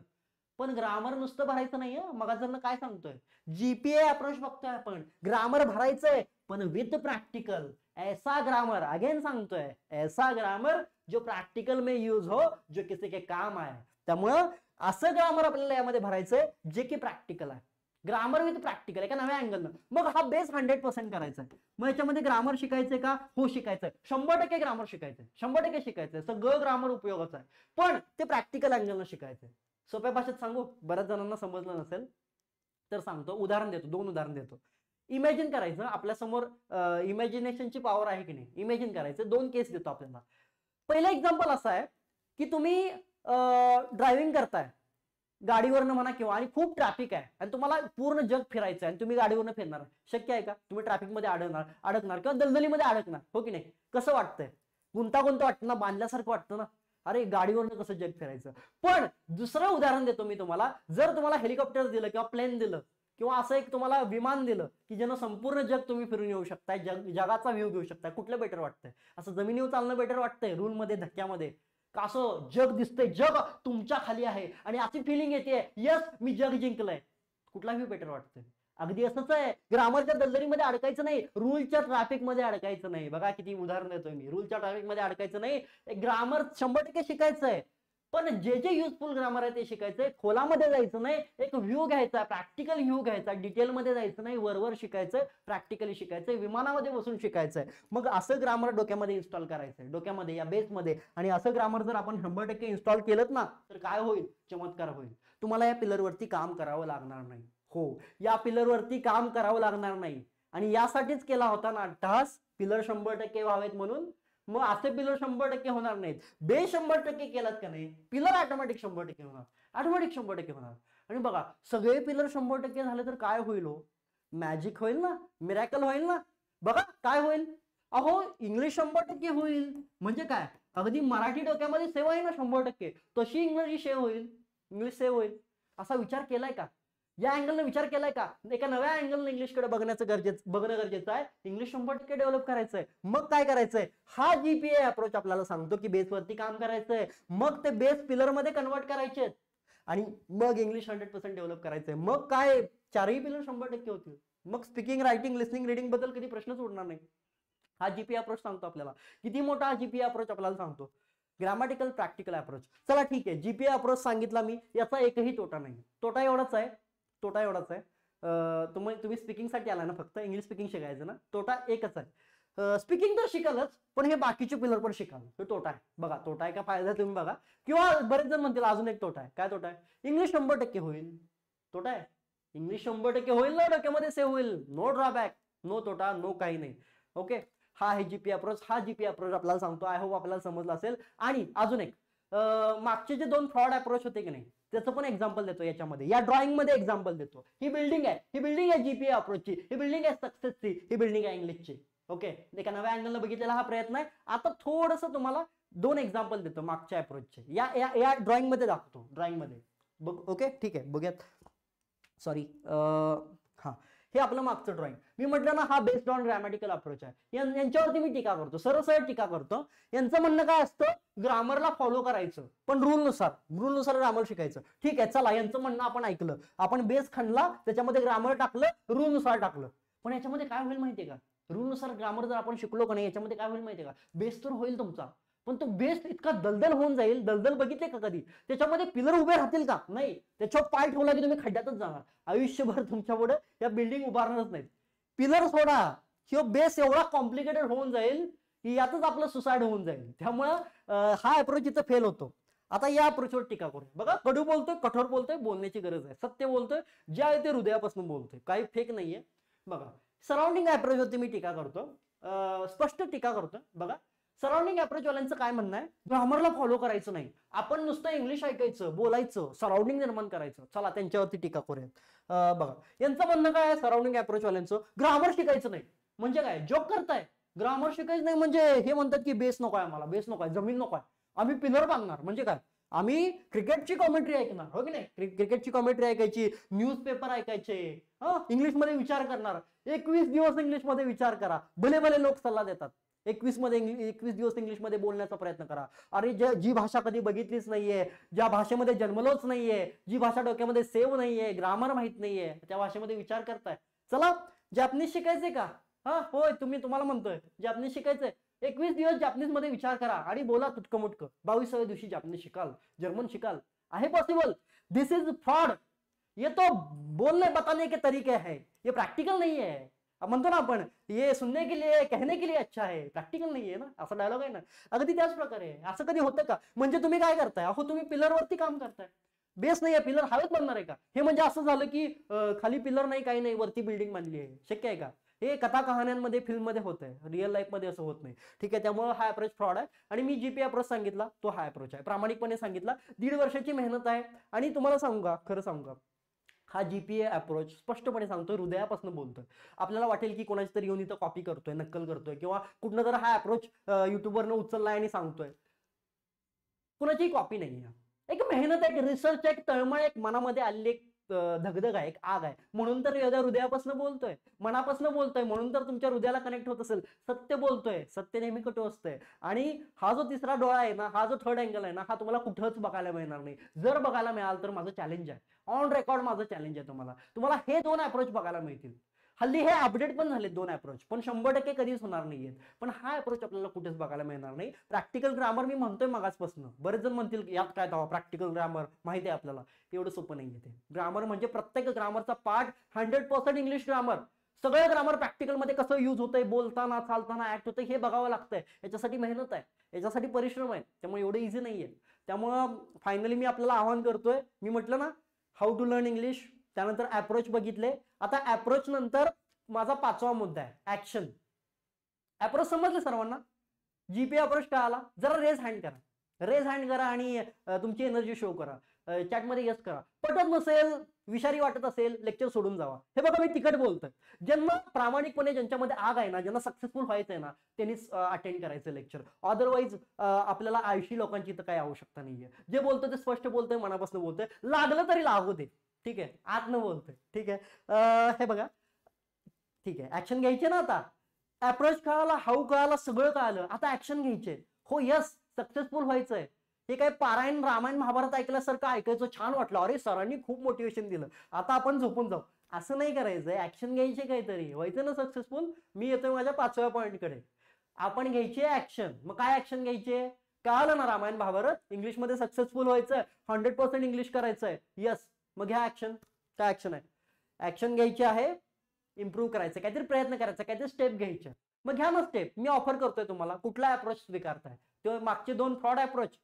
पण ग्रामर नुसतं भरायचं नाहीये, मगाचं काय सांगतोय, जीपीए अप्रोच बघतोय आपण. ग्रामर भरायचंय पण विथ प्रॅक्टिकल. ऐसा ग्रामर, अगेन सांगतोय, ऐसा ग्रामर जो प्रॅक्टिकल में यूज हो, जो किसी के काम आहे. त्यामुळं असं ग्रामर आपल्याला यामध्ये भरायचंय जे की प्रॅक्टिकल आहे. ग्रामर विथ प्रॅक्टिकल, एका नव्या अँगलनं. मग हा बेस 100% करायचा आहे. मग याच्यामध्ये ग्रामर शिकायचंय का? हो, शिकायचंय, 100% ग्रामर शिकायचंय, 100% शिकायचंय, सगळं ग्रामर उपयोगाचं आहे. पण ते प्रॅक्टिकल अँगलनं शिकायचंय. सोप्या भाषेत सांगू, बऱ्याच जणांना समजलं नसेल तर सांगतो, उदाहरण देतो, 2 उदाहरण देतो. इमॅजिन करायचं, आपल्या समोर इमॅजिनेशनची पॉवर आहे की नाही, इमॅजिन करायचं. 2 केस देतो आपल्याला. पहिलं एक्झाम्पल असं आहे की तुम्ही ड्रायव्हिंग करताय गाडीवरनं म्हणा किंवा, आणि खूप ट्रॅफिक आहे आणि तुम्हाला पूर्ण जग फिरायचं आहे आणि तुम्ही गाडीवरनं फिरणार. शक्य आहे का? तुम्ही ट्रॅफिकमध्ये अडकणार किंवा दलदलीमध्ये अडकणार, हो की नाही? कसं वाटतंय? गुंतागुंत वाटतं ना, बांधल्यासारखं वाटतं ना. अरे गाडीवरनं कसं जग फिरायचं. पण दुसरं उदाहरण देतो मी तुम्हाला. जर तुम्हाला हेलिकॉप्टर दिलं किंवा प्लेन दिलं किंवा असं एक तुम्हाला विमान दिलं की ज्यानं संपूर्ण जग तुम्ही फिरून येऊ शकताय, जगाचा व्ह्यू घेऊ शकताय, कुठलं बेटर वाटतंय? असं जमिनीवर चालणं बेटर वाटतंय रूलमध्ये धक्क्यामध्ये, का असं जग दिसतंय, जग तुमच्या खाली आहे आणि अशी फिलिंग येते यस मी जग जिंकलंय? कुठला व्ह्यू बेटर वाटतंय? अगदी असंच आहे. ग्रामरच्या दलदलीमध्ये अडकायचं नाही, रूलच्या ट्रॅफिक मध्ये अडकायचं नाही. बघा किती उदाहरण देतोय मी. रूलच्या ट्रॅफिक मध्ये अडकायचं नाही, ग्रामर 100% शिकायचं आहे. पण जे जे युजफुल ग्रामर आहे ते शिकायचंय. खोलामध्ये जायचं नाही, एक व्ह्यू घ्यायचा, प्रॅक्टिकल व्ह्यू घ्यायचा. डिटेलमध्ये जायचं नाही, वरवर शिकायचंय, प्रॅक्टिकली शिकायचंय, विमानामध्ये बसून शिकायचंय. मग असं ग्रामर डोक्यामध्ये इन्स्टॉल करायचंय, डोक्यामध्ये या बेसमध्ये. आणि असं ग्रामर जर आपण 100% इन्स्टॉल केलं ना तर काय होईल? चमत्कार होईल. तुम्हाला या पिलरवरती काम करावं लागणार नाही. हो, या पिलरवरती काम करावं लागणार नाही. आणि यासाठीच केला होता ना अट्टहास, पिलर 100% व्हावेत म्हणून. मग असे पिलर 100% होणार नाहीत. बेस 100% केलात का नाही, पिलर ऑटोमॅटिक 100% होणार, ऑटोमॅटिक 100% होणार. आणि बघा सगळे पिलर 100% झाले तर काय होईल हो? मॅजिक होईल ना, मिरॅकल होईल ना. बघा काय होईल, अहो इंग्लिश 100% होईल. म्हणजे काय, अगदी मराठी डोक्यामध्ये सेव आहे ना 100%, तशी इंग्रजी सेव होईल, इंग्लिश सेव होईल. असा विचार केलाय का? या अँगलने विचार केलाय का? एका नव्या अँगलने इंग्लिशकडे बघणं गरजेचं आहे. इंग्लिश 100% डेव्हलप करायचंय. मग काय करायचंय? हा जीपीए अप्रोच आपल्याला सांगतो की बेसवरती काम करायचंय. मग ते बेस पिलर मध्ये कन्वर्ट करायचे आणि मग इंग्लिश 100% डेव्हलप करायचंय. मग काय, चारही पिलर 100% होतील. मग स्पीकिंग, रायटिंग, लिसनिंग, रिडिंग बद्दल कधी प्रश्नच उडणार नाही. हा जीपीए अप्रोच सांगतो आपल्याला. किती मोठा हा जीपीए अप्रोच आपल्याला सांगतो. Grammatical practical approach. चला ठीक आहे, जीपीए अप्रोच सांगितला मी. याचा एकही तोटा नाही. तोटा एवढाच आहे, तोटा एवढाच आहे, तुम्ही स्पीकिंगसाठी आला ना, फक्त इंग्लिश स्पीकिंग शिकायचं ना. तोटा एकच आहे, स्पीकिंग तर शिकालच पण हे बाकीचे पिलर पण शिकाल. तो तोटा आहे. बघा तोटा आहे का फायदा आहे तुम्ही बघा. किंवा बरेच जण म्हणतील अजून एक तोटा आहे. काय तोटा आहे? इंग्लिश 100% होईल. तोटा आहे, इंग्लिश 100% होईल ना, डोक्यामध्ये सेव्ह होईल. नो ड्रॉबॅक, नो तोटा, नो काही नाही. ओके, हा आहे जीपीए अप्रोच. हा जीपीए अप्रोच आपल्याला सांगतो. आय होप आपल्याला समजलं असेल. आणि अजून एक, मागचे जे 2 फ्रॉड अप्रोच होते की नाही, त्याचं पण एक्झाम्पल देतो याच्यामध्ये. या ड्रॉइंग मध्ये एक्झाम्पल देतो. ही बिल्डिंग आहे, ही बिल्डिंग आहे जीपीए अप्रोचची, ही बिल्डिंग आहे सक्सेसची, ही बिल्डिंग आहे इंग्लिशची. ओके, एका नव्या अँगलनं बघितलेला हा प्रयत्न आहे. आता थोडस तुम्हाला 2 एक्झाम्पल देतो मागच्या अप्रोचचे. या ड्रॉइंग मध्ये दाखवतो, ड्रॉइंग मध्ये बघ. ओके ठीक आहे, बघूयात. सॉरी, हा हे आपलं मागचं ड्रॉइंग. मी म्हटलं ना हा बेस्ड ऑन ग्रॅमॅटिकल अप्रोच आहे. यांच्यावरती मी टीका करतो, सरळ टीका करतो. यांचं म्हणणं काय असतं, ग्रामरला फॉलो करायचं पण रूलनुसार ग्रामर शिकायचं. ठीक आहे, चला यांचं म्हणणं आपण ऐकलं, आपण बेस खणला, त्याच्यामध्ये ग्रामर टाकलं, रूलनुसार टाकलं. पण याच्यामध्ये काय होईल माहितीये का, रूलनुसार ग्रामर जर आपण शिकलो का नाही, याच्यामध्ये काय होईल माहितीये का, बेस तर होईल तुमचा, पण तो बेस इतका दलदल होऊन जाईल. दलदल बघितले का कधी? त्याच्यामध्ये पिलर उभे राहतील का? नाही. त्याच्यावर पाय ठेवला की तुम्ही खड्ड्यातच जाणार. आयुष्यभर तुमच्या पुढे या बिल्डिंग उभारणारच नाहीत. पिलर सोडा, किंवा बेस एवढा कॉम्प्लिकेटेड होऊन जाईल की यातच आपलं सुसाईड होऊन जाईल. त्यामुळं हा अप्रोच इथं फेल होतो. आता या अप्रोचवर टीका करू. बघा कडू बोलतोय, कठोर बोलतोय, बोलण्याची गरज आहे, सत्य बोलतोय, जे आहे ते हृदयापासून बोलतोय, काही फेक नाहीये. बघा सराउंडिंग अप्रोच वरती मी टीका करतो, स्पष्ट टीका करतो. बघा सराउंडिंग अप्रोच वाल्यांचं काय म्हणणं आहे, ग्रामरला फॉलो करायचं नाही, आपण नुसतं इंग्लिश ऐकायचं, बोलायचं, सराउंडिंग निर्माण करायचं. चला त्यांच्यावरती टीका करूयात. बघा यांचं म्हणणं काय आहे सराउंडिंग अप्रोच वाल्यांचं, ग्रामर शिकायचं नाही. म्हणजे काय, जोक करताय? ग्रामर शिकायचं नाही म्हणजे हे म्हणतात की बेस नको आहे, आम्हाला बेस नको आहे, जमीन नको आहे, आम्ही पिलर बांधणार. म्हणजे काय, आम्ही क्रिकेटची कॉमेंट्री ऐकणार, हो की नाही, क्रिकेटची कॉमेंट्री ऐकायची, न्यूजपेपर ऐकायचे, इंग्लिश मध्ये विचार करणार. 21 दिवस इंग्लिश मध्ये विचार करा. भले भले लोक सल्ला देतात, 21 दिवस इंग्लिश मध्ये बोलण्याचा प्रयत्न करा. अरे जी भाषा कधी बघितलीच नाहीये, ज्या भाषेमध्ये जन्मलोच नाहीये, जी भाषा डोक्यामध्ये सेव्ह नाहीये, ग्रामर माहित नाहीये, त्या भाषेमध्ये विचार करताय. चला जॅपनीज शिकायचंय का? होय, तुम्हाला म्हणतोय जॅपनीज शिकायचंय, 21 दिवस जॅपनीज मध्ये विचार करा आणि बोला तुटकं मुटकं. 22व्या दिवशी जॅपनीज शिकाल, जर्मन शिकाल. आहे पॉसिबल. This is fraud. ये तो बोलने बताने के तरीके है, ये प्रॅक्टिकल नहीं है. म्हणतो ना आपण, ये सुनने के लिए कहने के लिए अच्छा है, प्रॅक्टिकल नाहीये ना, असा डायलॉग आहे ना. अगदी त्याच प्रकारे असं कधी होतं का? म्हणजे तुम्ही काय करताय, तुम्ही पिलर वरती काम करताय, बेस नाही आहे, पिलर हवेत बनणार आहे का? हे म्हणजे असं झालं की खाली पिलर नाही, काही नाही, वरती बिल्डिंग बांधली आहे. शक्य आहे का? हे कथा कहाण्यांमध्ये, फिल्म मध्ये होत आहे, रिअल लाईफ मध्ये असं होत नाही. ठीक आहे, त्यामुळे हा अप्रोच फ्रॉड आहे. आणि मी जीपीए अप्रोच सांगितला तो हा अप्रोच आहे, प्रामाणिकपणे सांगितला. 1.5 वर्षाची मेहनत आहे. आणि तुम्हाला सांगू का, खरं सांगू का, हा जीपीए अप्रोच स्पष्टपणे सांगतोय, हृदयापासून बोलतोय. आपल्याला वाटेल की कोणाची तरी येऊन इथं कॉपी करतोय, नक्कल करतोय, किंवा कुठनं तर हा अप्रोच युट्यूबवरनं उचललाय आणि सांगतोय. कुणाची कॉपी नाही आहे. एक मेहनत आहे, एक रिसर्च, एक तळमळ, एक मनामध्ये आलेली एक धगधग आहे, एक आग आहे. म्हणून तर हृदयापासून बोलतोय, मनापासून बोलतोय, म्हणून तर तुमच्या हृदयाला कनेक्ट होत असेल. सत्य बोलतोय, सत्य नेहमी कटू असतंय. आणि हा जो तिसरा डोळा आहे ना, हा जो थर्ड अँगल आहे ना, हा तुम्हाला कुठंच बघायला मिळणार नाही. जर बघायला मिळाल तर माझं चॅलेंज आहे, ऑन रेकॉर्ड माझं चॅलेंज आहे तुम्हाला हे दोन अप्रोच बघायला मिळतील. हल्ली हे अपडेट पण झाले दोन अप्रोच, पण 100% कधीच होणार नाहीयेत. पण हा अप्रोच आपल्याला कुठेच बघायला मिळणार नाही. प्रॅक्टिकल ग्रामर मी म्हणतोय मगाचपासून, बरेच जण म्हणतील यात काय दावा, प्रॅक्टिकल ग्रामर माहिती आहे आपल्याला, एवढं सोपं नाहीये ते. ग्रामर म्हणजे प्रत्येक ग्रामरचा पार्ट 100% इंग्लिश ग्रामर. सगळं ग्रामर प्रॅक्टिकल मध्ये कसं युज होतंय, बोलताना, चालताना, ऍक्ट होतंय, हे बघावं लागतंय. याच्यासाठी मेहनत आहे, याच्यासाठी परिश्रम आहे, त्यामुळे एवढं इझी नाहीये. त्यामुळं फायनली मी आपल्याला आवाहन करतोय, मी म्हटलं ना हाऊ टू लर्न इंग्लिश, त्यानंतर अप्रोच बघितले. आता अप्रोच नंतर माझा 5वा मुद्दा आहे ऍक्शन. अप्रोच समजले सर्वांना? जीपीए अप्रोच काय आला? जरा रेज हँड करा, रेज हँड करा आणि तुमची एनर्जी शो करा, चॅटमध्ये यस करा. पटत नसेल, विषारी वाटत असेल, लेक्चर सोडून जावा. हे बघा मी तिकट बोलतोय. ज्यांना प्रामाणिकपणे, ज्यांच्यामध्ये आग आहे ना, ज्यांना सक्सेसफुल व्हायचंय ना, त्यांनीच अटेंड करायचं लेक्चर. अदरवाईज आपल्याला 80 लोकांची तर काही आवश्यकता नाहीये. जे बोलतोय ते स्पष्ट बोलतोय, मनापासून बोलतोय, लागलं तरी लागू दे, ठीक आहे, आत न बोलतोय, ठीक आहे. हे बघा, ठीक आहे, ऍक्शन घ्यायचे ना. आता अप्रोच कळाला, हाऊ कळाला, सगळं कळालं, आता ऍक्शन घ्यायचे. हो यस, सक्सेसफुल व्हायचंय. हे काय पारायण रामायण महाभारत ऐकल्यासारखं ऐकायचं, छान वाटलं, अरे सरांनी खूप मोटिवेशन दिलं, आता आपण झोपून जाऊ, असं नाही करायचंय. ऍक्शन घ्यायचे, काहीतरी व्हायचं ना सक्सेसफुल. मी येतोय माझ्या 5व्या पॉईंटकडे. आपण घ्यायची ऍक्शन. मग काय ऍक्शन घ्यायचे? कळालं ना रामायण महाभारत, इंग्लिशमध्ये सक्सेसफुल व्हायचंय, 100% इंग्लिश करायचंय, यस, मग घ्या ऍक्शन. काय ऍक्शन आहे? ऍक्शन घ्यायची आहे, इम्प्रूव्ह करायचं, काहीतरी प्रयत्न करायचा, काहीतरी स्टेप घ्यायच्या. मग घ्या ना स्टेप. मी ऑफर करतोय तुम्हाला, कुठला अप्रोच स्वीकारताय? तो मागचे 2 फ्रॉड अप्रोच,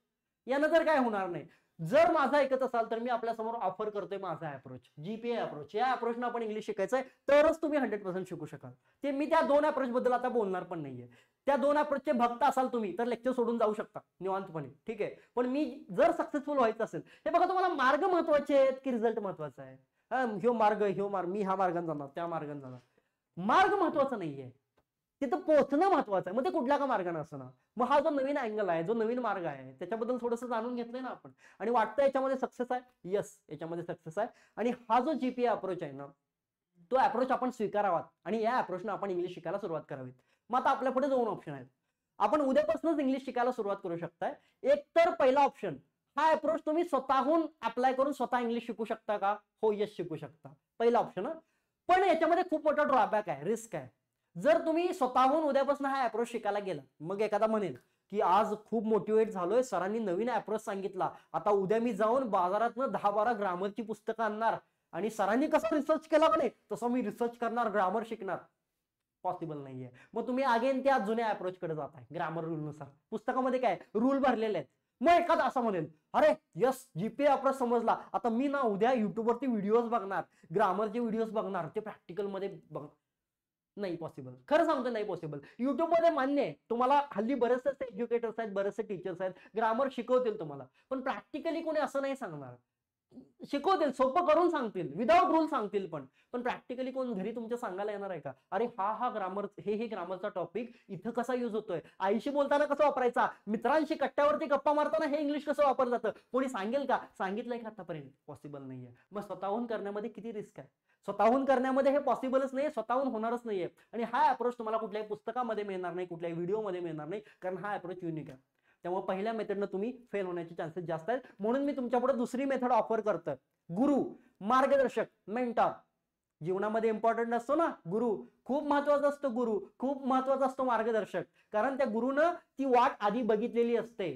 यानं तर काय होणार नाही. जर माझा ऐकत असाल तर मी आपल्या समोर ऑफर करतोय माझा अप्रोच, जीपीए अप्रोच. या अप्रोचनं आपण इंग्लिश शिकायचंय, तरच तुम्ही 100% शिकू शकाल. ते मी त्या 2 अप्रोच बद्दल आता बोलणार पण नाहीये. त्या 2 अप्रोचचे भक्त असाल तुम्ही तर लेक्चर सोडून जाऊ शकता निवांतपणे, ठीक आहे. पण मी जर सक्सेसफुल व्हायचं असेल, हे बघा, तुम्हाला मार्ग महत्वाचे आहेत की रिझल्ट महत्वाचा आहे? ह्यो मार्ग, मी ह्या मार्गाने जाणार, त्या मार्गाने जाणार, मार्ग महत्वाचा नाहीये, तिथं पोहोचणं महत्वाचं आहे. मग ते कुठल्या का मार्गाने असं ना. मग हा जो नवीन अँगल आहे, जो नवीन मार्ग आहे, त्याच्याबद्दल थोडंसं जाणून घेतलंय ना आपण, आणि वाटतं याच्यामध्ये सक्सेस आहे, यस, याच्यामध्ये सक्सेस आहे. आणि हा जो जीपीए अप्रोच आहे ना, तो अप्रोच आपण स्वीकारावा आणि या अप्रोचनं आपण इंग्लिश शिकायला सुरुवात करावी. मग आता आपल्या पुढे 2 ऑप्शन आहेत. आपण उद्यापासूनच इंग्लिश शिकायला सुरुवात करू शकताय. एक तर पहिला ऑप्शन, हा अप्रोच तुम्ही स्वतःहून अप्लाय करून स्वतः इंग्लिश शिकू शकता का? हो यस, शिकू शकता, पहिला ऑप्शन. पण याच्यामध्ये खूप मोठा ड्रॉबॅक आहे, रिस्क आहे. जर तुम्ही स्वतःहून उद्यापासून हा अप्रोच शिकायला गेला, मग एखादा म्हणेल की आज खूप मोटिवेट झालोय, सरांनी नवीन अप्रोच सांगितला, आता उद्या मी जाऊन बाजारातनं 10-12 ग्रामरची पुस्तकं आणणार आणि सरांनी कसा रिसर्च केला म्हणे तसं मी रिसर्च करणार, ग्रामर शिकणार. पॉसिबल नाहीये. मग तुम्ही अगेन त्या जुन्या अप्रोच कडे जाताय, ग्रामर रूल नुसार. पुस्तकामध्ये काय रूल भरलेले आहेत. मग एखादा असं म्हणेल, अरे यस, जीपीए अप्रोच समजला, आता मी ना उद्या युट्यूबवरती व्हिडिओज बघणार, ग्रामरचे व्हिडिओज बघणार, ते प्रॅक्टिकल मध्ये बघणार. नाही पॉसिबल, खरं सांगतो, नाही पॉसिबल. युट्यूब मध्ये मान्य आहे, तुम्हाला हल्ली बरेचसे एज्युकेटर्स आहेत, बरेचसे टीचर्स आहेत, ग्रामर शिकवतील तुम्हाला, पण प्रॅक्टिकली कोणी असं नाही सांगणार. शिकवतील, सोपं करून सांगतील, विदाउट रूल सांगतील, पण प्रॅक्टिकली कोण घरी तुमच्या सांगायला येणार आहे का? अरे हा ग्रामर, हे ग्रामरचा टॉपिक इथं कसा युज होतोय, आईशी बोलताना कसं वापरायचा, मित्रांशी कट्ट्यावरती गप्पा मारताना हे इंग्लिश कसं वापरलं जातं, कोणी सांगेल का? सांगितलंय का आतापर्यंत? पॉसिबल नाहीये. मग स्वतःहून करण्यामध्ये किती रिस्क आहे? स्वतःहून करण्यामध्ये हे पॉसिबलच नाहीये, स्वतःहून होणारच नाहीये. आणि हा अप्रोच तुम्हाला कुठल्याही पुस्तकामध्ये मिळणार नाही, कुठल्याही व्हिडिओमध्ये मिळणार नाही, कारण हा अप्रोच युनिक आहे. त्यामुळे पहिल्या मेथडनं तुम्ही फेल होण्याचे चान्सेस जास्त आहेत. म्हणून मी तुमच्यापुढे दुसरी मेथड ऑफर करतोय, गुरु, मार्गदर्शक, मेंटॉर. जीवनामध्ये इम्पॉर्टंट असतो ना गुरु, खूप महत्वाचा असतो गुरु, खूप महत्वाचा असतो मार्गदर्शक, कारण त्या गुरुनं ती वाट आधी बघितलेली असते.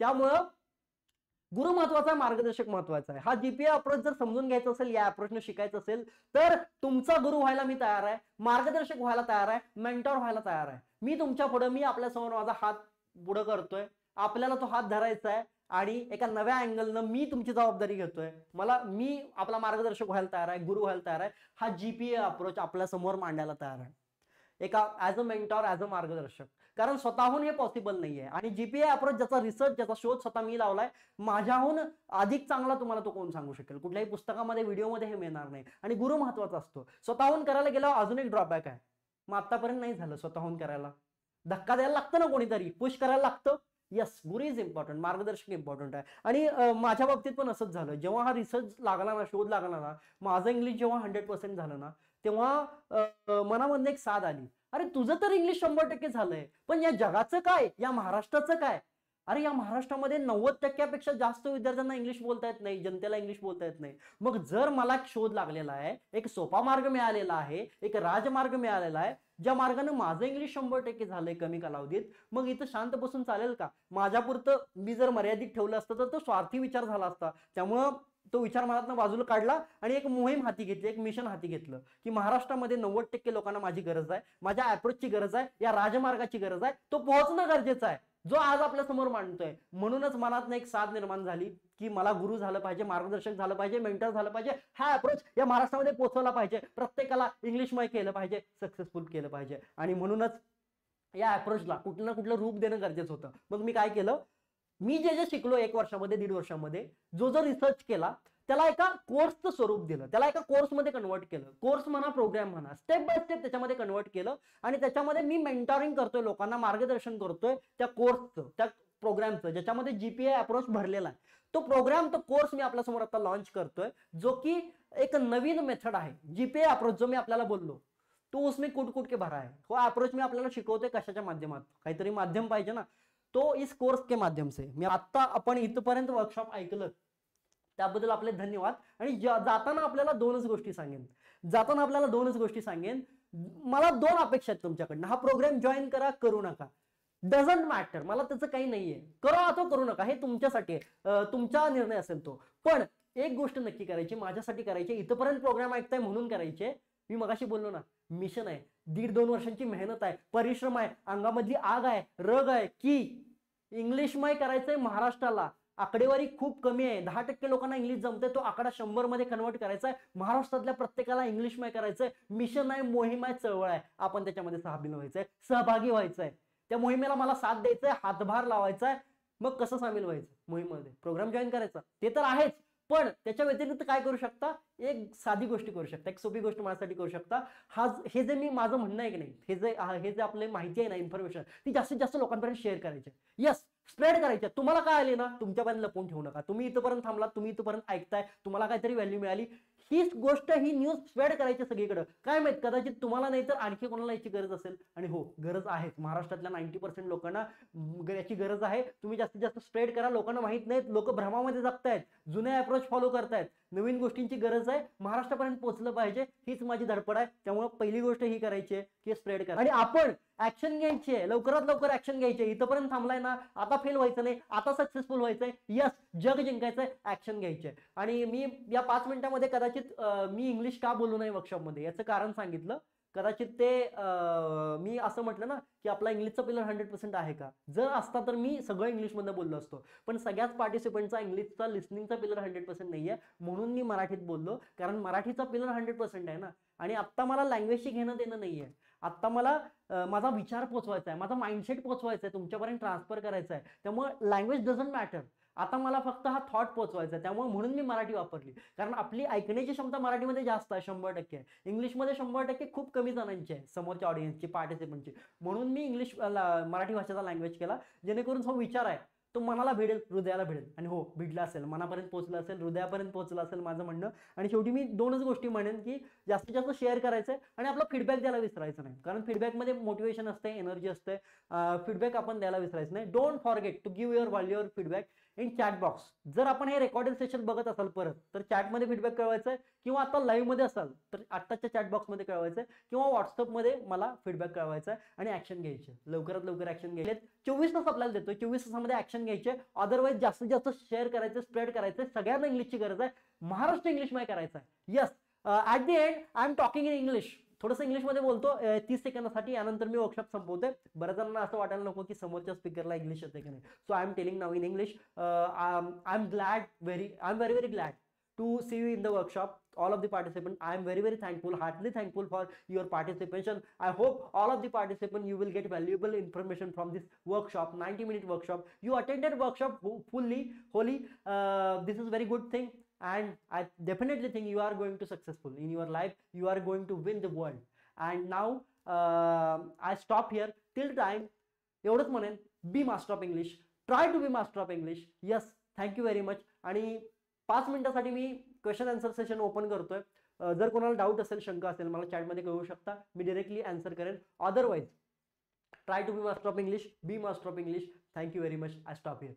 त्यामुळं गुरु महत्वाचा, मार्गदर्शक महत्वाचा आहे. हा जीपीए अप्रोच जर समजून घ्यायचा असेल, या अप्रोचने शिकायचं असेल, तर तुमचा गुरु व्हायला मी तयार आहे, मार्गदर्शक व्हायला तयार आहे, मेंटॉर व्हायला तयार आहे. मी तुमच्या पुढे, मी आपल्या समोर माझा हात पुढे करतोय, आपल्याला तो हात धरायचा आहे आणि एका नव्या अँगलनं मी तुमची जबाबदारी घेतोय. मी आपला मार्गदर्शक व्हायला तयार आहे, गुरु व्हायला तयार आहे. हा जीपीए अप्रोच आपल्या समोर मांडायला तयार आहे, एका as a mentor, as a मार्गदर्शक. कारण स्वतःहून हे पॉसिबल नाहीये. आणि जीपीए अप्रोच ज्याचा रिसर्च, ज्याचा शोध स्वतः मी लावलाय, माझ्याहून अधिक चांगला तुम्हाला तो कोण सांगू शकेल? कुठल्याही पुस्तकामध्ये, व्हिडिओमध्ये हे मिळणार नाही. आणि गुरु महत्वाचा असतो. स्वतःहून करायला गेल्यावर अजून एक ड्रॉबॅक आहे, मग आतापर्यंत नाही झालं स्वतःहून करायला, धक्का द्यायला लागतं ना, कोणीतरी पुश करायला लागतं. येस, गुरु इज इम्पॉर्टंट, मार्गदर्शक इम्पॉर्टंट आहे. आणि माझ्या बाबतीत पण असंच झालं. जेव्हा हा रिसर्च लागला ना, शोध लागला ना, माझं इंग्लिश जेव्हा 100% झालं ना, तेव्हा मनामध्ये एक साध आली, अरे तुझं तर इंग्लिश 100% झालंय, पण या जगाचं काय, या महाराष्ट्राचं काय? अरे या महाराष्ट्रामध्ये 90%पेक्षा जास्त विद्यार्थ्यांना इंग्लिश बोलता येत नाही, जनतेला इंग्लिश बोलता येत नाही. मग जर मला एक शोध लागलेला आहे, एक सोपा मार्ग मिळालेला आहे, एक राजमार्ग मिळालेला आहे, ज्या मार्गाने माझं इंग्लिश 100% झालंय कमी कालावधीत, मग इथं शांत बसून चालेल का? माझ्यापुरतं मी जर मर्यादित ठेवलं असतं तर तो स्वार्थी विचार झाला असता. त्यामुळं तो विचार मनातनं बाजूला काढला आणि एक मोहीम हाती घेतली, एक मिशन हाती घेतलं की महाराष्ट्रामध्ये 90% लोकांना माझी गरज आहे, माझ्या अप्रोचची गरज आहे, या राजमार्गाची गरज आहे, तो पोहोचणं गरजेचं आहे, जो आज आपल्या समोर मांडतोय. म्हणूनच मनात एक साध निर्माण झाली की मला गुरु झालं पाहिजे, मार्गदर्शक झालं पाहिजे, मेंटर झालं पाहिजे, हा अप्रोच या महाराष्ट्रामध्ये पोहोचवला पाहिजे, प्रत्येकाला इंग्लिशमय केलं पाहिजे, सक्सेसफुल केलं पाहिजे. आणि म्हणूनच या अप्रोचला कुठलं ना कुठलं रूप देणं गरजेचं होतं. मग मी काय केलं, मी जे जे शिकलो 1 वर्षामध्ये, 1.5 वर्षामध्ये, जो जो रिसर्च केला त्याला एका कोर्सचं स्वरूप दिलं, त्याला एका कोर्समध्ये कन्वर्ट केलं. कोर्स म्हणा, प्रोग्राम म्हणा, स्टेप बाय स्टेप त्याच्यामध्ये कन्वर्ट केलं. आणि त्याच्यामध्ये मी मेंटॉरिंग करतोय, लोकांना मार्गदर्शन करतोय त्या कोर्सचं, त्या प्रोग्रामचं, ज्याच्यामध्ये जीपीए अप्रोच भरलेला आहे. तो प्रोग्राम, तो कोर्स मी आपल्यासमोर आता लॉन्च करतोय, जो की एक नवीन मेथड आहे. जीपीए अप्रोच जो मी आपल्याला बोललो, तो उसमें कुट कुट के भरा है. हो अप्रोच मी आपल्याला शिकवतोय कशाच्या माध्यमात, काहीतरी माध्यम पाहिजे ना, तो इस कोर्स के माध्यम से. मी आता आपण इथपर्यंत वर्कशॉप ऐकलं त्याबद्दल आपले धन्यवाद. आणि जाताना आपल्याला दोनच गोष्टी सांगेन, मला 2 अपेक्षा आहेत तुमच्याकडनं. हा प्रोग्राम जॉईन करा, करू नका, डझंट मॅटर, मला त्याचं काही नाहीये. करा अथवा करू नका, हे तुमच्यासाठी आहे, तुमचा निर्णय असेल तो. पण एक गोष्ट नक्की करायची, माझ्यासाठी करायची, इथपर्यंत प्रोग्राम ऐकताय म्हणून करायचे. मी मगाशी बोललो ना, मिशन आहे, 1.5-2 वर्षांची मेहनत आहे, परिश्रम आहे, अंगामधली आग आहे, रग आहे, की इंग्लिशमय करायचंय महाराष्ट्राला. आकडेवारी खूप कमी आहे, 10% लोकांना इंग्लिश जमते, तो आकडा 100 मध्ये कन्वर्ट करायचा आहे. महाराष्ट्रातल्या प्रत्येकाला इंग्लिशमय करायचंय. मिशन आहे, मोहीम आहे, चळवळ आहे. आपण त्याच्यामध्ये सामील व्हायचंय, सहभागी व्हायचंय. त्या मोहिमेला मला साथ द्यायचंय, हातभार लावायचा आहे. मग कसं सामील व्हायचं मोहिमेमध्ये? प्रोग्राम जॉईन करायचा, ते तर आहेच, पण त्याच्या व्यतिरिक्त काय करू शकता? एक साधी गोष्ट करू शकता, एक सोपी गोष्ट माझ्यासाठी करू शकता. हे जे मी माझं म्हणणं आहे की नाही, हे जे आपले माहिती आहे ना, इन्फॉर्मेशन, ती जास्तीत जास्त लोकांपर्यंत शेअर करायची. यस, स्प्रेड करायच्या. तुम्हाला काय आले ना, तुमच्यापर्यंत लपवून ठेवू नका. तुम्ही इथपर्यंत थांबलात, तुम्ही इथपर्यंत ऐकताय, तुम्हाला काहीतरी व्हॅल्यू मिळाली, हीच गोष्ट, ही न्यूज स्प्रेड करायची सगळीकडे. काय माहित, कदाचित तुम्हाला नाही तर आणखी कोणाला याची गरज असेल. आणि हो, गरज आहे, महाराष्ट्रातल्या 90% लोकांना याची गरज आहे. तुम्ही जास्तीत जास्त स्प्रेड करा. लोकांना माहित नाहीत, लोक भ्रमामध्ये जगतायत, जुने अप्रोच फॉलो करतायत. नवीन गोष्टींची गरज आहे, महाराष्ट्रापर्यंत पोहोचलं पाहिजे, हीच माझी धडपड आहे. त्यामुळे पहिली गोष्ट ही करायची आहे की स्प्रेड करा. आणि आपण ऍक्शन घ्यायची आहे, लवकरात लवकर ऍक्शन घ्यायची आहे. इथपर्यंत थांबलाय ना, आता फेल व्हायचं नाही, आता सक्सेसफुल व्हायचंय. यस, जग जिंकायचंय, ऍक्शन घ्यायचंय. आणि मी या 5 मिनिटांमध्ये कदाचित मी इंग्लिश का बोलू नाही वर्कशॉपमध्ये याचं कारण सांगितलं. कदाचित ते मी असं म्हटलं ना की आपला इंग्लिशचा पिलर 100% आहे का, जर असता तर मी सगळं इंग्लिशमध्ये बोललो असतो. पण सगळ्याच पार्टिसिपंटचा इंग्लिशचा लिस्निंगचा पिलर 100% नाहीये, म्हणून मी मराठीत बोललो. कारण मराठीचा पिलर 100% आहे ना. आणि आत्ता मला लँग्वेजशी घेणं देणं नाहीये. आत्ता मला माझा विचार पोचवायचा आहे, माझा माइंडसेट पोचवायचा आहे, तुमच्यापर्यंत ट्रान्सफर करायचा आहे. त्यामुळे लँग्वेज डझंट मॅटर. आता मला फक्त हा थॉट पोचवायचा आहे. त्यामुळे म्हणून मी मराठी वापरली, कारण आपली ऐकण्याची क्षमता मराठीमध्ये जास्त आहे, 100% आहे. इंग्लिशमध्ये 100% खूप कमी जणांची आहे, समोरच्या ऑडियन्सची, पार्टिसिपंटची. म्हणून मी मराठी भाषेचा लँग्वेज केला, जेणेकरून जो विचार आहे तो मनाला भिडेल, हृदयाला भिडेल. आणि हो, भिडला असेल, मनापर्यंत पोहोचलं असेल, हृदयापर्यंत पोहोचलं असेल माझं म्हणणं. आणि शेवटी मी 2च गोष्टी म्हणेन की जास्तीत जास्त शेअर करायचंय आणि आपला फीडबॅक द्यायला विसरायचं नाही. कारण फीडबॅकमध्ये मोटिवेशन असते, एनर्जी असते. फीडबॅक आपण द्यायला विसरायचं नाही. Don't forget to give your व्हॅल्युअर फीडबॅक इन चॅट बॉक्स. जर आपण हे रेकॉर्डेड सेशन बघत असाल परत, तर चॅटमध्ये फीडबॅक कळवायचा आहे, किंवा आता लाईव्ह मध्ये असाल तर आत्ताच्या चॅट बॉक्समध्ये कळवायचं आहे, किंवा व्हॉट्सअपमध्ये मला फीडबॅक कळवायचा आहे. आणि ऍक्शन घ्यायचे, लवकरात लवकर ऍक्शन घ्यायचे. 24 तास आपल्याला देतोय, 24 तासामध्ये ऍक्शन घ्यायचे. अदरवाईज जास्तीत जास्त शेअर करायचं, स्प्रेड करायचं. सगळ्यांना इंग्लिशची गरज आहे, महाराष्ट्र इंग्लिशमय करायचं आहे. Yes, at the end I am talking in English. थोडंसं इंग्लिशमध्ये बोलतो 30 सेकंदासाठी, यानंतर मी वर्कशॉप संपवतोय. बऱ्याच जणांना असं वाटायला नको की समोरच्या स्पीकरला इंग्लिश येते की नाही. So I am telling now in English. I am very glad to see you in the workshop, all of the participants. I am very thankful, heartily thankful for your participation. I hope all of the participants you will get valuable information from this workshop, 90-minute workshop. You attended workshop fully, wholly. This is very good thing, and I definitely think you are going to successful in your life. You are going to win the world. And now I stop here till time. एवढंच म्हणेन, be master of English. Try to be master of English. Yes, thank you very much. आणि 5 मिनिटासाठी मी question answer session open करतोय. जर कोणाला doubt असेल, शंका असेल, मला चॅटमध्ये कळवू शकता, मी डायरेक्टली आन्सर करेन. Otherwise try to be master of English, be master of English. Thank you very much. I stop here.